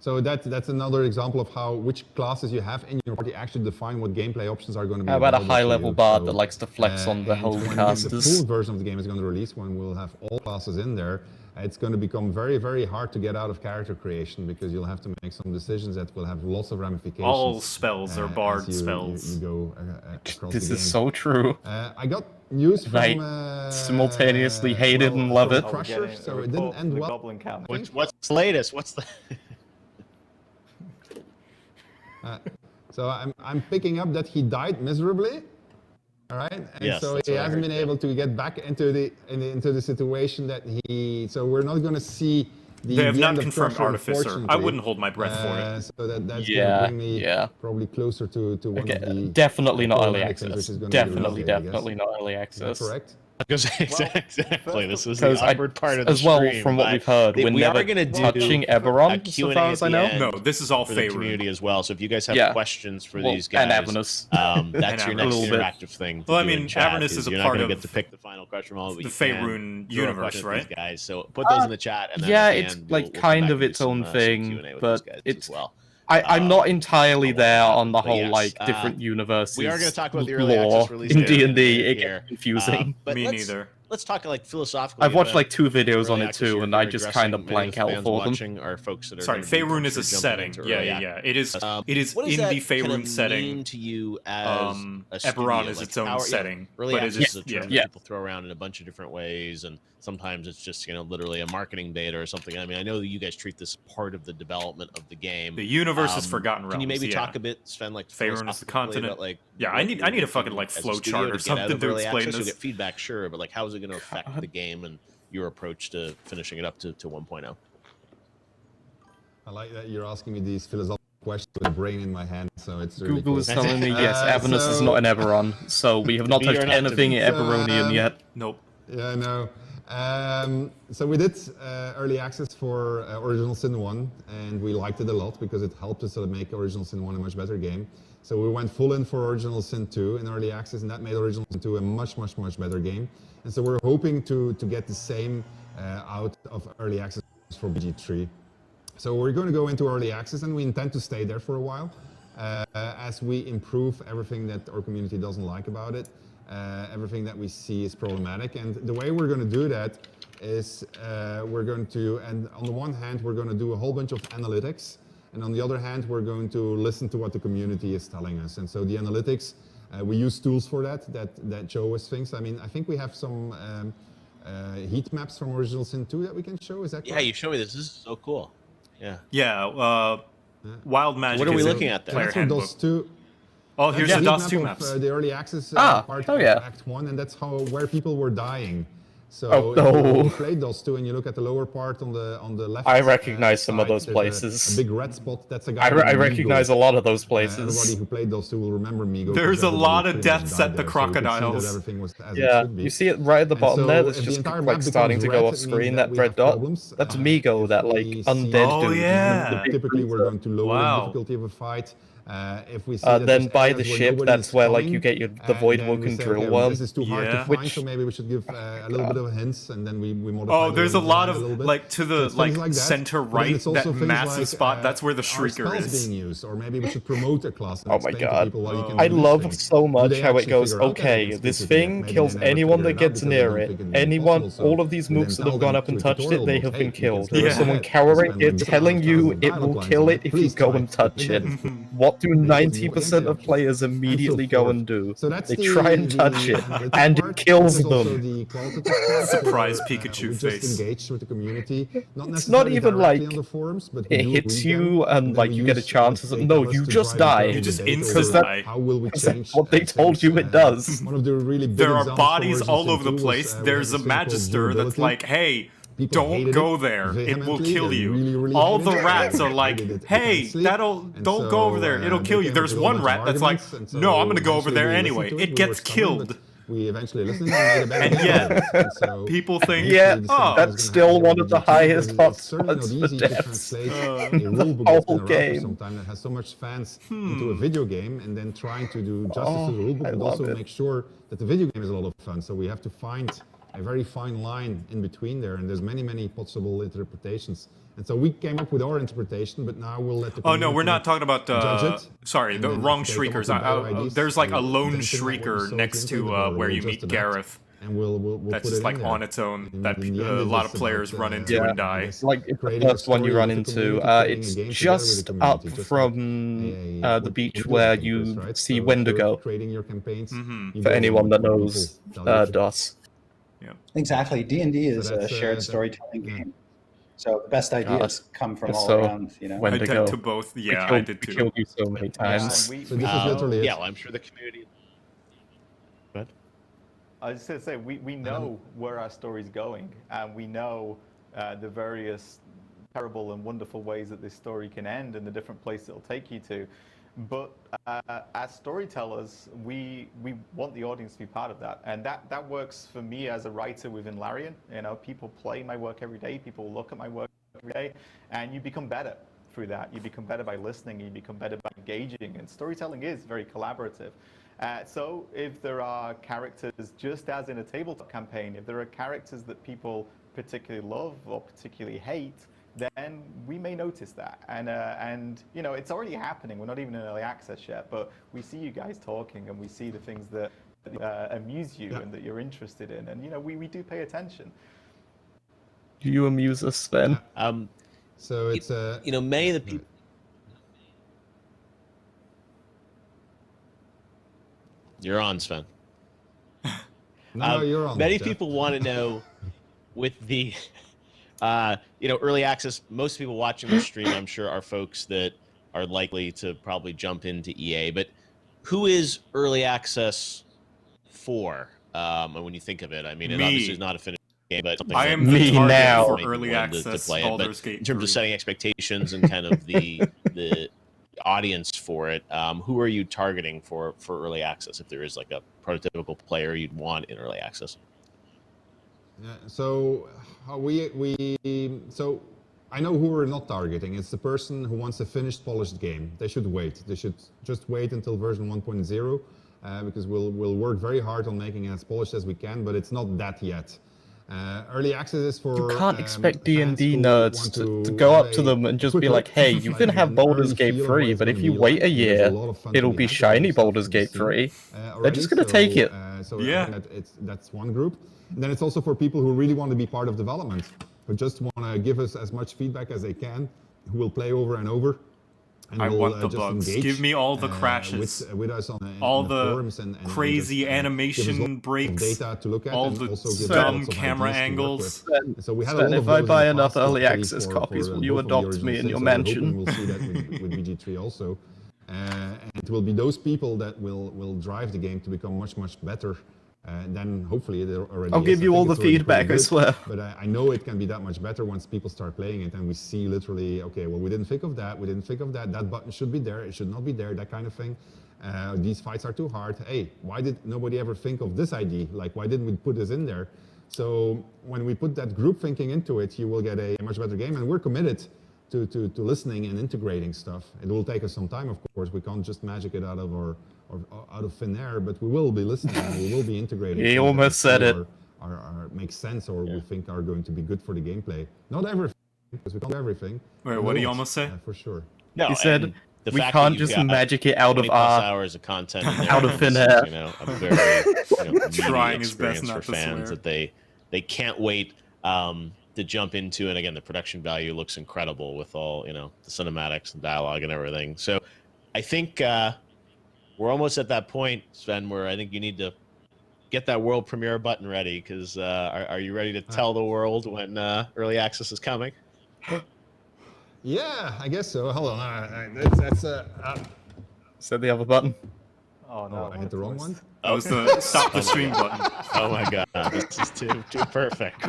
S6: So that's another example of how which classes you have in your party actually define what gameplay options are going to be.
S1: How about a
S6: available to
S1: high-level
S6: you.
S1: bard
S6: So,
S1: that likes to flex on the
S6: and
S1: holy
S6: when
S1: casters?
S6: the full version of the game is going to release, when we'll have all classes in there, it's going to become very, very hard to get out of character creation because you'll have to make some decisions that will have lots of ramifications.
S2: All spells are bard
S6: as
S2: spells.
S6: You go across
S1: This
S6: the
S1: is
S6: game.
S1: so true.
S6: I got news from
S1: simultaneously hate it and love it.
S6: Crusher, so it didn't end well.
S4: Goblin camp.
S3: What's the latest? What's the?
S6: So I'm picking up that he died miserably. All right, and
S3: Yes,
S6: so
S3: that's
S6: he
S3: what I
S6: hasn't
S3: heard,
S6: been able to get back into the situation that he. So we're not going to see the.
S2: They have
S6: the
S2: not
S6: end of
S2: confirmed
S6: Crusher,
S2: Artificer. I
S6: unfortunately.
S2: wouldn't hold my breath for it.
S6: So that's going to
S1: Yeah,
S6: bring me probably closer to one of the.
S1: Definitely not early
S6: problematic things,
S1: access.
S6: which is going to be
S1: Definitely,
S6: released, I guess.
S1: definitely not early
S6: Is that
S1: access.
S6: correct?
S3: Exactly. This was the
S1: Because
S3: awkward part of the
S1: as well,
S3: stream,
S1: from what
S3: but
S1: we've heard, we're
S3: we
S1: never
S3: are gonna do
S1: touching
S3: a
S1: Eberron, so
S3: Q&A
S1: far
S3: at
S1: as I
S3: the
S1: know.
S3: end
S2: No, this is all
S3: for the
S2: Faerun.
S3: community as well. So if you guys have questions for these guys,
S1: and Avernus.
S3: That's your
S2: And
S3: next
S1: Avernus.
S3: interactive thing. To
S2: Well, I
S3: do in
S2: mean,
S3: chat,
S2: Avernus is a
S3: you're
S2: part
S3: not gonna
S2: of
S3: get to pick the final question from all, but
S2: the
S3: you can
S2: Faerun
S3: throw a
S2: universe,
S3: question at
S2: right?
S3: these guys. So put those in the chat, and then
S1: Yeah,
S3: at the
S1: it's
S3: end,
S1: like
S3: we'll come
S1: kind
S3: back
S1: of
S3: and do
S1: its
S3: some,
S1: own
S3: some
S1: thing,
S3: Q&A with
S1: but
S3: these guys
S1: it's
S3: as well.
S1: I'm not entirely there on the
S3: But
S1: whole
S3: yes,
S1: like different universes.
S3: We are going to talk about the early
S1: lore
S3: access release
S1: in
S3: here
S1: D&D. It
S3: here.
S1: gets confusing.
S3: But
S2: Me
S3: let's-
S2: neither.
S3: Let's talk like philosophically.
S1: I've watched
S3: about
S1: like 2 videos on
S3: early
S1: it
S3: access
S1: too,
S3: you're
S1: and I just
S3: addressing
S1: kind of
S3: many
S1: blank
S3: the
S1: out
S3: fans
S1: for them.
S3: watching are folks that are
S2: Sorry,
S3: gonna be
S2: Faerun is a
S3: jumping
S2: setting.
S3: into
S2: Yeah,
S3: early
S2: yeah, yeah. It is
S3: access.
S2: in
S3: What does
S2: the
S3: that
S2: Faerun
S3: kind of
S2: setting.
S3: mean to you as a studio?
S2: Eberron is
S3: Like,
S2: its own
S3: how are-
S2: setting,
S3: Early
S2: but it
S3: access
S2: is-
S3: is a term
S2: yeah.
S3: that people throw around in a bunch of different ways, and sometimes it's just literally a marketing beta or something. I mean, I know that you guys treat this part of the development of the game.
S2: The universe is Forgotten Realms.
S3: Can you maybe
S2: yeah.
S3: talk a bit, Sven, like
S2: Faerun is the
S3: philosophically
S2: continent.
S3: about, like,
S2: Yeah, I
S3: what
S2: need
S3: you're
S2: a
S3: looking
S2: fucking like
S3: as a
S2: flow
S3: studio
S2: chart or
S3: to get out
S2: something
S3: of
S2: to
S3: early
S2: explain
S3: access? You'll
S2: this.
S3: get feedback, sure, but like, how is it going to affect the game and your approach to finishing it up to 1.0?
S6: I like that you're asking me these philosophical questions with a brain in my hand, so it's really
S1: Google
S6: cool.
S1: is telling me yes, Avernus is
S6: so-
S1: not an Eberron, so we have not
S3: To be or
S1: touched
S3: not to
S1: anything
S3: be.
S1: Eberonian yet.
S2: Nope.
S6: Yeah, I know. So we did early access for Original Sin 1, and we liked it a lot because it helped us to make Original Sin 1 a much better game. So we went full in for Original Sin 2 in early access, and that made Original Sin 2 a much, much, much better game. And so we're hoping to get the same out of early access for BG3. So we're going to go into early access, and we intend to stay there for a while as we improve everything that our community doesn't like about it. Everything that we see is problematic, and the way we're going to do that is we're going to, and on the one hand, we're going to do a whole bunch of analytics, and on the other hand, we're going to listen to what the community is telling us. And so the analytics, we use tools for that show us things. I mean, I think we have some heat maps from Original Sin 2 that we can show. Is that correct?
S3: Yeah, you showed me this. This is so cool. Yeah.
S2: Yeah. Wild Magic.
S3: What are we looking at there?
S6: That's for DOS 2.
S2: Oh, here's the DOS 2 maps.
S6: The early access part of Act 1, and that's where people were dying. So if you play DOS 2 and you look at the lower part on the left,
S1: I recognize some
S6: side,
S1: of those places.
S6: A big red spot. That's a guy.
S1: I recognize a lot of those places.
S6: Everybody who played DOS 2 will remember Migo.
S2: There's a lot of deaths at the crocodiles.
S6: So everything was as it
S1: Yeah,
S6: should be.
S1: you see it right at the bottom there. That's
S6: if the
S1: just
S6: entire
S1: like
S6: map
S1: starting to
S6: becomes
S1: go
S6: red,
S1: off
S6: it means
S1: screen.
S6: that
S1: That
S6: we
S1: red
S6: have
S1: dot.
S6: problems.
S1: That's Migo, that like
S6: we
S1: undead
S6: see-
S1: dude.
S2: yeah.
S6: Typically, we're going to lower the difficulty of a fight. If we see that
S1: then
S6: there's
S1: by the
S6: areas where
S1: ship,
S6: nobody
S1: that's
S6: is
S1: where like
S6: coming,
S1: you get the void
S6: then
S1: woken
S6: we say,
S1: drill
S6: okay,
S1: worm.
S6: This is too hard to
S2: Yeah.
S6: find, so maybe we should give a little bit of hints, and then we modify.
S2: Oh, there's a lot
S6: little
S2: of
S6: bit.
S2: like to
S6: So
S2: the
S6: it's things like that.
S2: center
S6: But then
S2: right,
S6: it's also
S2: that
S6: things
S2: massive
S6: like,
S2: spot. That's where the
S6: are
S2: shrieker
S6: spells
S2: is.
S6: being used, or maybe we should promote a class. And
S1: Oh my
S6: explain to
S1: god.
S6: people why you can
S1: I
S6: do these
S1: love
S6: things.
S1: so
S6: Do
S1: much
S6: they
S1: how it
S6: actually
S1: goes,
S6: figure out that
S1: okay,
S6: it's
S1: this
S6: stupid?
S1: thing
S6: Maybe they
S1: kills
S6: never
S1: anyone
S6: figure
S1: that
S6: it out
S1: gets
S6: because they
S1: near
S6: don't
S1: it.
S6: think it is
S1: Anyone,
S6: possible, so
S1: all of these
S6: we then
S1: moves that
S6: tell
S1: have
S6: them
S1: gone up
S6: through
S1: and
S6: a
S1: touched it,
S6: tutorial
S1: they
S6: mode,
S1: have
S6: hey,
S1: been
S6: you can
S1: killed.
S6: still
S1: There is
S6: do
S1: someone
S6: that.
S1: cowering
S6: Spend
S1: it,
S6: a good
S1: telling
S6: amount of
S1: you
S6: time with
S1: it will
S6: dialogue
S1: kill
S6: lines
S1: it
S6: on
S1: if you
S6: please
S1: go
S6: try
S1: and
S6: it.
S1: touch it.
S6: That's
S1: What do
S6: because
S1: 90% of
S6: yeah.
S1: players
S6: And
S1: immediately
S6: so
S1: go
S6: forth.
S1: and do?
S6: So that's
S1: They
S6: the,
S1: try and touch it,
S6: analytic
S1: and it
S6: part.
S1: kills
S6: There's also
S1: them.
S6: the qualitative part
S2: Surprise
S6: where,
S2: Pikachu
S6: we just
S2: face.
S6: engage with the community, not
S1: It's not
S6: necessarily
S1: even
S6: directly
S1: like
S6: on the forums, but we
S1: it
S6: do
S1: hits
S6: read them,
S1: you and
S6: then
S1: like
S6: we
S1: you get a
S6: use
S1: chance.
S6: what they
S1: No,
S6: tell us
S1: you
S6: to
S1: just
S6: drive
S1: die.
S6: internal
S2: You just
S6: debate
S2: instantly
S6: over
S2: die.
S6: How will we
S1: Because that's
S6: change
S1: what they told
S6: things.
S1: you it does.
S6: One of the really big
S2: There are
S6: examples for
S2: bodies
S6: Original
S2: all
S6: Sin
S2: over the
S6: 2 was,
S2: place.
S6: we had
S2: There's a
S6: this thing called
S2: magister that's
S6: durability.
S2: like, hey,
S6: People
S2: don't
S6: hated
S2: go
S6: it
S2: there. It will
S6: vehemently,
S2: kill
S6: they
S2: you.
S6: really
S2: All
S6: hated
S2: the
S6: it.
S2: rats
S6: They
S2: are like,
S6: hated it
S2: hey,
S6: intensely.
S2: don't
S6: And
S2: go over there.
S6: so,
S2: It'll
S6: they
S2: kill you.
S6: came up
S2: There's
S6: with a whole
S2: one
S6: bunch of
S2: rat that's like,
S6: arguments, and so
S2: no, I'm gonna go over
S6: eventually
S2: there
S6: we
S2: anyway.
S6: listened to
S2: It
S6: we
S2: gets
S6: were stubborn,
S2: killed.
S6: but we eventually listened and made a better
S2: And
S6: game
S2: yet,
S6: out of it. And so
S2: people think,
S1: Yeah,
S6: eventually the same thing
S1: that's
S6: was gonna
S1: still
S6: happen
S1: one
S6: with
S1: of the
S6: BG2,
S1: highest
S6: because it's certainly
S1: hotspots
S6: not
S1: for
S6: easy to
S1: deaths
S6: translate
S1: in
S6: a rule book
S1: the
S6: that's been
S1: whole
S6: around for
S1: game.
S6: some time that has so much fans into a video game, and then trying to do justice to the rule book,
S1: I
S6: but
S1: love
S6: also
S1: it.
S6: make sure that the video game is a lot of fun. So we have to find a very fine line in between there, and there's many possible interpretations. And so we came up with our interpretation, but now we'll let the
S2: oh no, we're
S6: community
S2: not talking about
S6: judge it.
S2: sorry,
S6: And
S2: the
S6: then
S2: wrong
S6: if they come up
S2: shriekers.
S6: with better ideas,
S2: There's like a
S6: we'll
S2: lone
S6: then think about what we
S2: shrieker
S6: saw
S2: next
S6: at
S2: to
S6: the Intellect
S2: where you
S6: Devourers,
S2: meet
S6: we'll just
S2: Gareth.
S6: and we'll
S2: That's
S6: put
S2: just
S6: it
S2: like
S6: in
S2: on
S6: there.
S2: its own.
S6: In
S2: That
S6: the end,
S2: a
S6: it's
S2: lot of
S6: just
S2: players
S6: about,
S2: run into
S1: yeah.
S2: and die.
S6: guess,
S1: Like it's the
S6: creating a
S1: first one you
S6: story
S1: run
S6: with the
S1: into.
S6: community, creating a
S1: It's
S6: game together with
S1: just
S6: the
S1: up
S6: community, just
S1: from
S6: like
S1: the beach
S6: what
S1: where
S6: Joseph
S1: you
S6: does, right?
S1: see
S6: So if
S1: Wendigo.
S6: you're creating your campaigns, you
S1: For
S6: go
S1: anyone
S6: on
S1: that
S6: what
S1: knows
S6: people tell you.
S1: DOS.
S7: Exactly. D&D is
S6: So
S7: a
S6: that's,
S7: shared
S6: that-
S7: storytelling
S6: yeah.
S7: game. So the best ideas come from all
S1: so
S7: around, you know.
S2: I
S1: Wendigo.
S2: tend to both. Yeah, I did
S1: We
S2: too.
S1: killed you so many times.
S6: So this is literally it.
S3: Yeah, well, I'm sure the community. But
S4: I was just going to say, we know where our story's going, and we know the various terrible and wonderful ways that this story can end and the different places it'll take you to. But as storytellers, we want the audience to be part of that. And that works for me as a writer within Larian. You know, people play my work every day, people look at my work every day, and you become better through that. You become better by listening, you become better by engaging, and storytelling is very collaborative. So if there are characters, just as in a tabletop campaign, if there are characters that people particularly love or particularly hate, then we may notice that. And you know, it's already happening. We're not even in early access yet, but we see you guys talking, and we see the things that amuse you and that you're interested in. And you know, we do pay attention.
S1: Do you amuse us, Sven?
S6: So it's
S3: you know, many of the people. You're on, Sven.
S6: No, you're on.
S3: Many
S6: Jeff.
S3: people want to know, with the, you know, early access. Most people watching this stream, I'm sure, are folks that are likely to probably jump into EA. But who is early access for? And when you think of it, I mean, it obviously is not a finished game, but something
S2: I
S3: that
S2: am the
S1: Me
S2: target
S1: now.
S2: for
S3: make
S2: early
S3: people want
S2: access
S3: play it. But
S2: Baldur's Gate
S3: in terms
S2: 3.
S3: of setting expectations and kind of the audience for it, who are you targeting for early access? If there is like a prototypical player you'd want in early access.
S6: Yeah, so so I know who we're not targeting. It's the person who wants a finished, polished game. They should wait. They should just wait until version 1.0 because we'll work very hard on making it as polished as we can, but it's not that yet. Early access is for
S1: You can't expect
S6: fans
S1: D&D
S6: who
S1: nerds
S6: want
S1: to go up to
S6: play
S1: them and just be
S6: quicker.
S1: like, hey, you can
S6: Like,
S1: have
S6: an
S1: Baldur's
S6: early
S1: Gate
S6: feel of what
S1: 3,
S6: it's
S1: but if
S6: gonna
S1: you
S6: be
S1: wait
S6: like,
S1: a
S6: and there's a
S1: year,
S6: lot of fun to
S1: it'll be
S6: had. There's
S1: shiny
S6: stuff
S1: Baldur's
S6: to be
S1: Gate
S6: seen,
S1: 3. They're
S6: already,
S1: just going to take it.
S6: So
S2: Yeah.
S6: I think that's one group. And then it's also for people who really want to be part of development, who just want to give us as much feedback as they can, who will play over and over. And
S2: I
S6: will,
S2: want the
S6: just
S2: bugs.
S6: engage,
S2: Give me all the crashes.
S6: With us on
S2: all
S6: the forums and
S2: crazy
S6: just,
S2: animation breaks.
S6: Data to look at,
S2: all
S6: and
S2: the
S6: also give
S2: dumb
S6: lots of
S2: camera
S6: ideas to work
S2: angles.
S6: with. And so we had
S1: Sven,
S6: a lot
S1: if
S6: of
S1: I
S6: those in
S1: buy
S6: the
S1: enough
S6: past,
S1: early
S6: especially
S1: access
S6: for
S1: copies, will you
S6: both of the
S1: adopt
S6: original
S1: me in
S6: sins.
S1: your
S6: So we're hoping
S1: mansion?
S6: we'll see that with BG3 also. And it will be those people that will drive the game to become much better. And then hopefully it already
S1: I'll give you all the feedback, I swear.
S6: But I know it can be that much better once people start playing it and we see literally, okay, well, we didn't think of that, that button should be there, it should not be there, that kind of thing. These fights are too hard. Hey, why did nobody ever think of this idea? Like, why didn't we put this in there? So when we put that group thinking into it, you will get a much better game, and we're committed to listening and integrating stuff. It will take us some time, of course. We can't just magic it out of thin air, but we will be listening and we will be integrating.
S1: He almost said it.
S6: Make sense, or we think are going to be good for the gameplay. Not everything, because we can't do everything.
S2: Wait, what did you almost say?
S6: For sure.
S3: No,
S1: He said
S3: the
S1: we
S3: fact
S1: can't
S3: that you've
S1: just
S3: got
S1: magic it out of
S3: 20+
S1: our
S3: hours of content in there
S1: out of thin air.
S3: You know, a very
S2: Trying his best
S3: experience
S2: not
S3: for
S2: to
S3: fans
S2: swear.
S3: that they can't wait to jump into. And again, the production value looks incredible with all the cinematics and dialogue and everything. So I think we're almost at that point, Sven, where I think you need to get that world premiere button ready, because are you ready to tell the world when early access is coming?
S6: Yeah, I guess so. Hold on.
S1: Said the other button.
S4: Oh no,
S6: I hit the wrong one.
S2: That was the stop the stream button.
S3: Oh my god, this is too perfect.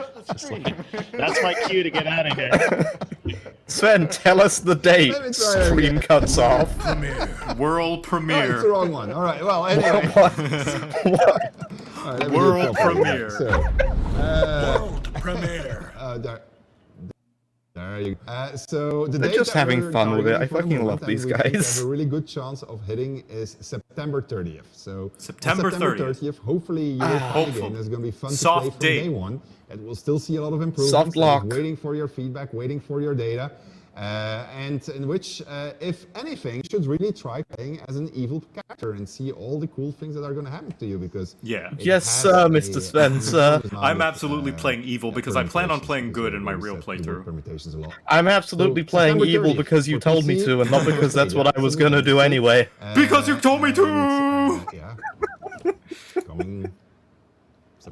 S3: That's my cue to get out of here.
S1: Sven, tell us the date.
S6: Let me try that
S1: Stream
S6: again.
S1: cuts off.
S2: World
S6: Oh, it's
S2: premiere.
S6: the wrong one. All right. Well, anyway.
S1: What?
S6: All right, let me do it
S2: World
S6: properly.
S2: premiere.
S6: So,
S8: World premiere.
S6: there you go. So the
S1: They're
S6: date
S1: just
S6: that
S1: having
S6: we're
S1: fun with it.
S6: targeting
S1: I
S6: for the
S1: fucking
S6: moment,
S1: love these
S6: and we think
S1: guys.
S6: have a really good chance of hitting is September 30th. So
S2: September
S6: 30th. Hopefully you will find the
S2: hopeful.
S6: game. It's going to be fun
S2: Soft
S6: to play from
S2: date.
S6: day one. And we'll still see a lot of improvements.
S1: Soft lock.
S6: Waiting for your feedback, waiting for your data. And in which, if anything, you should really try playing as an evil character and see all the cool things that are going to happen to you, because
S2: Yeah.
S6: it
S1: Yes,
S6: has
S1: sir,
S6: a
S1: Mr. Spencer.
S2: I'm absolutely playing evil because I plan on playing good in my real playthrough.
S6: Permutations a lot.
S1: I'm absolutely
S6: So,
S1: playing
S6: September
S1: evil
S6: 30th,
S1: because you
S6: what
S1: told
S6: we
S1: me
S6: see-
S1: to, and not because that's what I was
S6: Absolutely.
S1: gonna do anyway.
S2: Because you told me to!
S6: Yeah. Coming.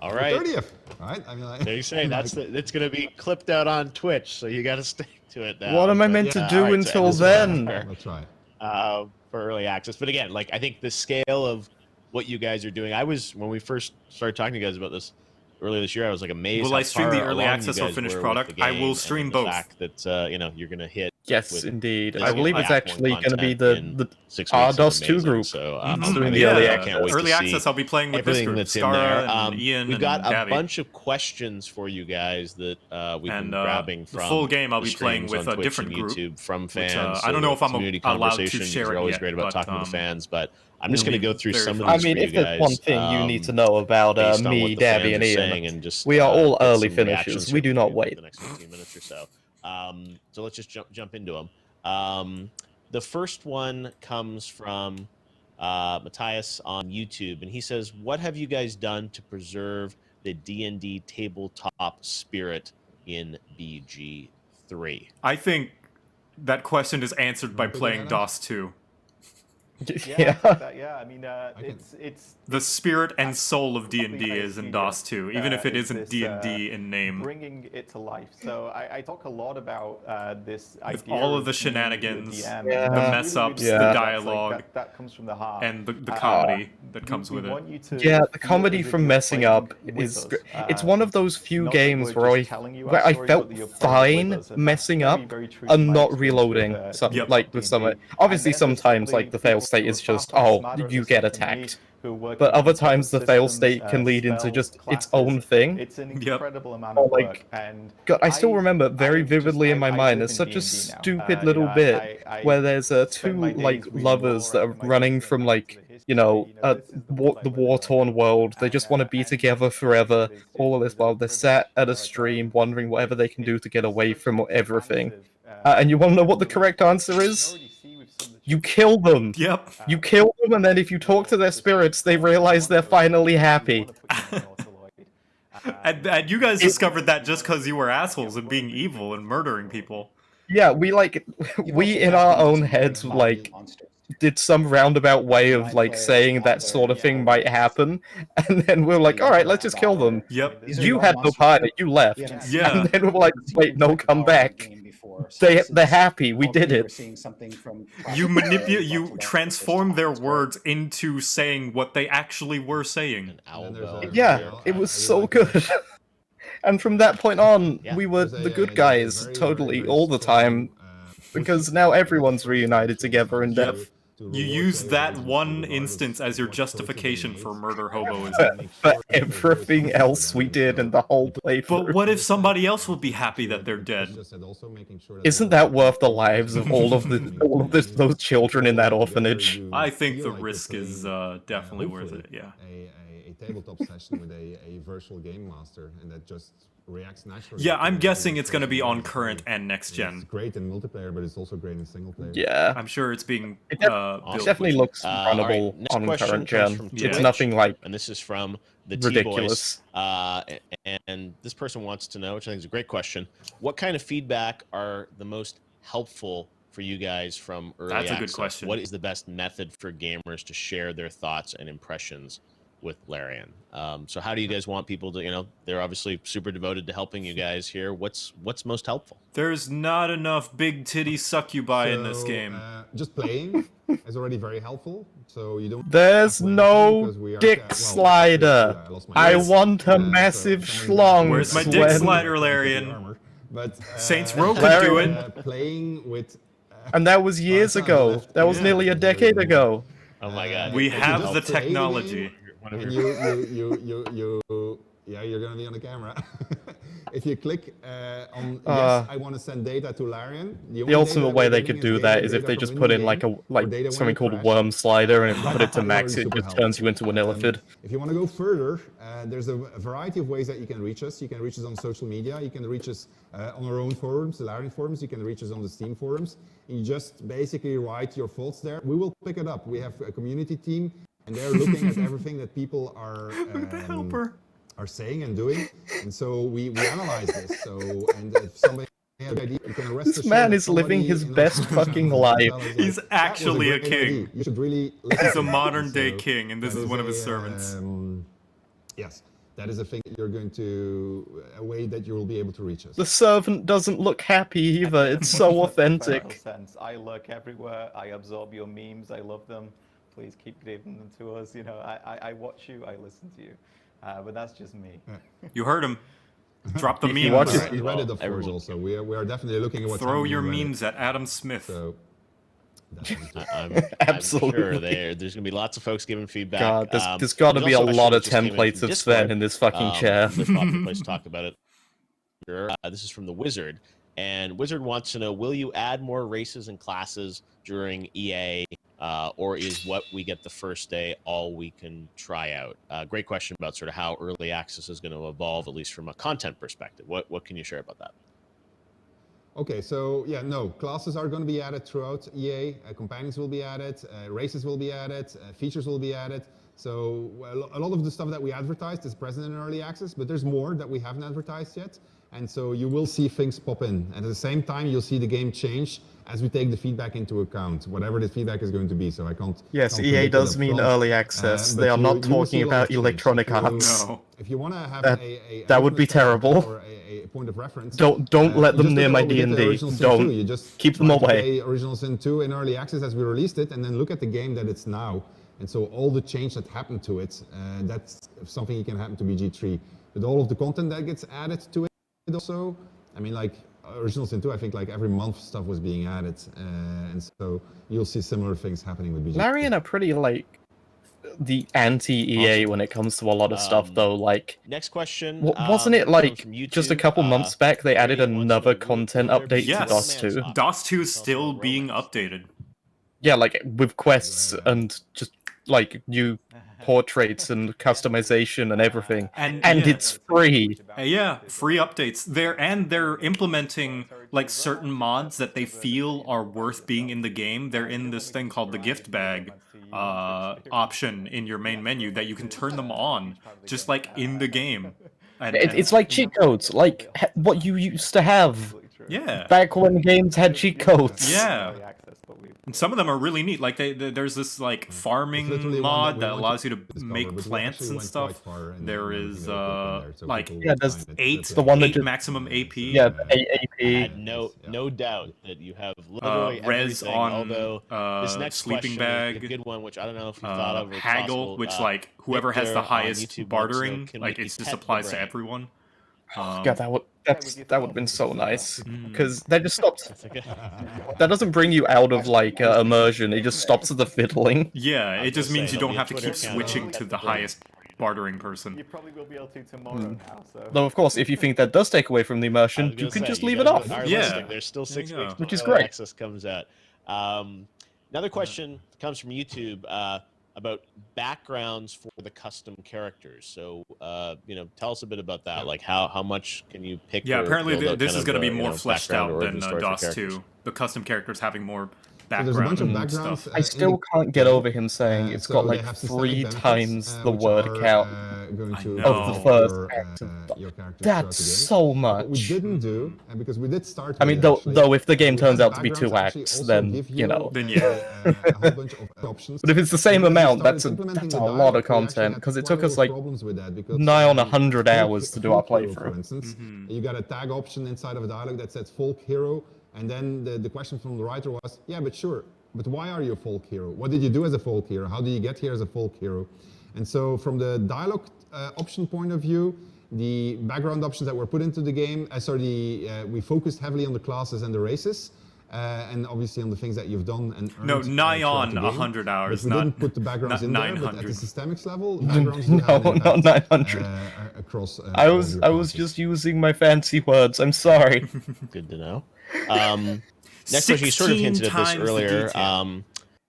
S3: All right.
S6: 30th, right? I mean, like,
S3: There you say it's going to be clipped out on Twitch, so you got to stick to it now.
S1: What am I
S3: But,
S1: meant to
S3: yeah,
S1: do
S3: all right, so
S1: until
S3: this is
S1: then?
S6: We'll try.
S3: for early access. But again, like, I think the scale of what you guys are doing, when we first started talking to you guys about this earlier this year, I was like amazed.
S2: Will
S3: how
S2: I stream the
S3: far
S2: early
S3: along
S2: access
S3: you
S2: or
S3: guys
S2: finished
S3: were with
S2: product?
S3: the
S2: I
S3: game,
S2: will
S3: and
S2: stream
S3: the
S2: both.
S3: fact that you're going to hit.
S1: Yes,
S3: with
S1: indeed.
S3: this
S1: I believe it's
S3: platform
S1: actually going to be
S3: content
S1: the
S3: in 6 weeks is
S1: RDOS 2
S3: amazing.
S1: group.
S3: So
S1: doing the
S2: yeah,
S1: early
S3: I can't wait to
S2: early
S3: see
S2: access. I'll be playing with this
S3: everything
S2: group.
S3: that's in
S2: Skara
S3: there.
S2: and Ian
S3: We've got
S2: and
S3: a
S2: Gabby.
S3: bunch of questions for you guys that we've
S2: And,
S3: been grabbing
S2: the
S3: from
S2: full game I'll
S3: the
S2: be playing
S3: streams
S2: with
S3: on
S2: a
S3: Twitch
S2: different
S3: and
S2: group,
S3: YouTube from
S2: which,
S3: fans.
S2: I don't know if I'm
S3: community
S2: allowed to
S3: conversations
S2: share
S3: are
S2: it
S3: always
S2: yet,
S3: great about
S2: but,
S3: talking to the fans, but I'm just going to
S2: it'll
S3: go
S2: be
S3: through
S2: very
S3: some of
S2: fun.
S3: these
S1: I mean,
S3: for you
S1: if there's
S3: guys.
S1: one thing you need to know about
S3: based on
S1: me,
S3: what the
S1: Davy,
S3: fans
S1: and
S3: are
S1: Ian,
S3: saying, and just
S1: we are all
S3: get
S1: early
S3: some
S1: finishers.
S3: reactions
S1: We
S3: here
S1: do
S3: for
S1: not
S3: you
S1: wait.
S3: for the next 15 minutes or so. So let's just jump into them. The first one comes from Matthias on YouTube, and he says, "What have you guys done to preserve the D&D tabletop spirit in BG3?"
S2: I think that question is answered by
S6: Figure
S2: playing
S6: that out.
S2: DOS 2.
S1: Yeah.
S4: I mean, it's
S2: The spirit and soul of D&D
S4: Probably
S2: is in
S4: idea,
S2: DOS 2, even if it
S4: is
S2: isn't
S4: this,
S2: D&D in name.
S4: bringing it to life. So I talk a lot about this
S2: With
S4: idea
S2: all of the
S4: being
S2: shenanigans,
S4: DM,
S1: Yeah.
S4: and
S2: the
S4: it's
S2: mess-ups,
S1: the
S4: that's like-
S2: dialogue,
S4: that comes from the heart.
S2: and the comedy that comes
S4: we
S2: with it.
S4: want you to
S1: Yeah, the
S4: feel
S1: comedy
S4: as if
S1: from
S4: you're
S1: messing
S4: playing
S1: up
S4: with
S1: is
S4: us.
S1: it's one of those few
S4: Not that
S1: games
S4: we're
S1: where
S4: just telling you our
S1: where I
S4: story,
S1: felt
S4: but that you're playing with
S1: fine
S4: us, and
S1: messing
S4: that's
S1: up
S4: very, very true to
S1: and
S4: my
S1: not
S4: experience
S1: reloading.
S4: with,
S1: Some,
S4: Yep.
S1: like with some.
S4: D&D.
S1: Obviously,
S4: And then there's
S1: sometimes
S4: probably
S1: like the fail
S4: people
S1: state
S4: who
S1: is
S4: are far,
S1: just,
S4: far
S1: oh,
S4: smarter at
S1: you
S4: this
S1: get
S4: stuff than me,
S1: attacked.
S4: who work.
S1: But other times the fail state can lead into just its own thing.
S4: It's an incredible amount of work. And
S1: God, I still remember very vividly in my mind. There's such a stupid little bit where there's two like lovers that are running from like the war-torn world. They just want to be together forever. All of this while they're sat at a stream, wondering whatever they can do to get away from everything. And you want to know what the correct answer is? You kill them.
S2: Yep.
S1: You kill them, and then if you talk to their spirits, they realize they're finally happy.
S2: And you guys discovered that just because you were assholes and being evil and murdering people.
S1: Yeah, we in our own heads like did some roundabout way of like saying that sort of thing might happen, and then we're like, all right, let's just kill them.
S2: Yep.
S1: You had no part in it. You left.
S2: Yeah.
S1: And then we're like, wait, no, come back. They're happy. We did it.
S2: You manipulate. You transform their words into saying what they actually were saying.
S1: Yeah, it was so good. And from that point on, we were the good guys, totally, all the time. Because now everyone's reunited together in death.
S2: You use that one instance as your justification for murder hoboism.
S1: For everything else we did in the whole playthrough.
S2: But what if somebody else will be happy that they're dead?
S1: Isn't that worth the lives of all of those children in that orphanage?
S2: I think the risk is definitely worth it, yeah.
S12: A tabletop session with a virtual game master, and that just reacts naturally.
S2: Yeah, I'm guessing it's going to be on current and next gen.
S12: It's great in multiplayer, but it's also great in single player.
S1: Yeah.
S2: I'm sure it's being
S1: it definitely looks runnable on current gen. It's nothing like
S3: and this is from the
S1: ridiculous.
S3: And this person wants to know, which I think is a great question, what kind of feedback are the most helpful for you guys from early access?
S2: That's a good question.
S3: What is the best method for gamers to share their thoughts and impressions with Larian? So how do you guys want people to, they're obviously super devoted to helping you guys here. What's most helpful?
S2: There's not enough big titty succubi in this game.
S12: Just playing is already very helpful. So you don't.
S1: There's no dick slider. I want a massive schlong.
S2: Where's my dick slider, Larian?
S12: But
S2: Saints Row can do it.
S12: Playing with.
S1: And that was years ago. That was nearly a decade ago.
S3: Oh my God!
S2: We have the technology.
S12: And yeah, you're gonna be on the camera. If you click on yes, I want to send data to Larian.
S1: The ultimate way they could do that is if they just put in like something called a worm slider, and if you put it to max, it just turns you into an illithid.
S12: If you want to go further, there's a variety of ways that you can reach us. You can reach us on social media. You can reach us on our own forums, the Larian forums. You can reach us on the Steam forums. You just basically write your thoughts there. We will pick it up. We have a community team, and they're looking at everything that people are saying and doing, and so we analyze this. So, and if somebody has an idea, you can rest
S1: this man is living his best fucking life.
S2: He's actually a king.
S12: You should really.
S2: He's a modern day king, and this is one of his servants.
S12: Yes, that is a thing you're going to a way that you will be able to reach us.
S1: The servant doesn't look happy either. It's so authentic.
S4: I lurk everywhere. I absorb your memes. I love them. Please keep giving them to us. I watch you. I listen to you. But that's just me.
S2: You heard him. Drop the memes.
S12: He read it, of course, also. We are definitely looking at what's
S2: Throw your memes at Adam Smith.
S12: So,
S3: I'm
S1: absolutely
S3: sure there's going to be lots of folks giving feedback.
S1: God, there's got to be a lot of templates of Sven in this fucking chair.
S3: There's probably a place to talk about it. This is from the Wizard. And Wizard wants to know, will you add more races and classes during EA? Or is what we get the first day all we can try out? Great question about sort of how early access is going to evolve, at least from a content perspective. What can you share about that?
S12: Okay, so yeah, no, classes are going to be added throughout EA. Companions will be added, races will be added, features will be added. So a lot of the stuff that we advertised is present in early access, but there's more that we haven't advertised yet. And so you will see things pop in. And at the same time, you'll see the game change as we take the feedback into account, whatever the feedback is going to be. So I can't.
S1: Yes, EA does mean early access. They are not talking about Electronic Arts.
S12: No. If you want to have
S1: that would be terrible.
S12: Or a point of reference.
S1: Don't let them near my D&D. Don't.
S12: You just
S1: keep them away.
S12: Original Sin 2 in early access as we released it, and then look at the game that it's now. And so all the change that happened to it, that's something that can happen to BG3. But all of the content that gets added to it also, I mean, like Original Sin 2, I think like every month stuff was being added. And so you'll see similar things happening with BG3.
S1: Larian are pretty like, the anti-EA when it comes to a lot of stuff, though. Like,
S3: next question.
S1: Wasn't it like
S3: from YouTube,
S1: just a couple months back they added another content update to DOS 2?
S2: DOS 2 is still being updated.
S1: Yeah, like with quests and just like new portraits and customization and everything, and it's free.
S2: Yeah, free updates. They're implementing like certain mods that they feel are worth being in the game. They're in this thing called the gift bag option in your main menu that you can turn them on just like in the game. And
S1: it's like cheat codes, like what you used to have.
S2: Yeah.
S1: Back when games had cheat codes.
S2: Yeah. And some of them are really neat. Like there's this like farming mod that allows you to make plants and stuff. There is like
S1: there's
S2: the one that maximum AP.
S1: Yeah, AP.
S3: I had no doubt that you have literally
S2: res
S3: everything.
S2: on
S3: although this next
S2: sleeping
S3: question
S2: bag,
S3: is a good one, which I don't know if you thought of. Or
S2: haggle,
S3: possible.
S2: which like whoever has the highest
S3: YouTube
S2: bartering,
S3: can
S2: like
S3: we
S2: it just
S3: pet
S2: applies
S3: the
S2: to
S3: brain?
S2: everyone.
S1: God, that would have been so nice, because that just stops. That doesn't bring you out of like immersion. It just stops the fiddling.
S2: Yeah, it just means you don't have to
S3: Twitter
S2: keep
S3: account
S2: switching to the highest bartering person.
S4: You probably will be able to tomorrow now. So.
S1: Though of course, if you think that does take away from the immersion, you can just leave it off.
S2: Yeah,
S3: there's still 6 weeks
S1: which is
S3: before
S1: great.
S3: Access comes out. Another question comes from YouTube about backgrounds for the custom characters. So, tell us a bit about that. Like, how much can you pick?
S2: Yeah,
S3: or
S2: apparently
S3: build out
S2: this
S3: kind
S2: is going to
S3: of,
S2: be more fleshed
S3: background
S2: out
S3: or
S2: than
S3: origin story for
S2: DOS
S3: characters?
S2: 2. The custom characters having more background
S12: there's a bunch of
S2: and
S12: backgrounds.
S2: stuff.
S1: I still can't get over him saying it's got like 3 times the word count of the first act. That's so much.
S12: What we didn't do, and because we did start.
S1: I mean, though, if the game turns out to be 2 acts, then
S2: Then yeah.
S12: A whole bunch of options.
S1: But if it's the same amount, that's a
S12: Implementing the
S1: lot
S12: dialogue,
S1: of
S12: we actually
S1: content,
S12: had
S1: because it
S12: quite
S1: took
S12: a lot
S1: us
S12: of
S1: like
S12: problems with that, because,
S1: nigh on 100 hours to do our
S12: folk hero,
S1: playthrough.
S12: For instance, you got a tag option inside of a dialogue that says folk hero, and then the question from the writer was, yeah, but sure, but why are you a folk hero? What did you do as a folk hero? How did you get here as a folk hero? And so from the dialogue option point of view, the background options that were put into the game, we focused heavily on the classes and the races, and obviously on the things that you've done and earned.
S2: No, nigh on
S12: throughout the game.
S2: 100 hours.
S12: But we
S2: not,
S12: didn't put the backgrounds in there, but at the
S2: 900.
S12: systemics level, backgrounds do have an
S1: not
S12: impact,
S1: 900.
S12: Across.
S1: I was just using my fancy words. I'm sorry.
S3: Good to know. Next question, you sort of hinted at this earlier.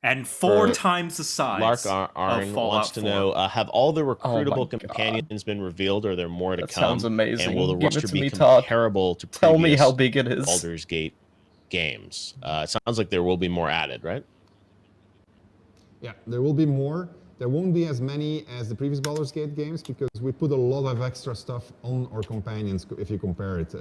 S2: And 4 times the size.
S3: Lark Arn wants to know: have all the recruitable companions been revealed, or are there more to come?
S1: Sounds amazing.
S3: And will the
S1: Give it
S3: roster
S1: to
S3: be
S1: me, Todd.
S3: comparable to previous
S1: Tell me how big it is.
S3: Baldur's Gate games? It sounds like there will be more added, right?
S12: Yeah, there will be more. There won't be as many as the previous Baldur's Gate games because we put a lot of extra stuff on our companions if you compare it.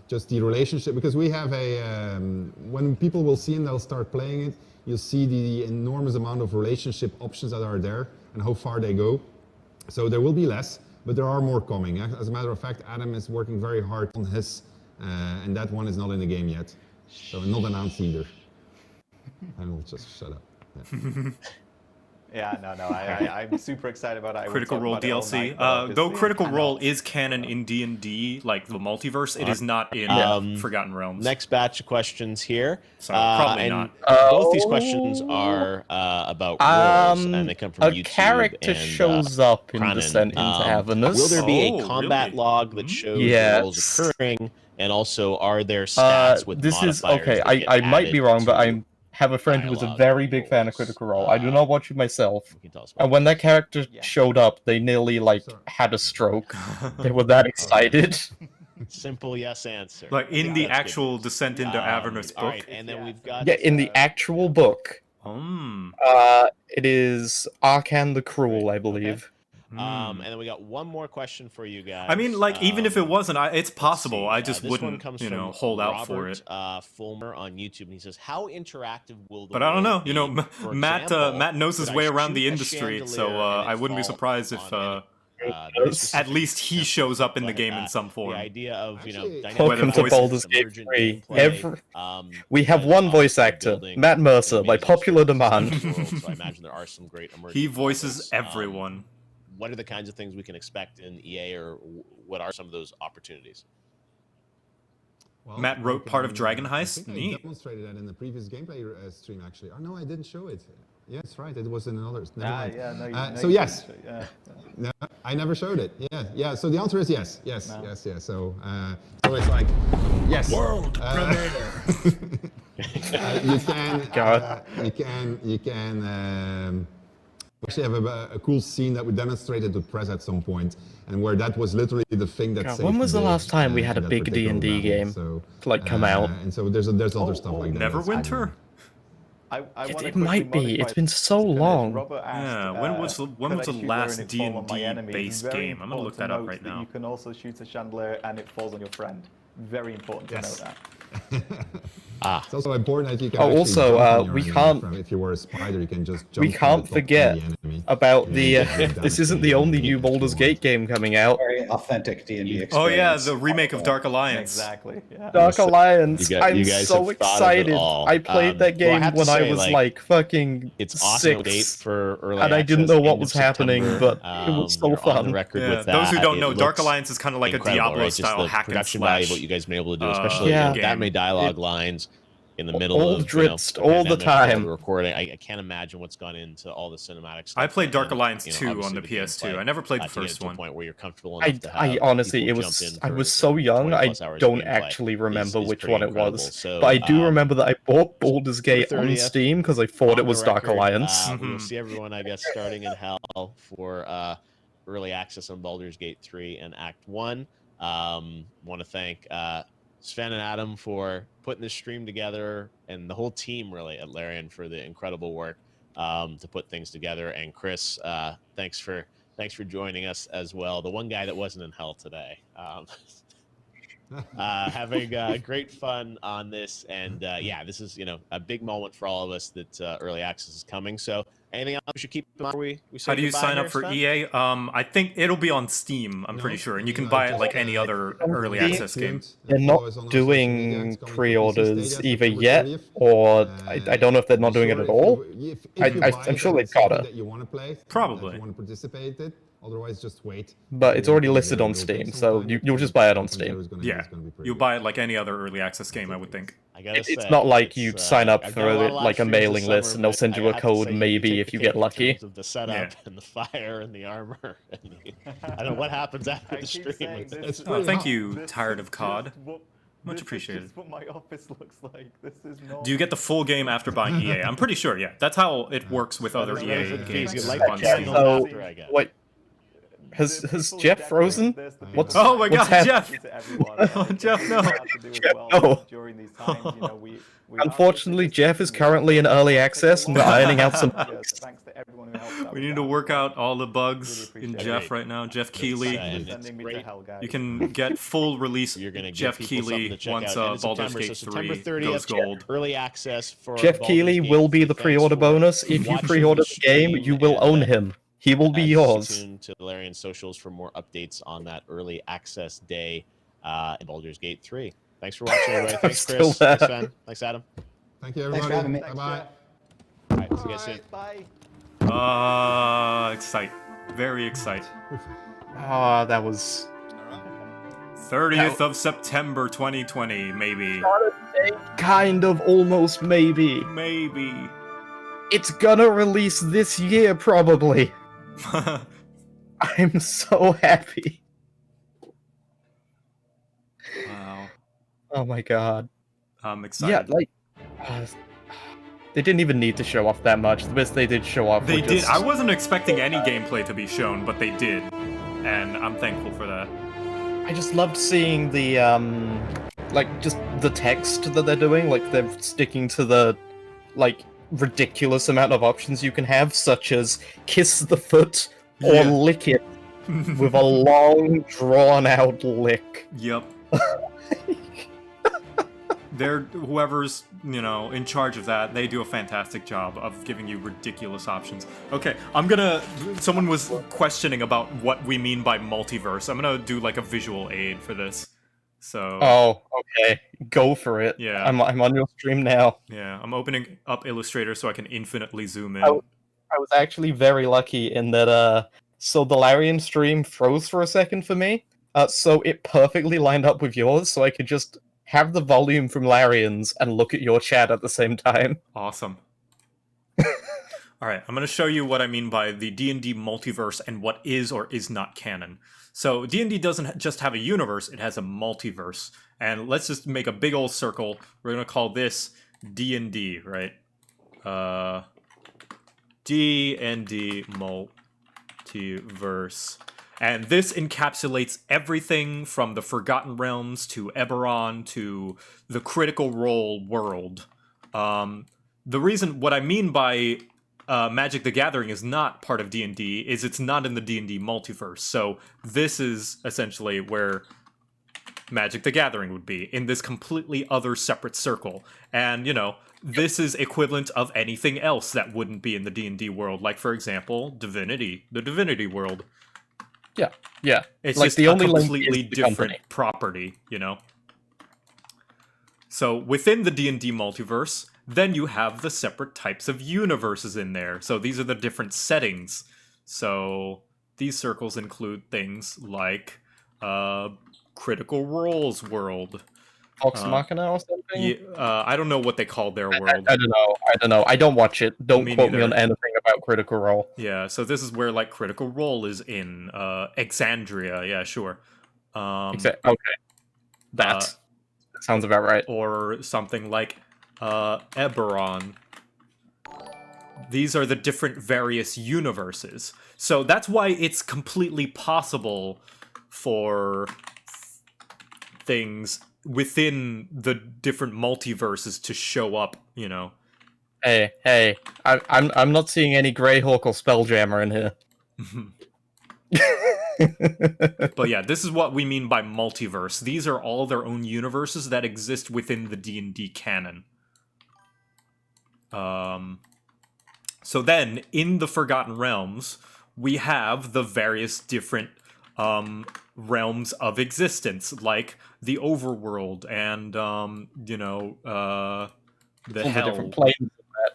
S12: Just the relationship, because we have when people will see and they'll start playing it, you'll see the enormous amount of relationship options that are there and how far they go. So there will be less, but there are more coming. As a matter of fact, Adam is working very hard on his, and that one is not in the game yet. So not announced either. I will just shut up. Yeah.
S4: Yeah, no, I'm super excited about it.
S2: Critical Role DLC. Though Critical Role is canon in D&D, like the multiverse, it is not in Forgotten Realms.
S3: Next batch of questions here.
S2: So probably not.
S3: Both these questions are about roles, and they come from
S1: a
S3: YouTube.
S1: character
S3: and,
S1: shows up in
S3: Cronin.
S1: Descent into Avernus.
S3: Will there be a combat log that shows the roles occurring? And also, are there stats with
S1: this is
S3: modifiers
S1: okay.
S3: that get
S1: I might be
S3: added
S1: wrong, but
S3: to
S1: I have a friend who is a very big fan of Critical Role. I do not watch it myself. And when that character showed up, they nearly had a stroke. They were that excited.
S3: Simple yes answer.
S2: Like in the actual Descent into Avernus book.
S3: Right, and then we've got
S1: Yeah, in the actual book. It is Arcan the Cruel, I believe.
S3: And then we got one more question for you guys.
S2: I mean, like, even if it wasn't, it's possible. I just
S3: this
S2: wouldn't,
S3: one comes
S2: hold out for it.
S3: Fulmer on YouTube, and he says, "How interactive will the?"
S2: But I don't know.
S3: world be? For
S2: Matt
S3: example,
S2: Matt knows his
S3: could
S2: way
S3: I
S2: around
S3: shoot
S2: the
S3: a
S2: industry, so
S3: chandelier and
S2: I
S3: it
S2: wouldn't be
S3: fall
S2: surprised if
S3: very
S2: at least he shows up in the game in some
S3: The
S2: form.
S3: idea of
S1: Welcome to Baldur's Gate 3. We have one voice actor, Matt Mercer, by popular demand.
S3: So I imagine there are some great emerging.
S2: He voices
S3: levels.
S2: everyone.
S3: What are the kinds of things we can expect in EA, or what are some of those opportunities?
S2: Matt wrote part of Dragon
S12: I
S2: Heist.
S12: think I
S2: Neat.
S12: demonstrated that in the previous gameplay stream, actually. Oh, no, I didn't show it. Yeah, that's right. It was in another. So yes. No, I never showed it. Yeah. So the answer is yes. Yes. So it's like yes.
S8: World premiere.
S12: You can actually have a cool scene that we demonstrated to press at some point, and where that was literally the thing that saved
S1: when was the last time we
S12: in
S1: had a
S12: that
S1: big
S12: particular
S1: D&D
S12: round.
S1: game
S12: So,
S1: come out?
S12: And so there's other stuff like that.
S2: Neverwinter?
S1: It might be. It's been so long.
S2: Yeah, when was the last D&D based game? I'm gonna look that up right now.
S4: You can also shoot a chandelier and it falls on your friend. Very important to know that.
S12: It's also important that you can.
S1: Also, we can't.
S12: If you were a spider, you can just jump.
S1: We can't forget about the. This isn't the only new Baldur's Gate game coming out.
S7: Very authentic D&D experience.
S2: Oh yeah, the remake of Dark Alliance.
S4: Exactly. Yeah.
S1: Dark Alliance. I'm
S3: guys
S1: so
S3: have thought of it
S1: excited.
S3: all.
S1: I played that game when I was like fucking
S3: it's awesome
S1: 6,
S3: date for early
S1: and I didn't
S3: access,
S1: know what
S3: end
S1: was
S3: of
S1: happening,
S3: September.
S1: but it was so
S3: You're
S1: fun.
S3: on the record with that.
S2: Those who don't know,
S3: It
S2: Dark
S3: looks
S2: Alliance is kind of like a
S3: incredible,
S2: Diablo
S3: right? Just
S2: style
S3: the
S2: hack and
S3: production value,
S2: slash.
S3: what you guys been able to do, especially
S1: Yeah.
S3: that many dialogue
S2: It-
S3: lines in the middle
S1: all
S3: of
S1: dritzed
S3: you know,
S1: all the
S3: pandemic,
S1: time.
S3: recording. I can't imagine what's gone into all the cinematic stuff.
S2: I played Dark
S3: and,
S2: Alliance
S3: you know,
S2: 2 on
S3: obviously
S2: the PS2.
S3: gameplay,
S2: I never played the
S3: to get
S2: first
S3: to a
S2: one.
S3: point where you're comfortable enough to
S1: I
S3: have
S1: honestly,
S3: people
S1: it
S3: jump
S1: was.
S3: in
S1: I
S3: for,
S1: was so young.
S3: 20+
S1: I
S3: hours of
S1: don't
S3: gameplay
S1: actually remember
S3: is
S1: which
S3: pretty
S1: one it
S3: incredible.
S1: was,
S3: So,
S1: but I do remember that I bought Baldur's Gate on
S3: 30th,
S1: Steam because I thought it
S3: on
S1: was
S3: the
S1: Dark
S3: record,
S1: Alliance.
S3: We will see everyone, I guess, starting in hell for early access on Baldur's Gate 3 and Act 1. Want to thank Sven and Adam for putting this stream together, and the whole team really at Larian for the incredible work to put things together. And Chris, thanks for joining us as well. The one guy that wasn't in hell today. Having great fun on this, and yeah, this is a big moment for all of us that early access is coming. So anything else we should keep in mind before we say
S2: How do you
S3: goodbye
S2: sign
S3: here,
S2: up for
S3: Sven?
S2: EA? I think it'll be on Steam, I'm pretty sure, and you can buy it like any other early access game.
S1: They're not doing pre-orders either yet, or I don't know if they're not doing it at all. I'm sure they've got it.
S2: Probably.
S12: You want to participate in it. Otherwise, just wait.
S1: But it's already listed on Steam, so you'll just buy it on Steam.
S2: Yeah, you'll buy it like any other early access game, I would think.
S3: I gotta say,
S1: It's not like you sign up
S3: I've
S1: for
S3: done a lot of live
S1: like a
S3: streams this
S1: mailing list
S3: summer,
S1: and they'll
S3: but
S1: send you
S3: I
S1: a
S3: have to
S1: code
S3: say, you
S1: maybe
S3: take
S1: if
S3: the
S1: you
S3: cake
S1: get
S3: in
S1: lucky.
S3: terms of the setup and the fire and the armor. And I don't know what happens after the stream.
S2: Oh, thank you, Tired of COD. Much appreciated.
S4: This is what my office looks like. This is not.
S2: Do you get the full game after buying EA? I'm pretty sure, yeah. That's how it works with other EA games on Steam.
S1: So, wait. Has Jeff frozen? What's,
S2: oh my
S1: what's
S2: god, Jeff!
S1: Jeff, no!
S4: Jeff,
S1: no!
S4: During these times, you know, we
S1: Unfortunately, Jeff is currently in early access and we're ironing out some bugs.
S4: Thanks to everyone who helped out.
S2: We need to work out all the bugs in
S4: appreciate
S2: Jeff
S4: it.
S2: right now. Jeff Keighley.
S4: Sending me to hell, guys.
S2: You can get full release
S3: You're gonna
S2: Jeff
S3: give people something
S2: Keighley
S3: to check
S2: once
S3: out. End of
S2: Baldur's
S3: September,
S2: Gate
S3: so September
S2: 3
S3: 30th,
S2: goes gold.
S3: early access for
S1: Jeff
S3: Baldur's
S1: Keighley
S3: Gate
S1: will be
S3: 3.
S1: the
S3: Thanks
S1: pre-order
S3: for
S1: bonus. If you
S3: watching
S1: pre-order
S3: the
S1: the game,
S3: stream,
S1: you will
S3: and,
S1: own him. He will be yours.
S3: Stay tuned to the Larian socials for more updates on that early access day in Baldur's Gate 3. Thanks for watching, everybody. Thanks,
S1: still
S3: Chris.
S1: there.
S3: Thanks, Sven. Thanks, Adam.
S12: Thank you,
S7: Thanks for having
S12: everybody.
S7: me.
S12: Bye-bye.
S3: All right, see you guys soon.
S4: Bye.
S2: Excite. Very excite.
S1: Ah, that was
S2: 30th of September 2020, maybe.
S1: kind of almost maybe.
S2: Maybe.
S1: It's gonna release this year, probably. I'm so happy.
S2: Wow.
S1: Oh my god.
S2: I'm excited.
S1: Yeah, like... they didn't even need to show off that much. The best they did show off
S2: They
S1: were
S2: did.
S1: just...
S2: I wasn't expecting any gameplay to be shown, but they did. And I'm thankful for that.
S1: I just loved seeing the, like, just the text that they're doing. Like, they're sticking to the, like, ridiculous amount of options you can have, such as kiss the foot or
S2: Yeah.
S1: lick it with a long, drawn-out lick.
S2: Yep. They're whoever's, you know, in charge of that. They do a fantastic job of giving you ridiculous options. Okay, someone was questioning about what we mean by multiverse. I'm gonna do like a visual aid for this. So.
S1: Oh, okay. Go for it.
S2: Yeah.
S1: I'm on your stream now.
S2: Yeah, I'm opening up Illustrator so I can infinitely zoom in.
S1: I was actually very lucky in that, so the Larian stream froze for a second for me, so it perfectly lined up with yours, so I could just have the volume from Larian's, and look at your chat at the same time.
S2: Awesome. Alright, I'm going to show you what I mean by the D&D multiverse and what is or is not canon. So, D&D doesn't just have a universe, it has a multiverse. And let's just make a big old circle. We're going to call this D&D, right? D&D multiverse. And this encapsulates everything from the Forgotten Realms to Eberron to the Critical Role world. What I mean by Magic the Gathering is not part of D&D is it's not in the D&D multiverse. So this is essentially where Magic the Gathering would be, in this completely other separate circle. And, you know, this is equivalent of anything else that wouldn't be in the D&D world. Like, for example, Divinity, the Divinity world.
S1: Yeah.
S2: It's
S1: like
S2: just
S1: the
S2: a
S1: only
S2: completely different property, you know? So within the D&D multiverse, then you have the separate types of universes in there. So these are the different settings. So these circles include things like Critical Role's world.
S1: Vox Machina or something?
S2: Yeah, I don't know what they call their world.
S1: I don't know. I don't watch it. Don't quote me on anything about Critical Role.
S2: Yeah, so this is where, like, Critical Role is in. Exandria, yeah, sure.
S1: Okay. That sounds about right.
S2: Or something like Eberron. These are the different various universes. So that's why it's completely possible for things within the different multiverses to show up, you know.
S1: Hey, I'm not seeing any Greyhawk or Spelljammer in here.
S2: But yeah, this is what we mean by multiverse. These are all their own universes that exist within the D&D canon. So then, in the Forgotten Realms, we have the various different realms of existence, like the overworld and, you know, the hell.
S1: Different planes.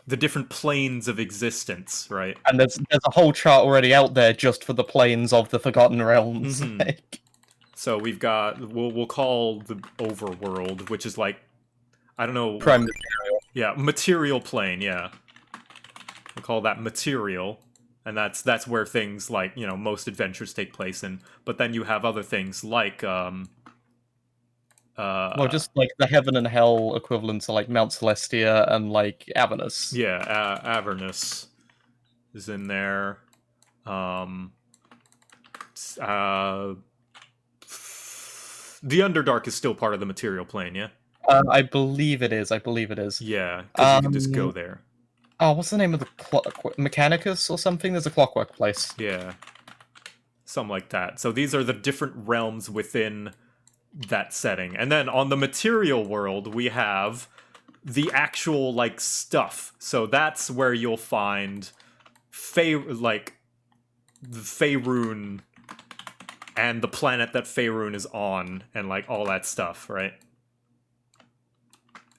S2: The different planes of existence, right?
S1: And there's a whole chart already out there just for the planes of the Forgotten Realms.
S2: So we've got, we'll call the overworld, which is like, I don't know.
S1: Prime material.
S2: Yeah, material plane, yeah. We'll call that material. And that's where things like, you know, most adventures take place in. But then you have other things like,
S1: well, just like the heaven and hell equivalents are like Mount Celestia and like Avernus.
S2: Yeah, Avernus is in there. The Underdark is still part of the material plane, yeah?
S1: I believe it is.
S2: Yeah, because you can just go there.
S1: Oh, what's the name of the Mechanicus or something? There's a clockwork place.
S2: Yeah. Something like that. So these are the different realms within that setting. And then on the material world, we have the actual, like, stuff. So that's where you'll find the Faerun and the planet that Faerun is on and, like, all that stuff, right?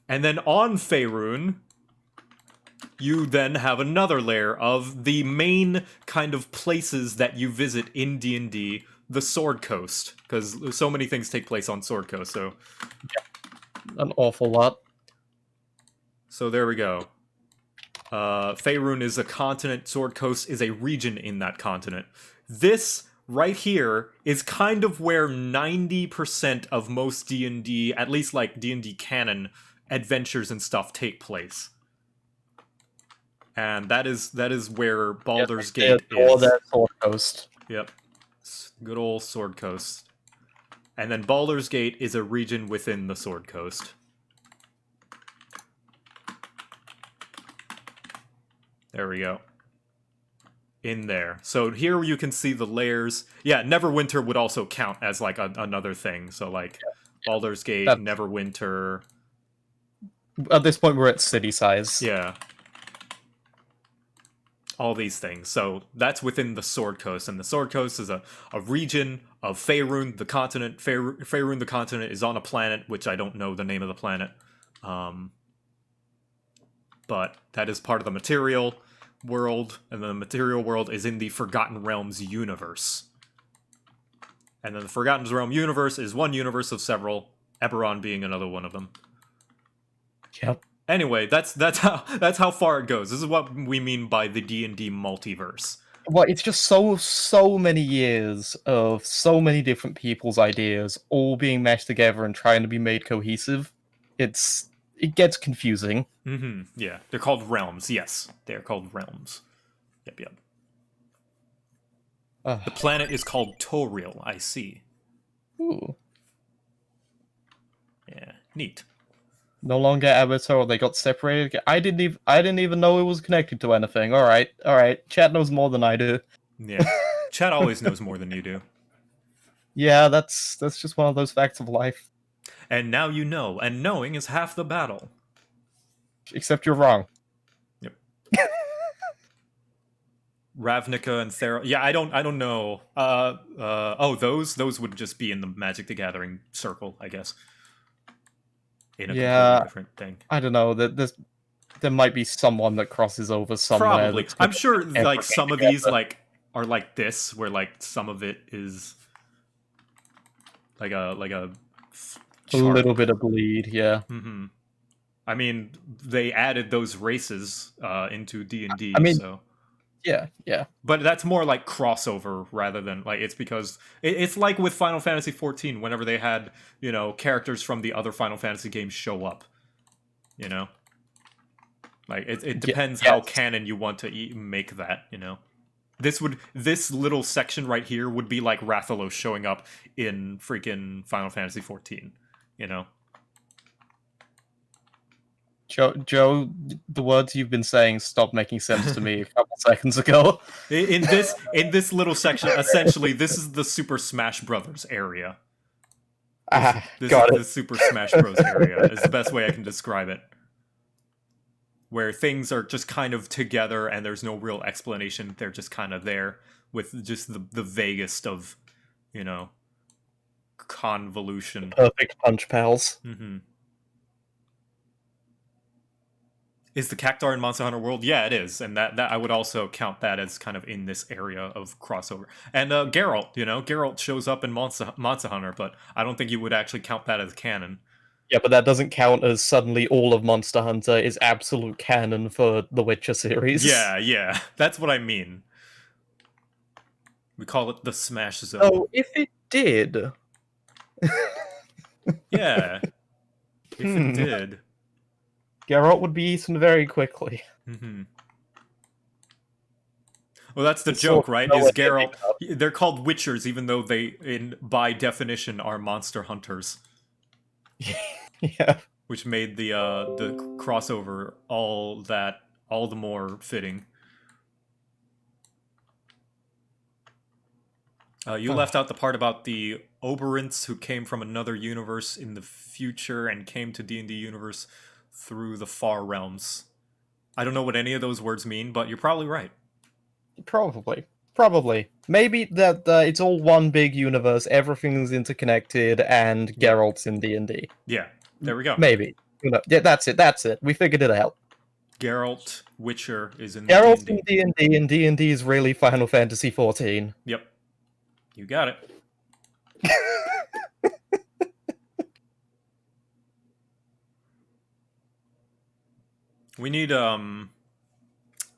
S2: And then on Faerun, you then have another layer of the main kind of places that you visit in D&D, the Sword Coast, because so many things take place on Sword Coast, so...
S1: Yeah. An awful lot.
S2: So there we go. Faerun is a continent, Sword Coast is a region in that continent. This, right here, is kind of where 90% of most D&D, at least like D&D canon, adventures and stuff take place. And that is where Baldur's Gate is.
S1: That Sword Coast.
S2: Yep. Good old Sword Coast. And then Baldur's Gate is a region within the Sword Coast. There we go. In there. So here you can see the layers. Yeah, Neverwinter would also count as like another thing. So like Baldur's Gate, Neverwinter.
S1: At this point we're at city size.
S2: Yeah. All these things. So that's within the Sword Coast, and the Sword Coast is a region of Faerun, the continent. Faerun, the continent, is on a planet, which I don't know the name of the planet. But that is part of the material world, and the material world is in the Forgotten Realms universe. And then the Forgotten Realm universe is one universe of several, Eberron being another one of them.
S1: Yep.
S2: Anyway, that's how far it goes. This is what we mean by the D&D multiverse.
S1: Well, it's just so many years of so many different people's ideas all being meshed together and trying to be made cohesive. It gets confusing.
S2: Mm-hmm. Yeah, they're called realms. Yes, they're called realms. Yep. The planet is called Toriel. I see.
S1: Ooh.
S2: Yeah, neat.
S1: No longer Avatar, they got separated. I didn't even know it was connected to anything. All right. Chat knows more than I do.
S2: Yeah, Chat always knows more than you do.
S1: Yeah, that's just one of those facts of life.
S2: And now you know, and knowing is half the battle.
S1: Except you're wrong.
S2: Yep. Ravnica and Thera. Yeah, I don't know. Those would just be in the Magic the Gathering circle, I guess. In a completely different thing.
S1: I don't know. There might be someone that crosses over somewhere.
S2: Probably. I'm sure like some of these like are like this, where like some of it is like a
S1: little bit of bleed, yeah.
S2: Mm-hmm. I mean, they added those races into D&D,
S1: I mean,
S2: so
S1: yeah.
S2: But that's more like crossover rather than like it's because it's like with Final Fantasy XIV. Whenever they had characters from the other Final Fantasy games show up, like it depends how canon you want to make that. This little section right here would be like Rathalos showing up in freaking Final Fantasy XIV.
S1: Joe, the words you've been saying stopped making sense to me a couple seconds ago.
S2: In this little section, essentially, this is the Super Smash Brothers area. This
S1: got
S2: is
S1: it.
S2: The Super Smash Bros. Area is the best way I can describe it. Where things are just kind of together and there's no real explanation. They're just kind of there with just the vaguest of, convolution.
S1: Perfect punch pals.
S2: Mm-hmm. Is the Cactar in Monster Hunter World? Yeah, it is, and that I would also count that as kind of in this area of crossover. And Geralt, Geralt shows up in Monster Hunter, but I don't think you would actually count that as canon.
S1: Yeah, but that doesn't count as suddenly all of Monster Hunter is absolute canon for the Witcher series.
S2: Yeah, that's what I mean. We call it the Smash Zone.
S1: Oh, if it did.
S2: Yeah. If it did.
S1: Geralt would be eaten very quickly.
S2: Mm-hmm. Well, that's the joke, right? Is Geralt... They're called Witchers, even though they, by definition, are monster hunters.
S1: Yeah.
S2: Which made the crossover all the more fitting. You left out the part about the Oberynts who came from another universe in the future and came to D&D universe through the far realms. I don't know what any of those words mean, but you're probably right.
S1: Probably. Maybe that it's all one big universe, everything's interconnected, and Geralt's in D&D.
S2: Yeah, there we go.
S1: Maybe. Yeah, that's it. We figured it out.
S2: Geralt, Witcher, is in
S1: Geralt's
S2: D&D.
S1: in D&D, and D&D is really Final Fantasy XIV.
S2: Yep. You got it. We need,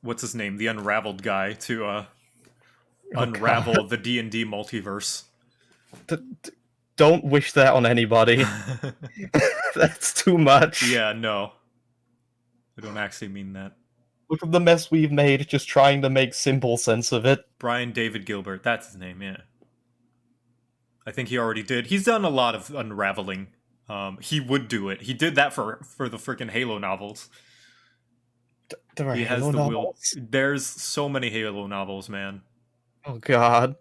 S2: what's his name? The Unraveled guy to, unravel the D&D multiverse.
S1: Don't wish that on anybody. That's too much.
S2: Yeah, no. I don't actually mean that.
S1: Look at the mess we've made just trying to make simple sense of it.
S2: Brian David Gilbert, that's his name, yeah. I think he already did. He's done a lot of unraveling. He would do it. He did that for the freaking Halo novels.
S1: He has the will.
S2: There's so many Halo novels, man.
S1: Oh god.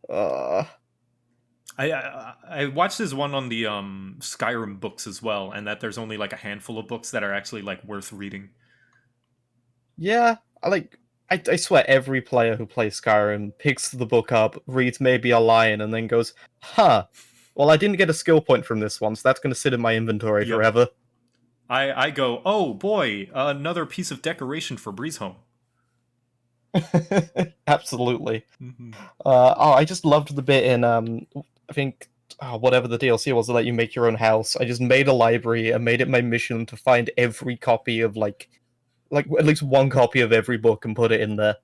S2: I watched this one on the Skyrim books as well, and that there's only like a handful of books that are actually like worth reading.
S1: Yeah, I swear every player who plays Skyrim picks the book up, reads maybe a line, and then goes, huh, well, I didn't get a skill point from this one, so that's going to sit in my inventory forever.
S2: I go, oh boy, another piece of decoration for Breezeholm.
S1: Absolutely.
S2: Mm-hmm.
S1: I just loved the bit in I think whatever the DLC was that let you make your own house. I just made a library and made it my mission to find every copy of like at least one copy of every book and put it in there.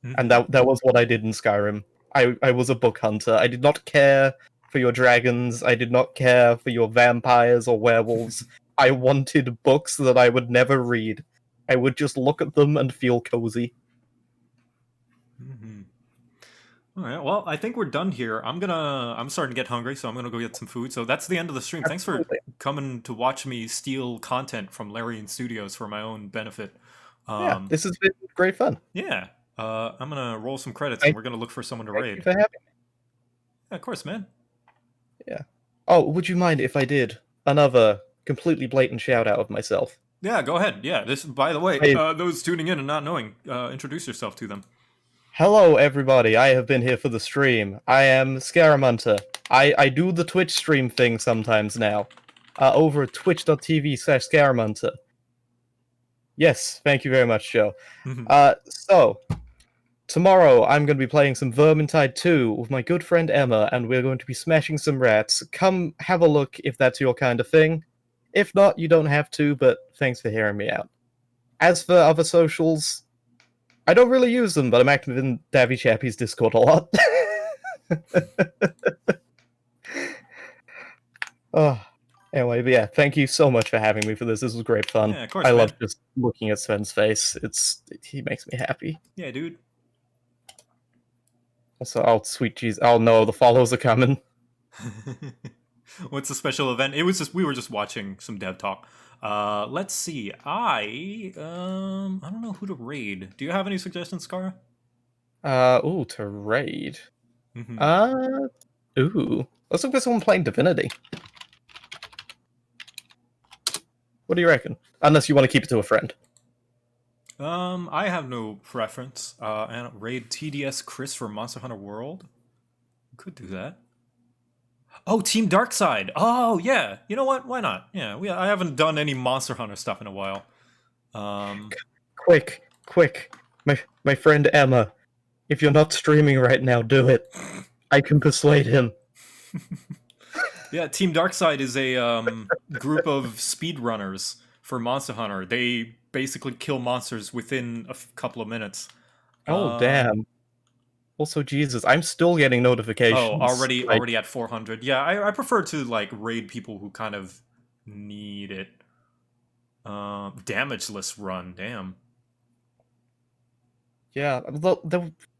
S2: Mm-hmm.
S1: And that was what I did in Skyrim. I was a book hunter. I did not care for your dragons. I did not care for your vampires or werewolves. I wanted books that I would never read. I would just look at them and feel cozy.
S2: Mm-hmm. All right. Well, I think we're done here. I'm starting to get hungry, so I'm gonna go get some food. So that's the end of the stream.
S1: Absolutely.
S2: Thanks for coming to watch me steal content from Larian Studios for my own benefit.
S1: Yeah, this has been great fun.
S2: Yeah. I'm gonna roll some credits, and we're gonna look for someone to raid.
S1: Thank you for having me.
S2: Yeah, of course, man.
S1: Yeah. Oh, would you mind if I did another completely blatant shout out of myself?
S2: Yeah, go ahead. Yeah, this. By the way, those tuning in and not knowing, introduce yourself to them.
S1: Hello, everybody. I have been here for the stream. I am Scaramunter. I do the Twitch stream thing sometimes now. Over at twitch.tv/Scaramunter. Yes, thank you very much, Joe. So, tomorrow I'm going to be playing some Vermintide 2 with my good friend Emma, and we're going to be smashing some rats. Come have a look if that's your kind of thing. If not, you don't have to, but thanks for hearing me out. As for other socials, I don't really use them, but I'm active in Davy Chappie's Discord a lot. Anyway, but yeah, thank you so much for having me for this. This was great fun.
S2: Yeah, of course,
S1: I
S2: man.
S1: love just looking at Sven's face. He makes me happy.
S2: Yeah, dude.
S1: Also, oh, sweet jeez. Oh no, the follows are coming.
S2: What's the special event? We were just watching some dev talk. Let's see. I don't know who to raid. Do you have any suggestions, Scar?
S1: To raid. Let's look for someone playing Divinity. What do you reckon? Unless you want to keep it to a friend.
S2: I have no preference. And raid TDS Chris for Monster Hunter World. Could do that. Oh, Team Darkside. Oh, yeah. You know what? Why not? Yeah, I haven't done any Monster Hunter stuff in a while.
S1: Quick. My friend Emma. If you're not streaming right now, do it. I can persuade him.
S2: Yeah, Team Darkside is a group of speedrunners for Monster Hunter. They basically kill monsters within a couple of minutes.
S1: Oh, damn. Also, Jesus, I'm still getting notifications.
S2: Oh, already at 400. Yeah, I prefer to like raid people who kind of need it. Damageless run, damn.
S1: Yeah,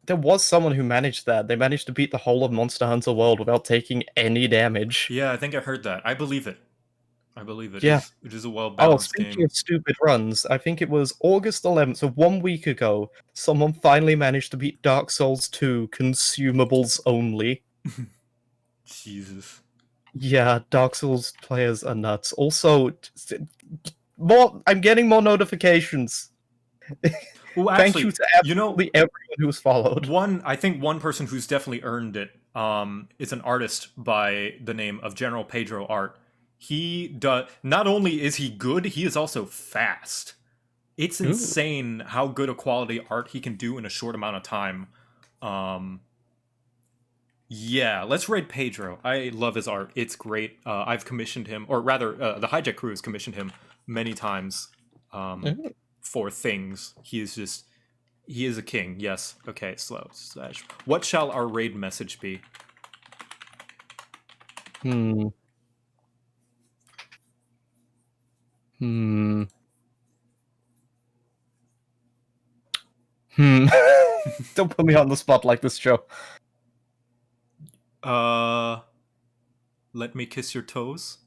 S1: there was someone who managed that. They managed to beat the whole of Monster Hunter World without taking any damage.
S2: Yeah, I think I heard that. I believe it.
S1: Yeah.
S2: It is a well-balanced game.
S1: Speaking of stupid runs, I think it was August 11th, so 1 week ago, someone finally managed to beat Dark Souls 2 consumables only.
S2: Jesus.
S1: Yeah, Dark Souls players are nuts. Also, I'm getting more notifications.
S2: Well,
S1: Thank
S2: actually,
S1: you to absolutely everyone who's followed.
S2: I think one person who's definitely earned it is an artist by the name of General Pedro Art. He does. Not only is he good, he is also fast. It's insane how good a quality art he can do in a short amount of time. Yeah, let's raid Pedro. I love his art. It's great. I've commissioned him, or rather, the Hijack crew has commissioned him many times for things. He is a king. Yes. Okay. Slow. What shall our raid message be?
S1: Don't put me on the spot like this, Joe.
S2: Let me kiss your toes.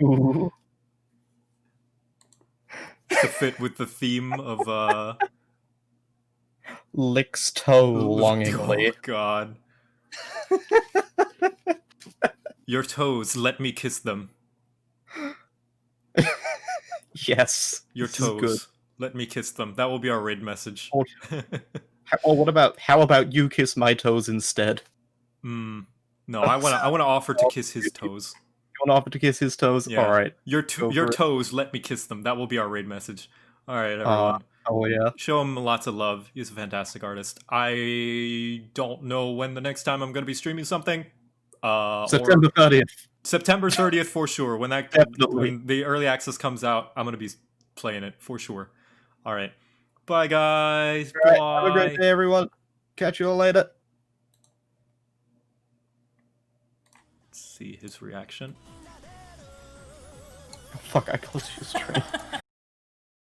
S1: Ooh.
S2: To fit with the theme of
S1: licks toe longingly.
S2: Oh God. Your toes, let me kiss them.
S1: Yes.
S2: Your toes, let me kiss them. That will be our raid message.
S1: Or how about you kiss my toes instead?
S2: No, I wanna offer to kiss his toes.
S1: You wanna offer to kiss his toes?
S2: Yeah.
S1: Alright.
S2: Your toes, let me kiss them. That will be our raid message. Alright, everyone.
S1: Oh yeah.
S2: Show him lots of love. He's a fantastic artist. I don't know when the next time I'm going to be streaming something.
S1: September 30th.
S2: September 30th for sure. When the early access comes out, I'm going to be playing it for sure. All right. Bye, guys.
S1: All right,
S2: Bye.
S1: have a great day, everyone. Catch you all later.
S2: Let's see his reaction.
S1: Oh, fuck, I closed your stream.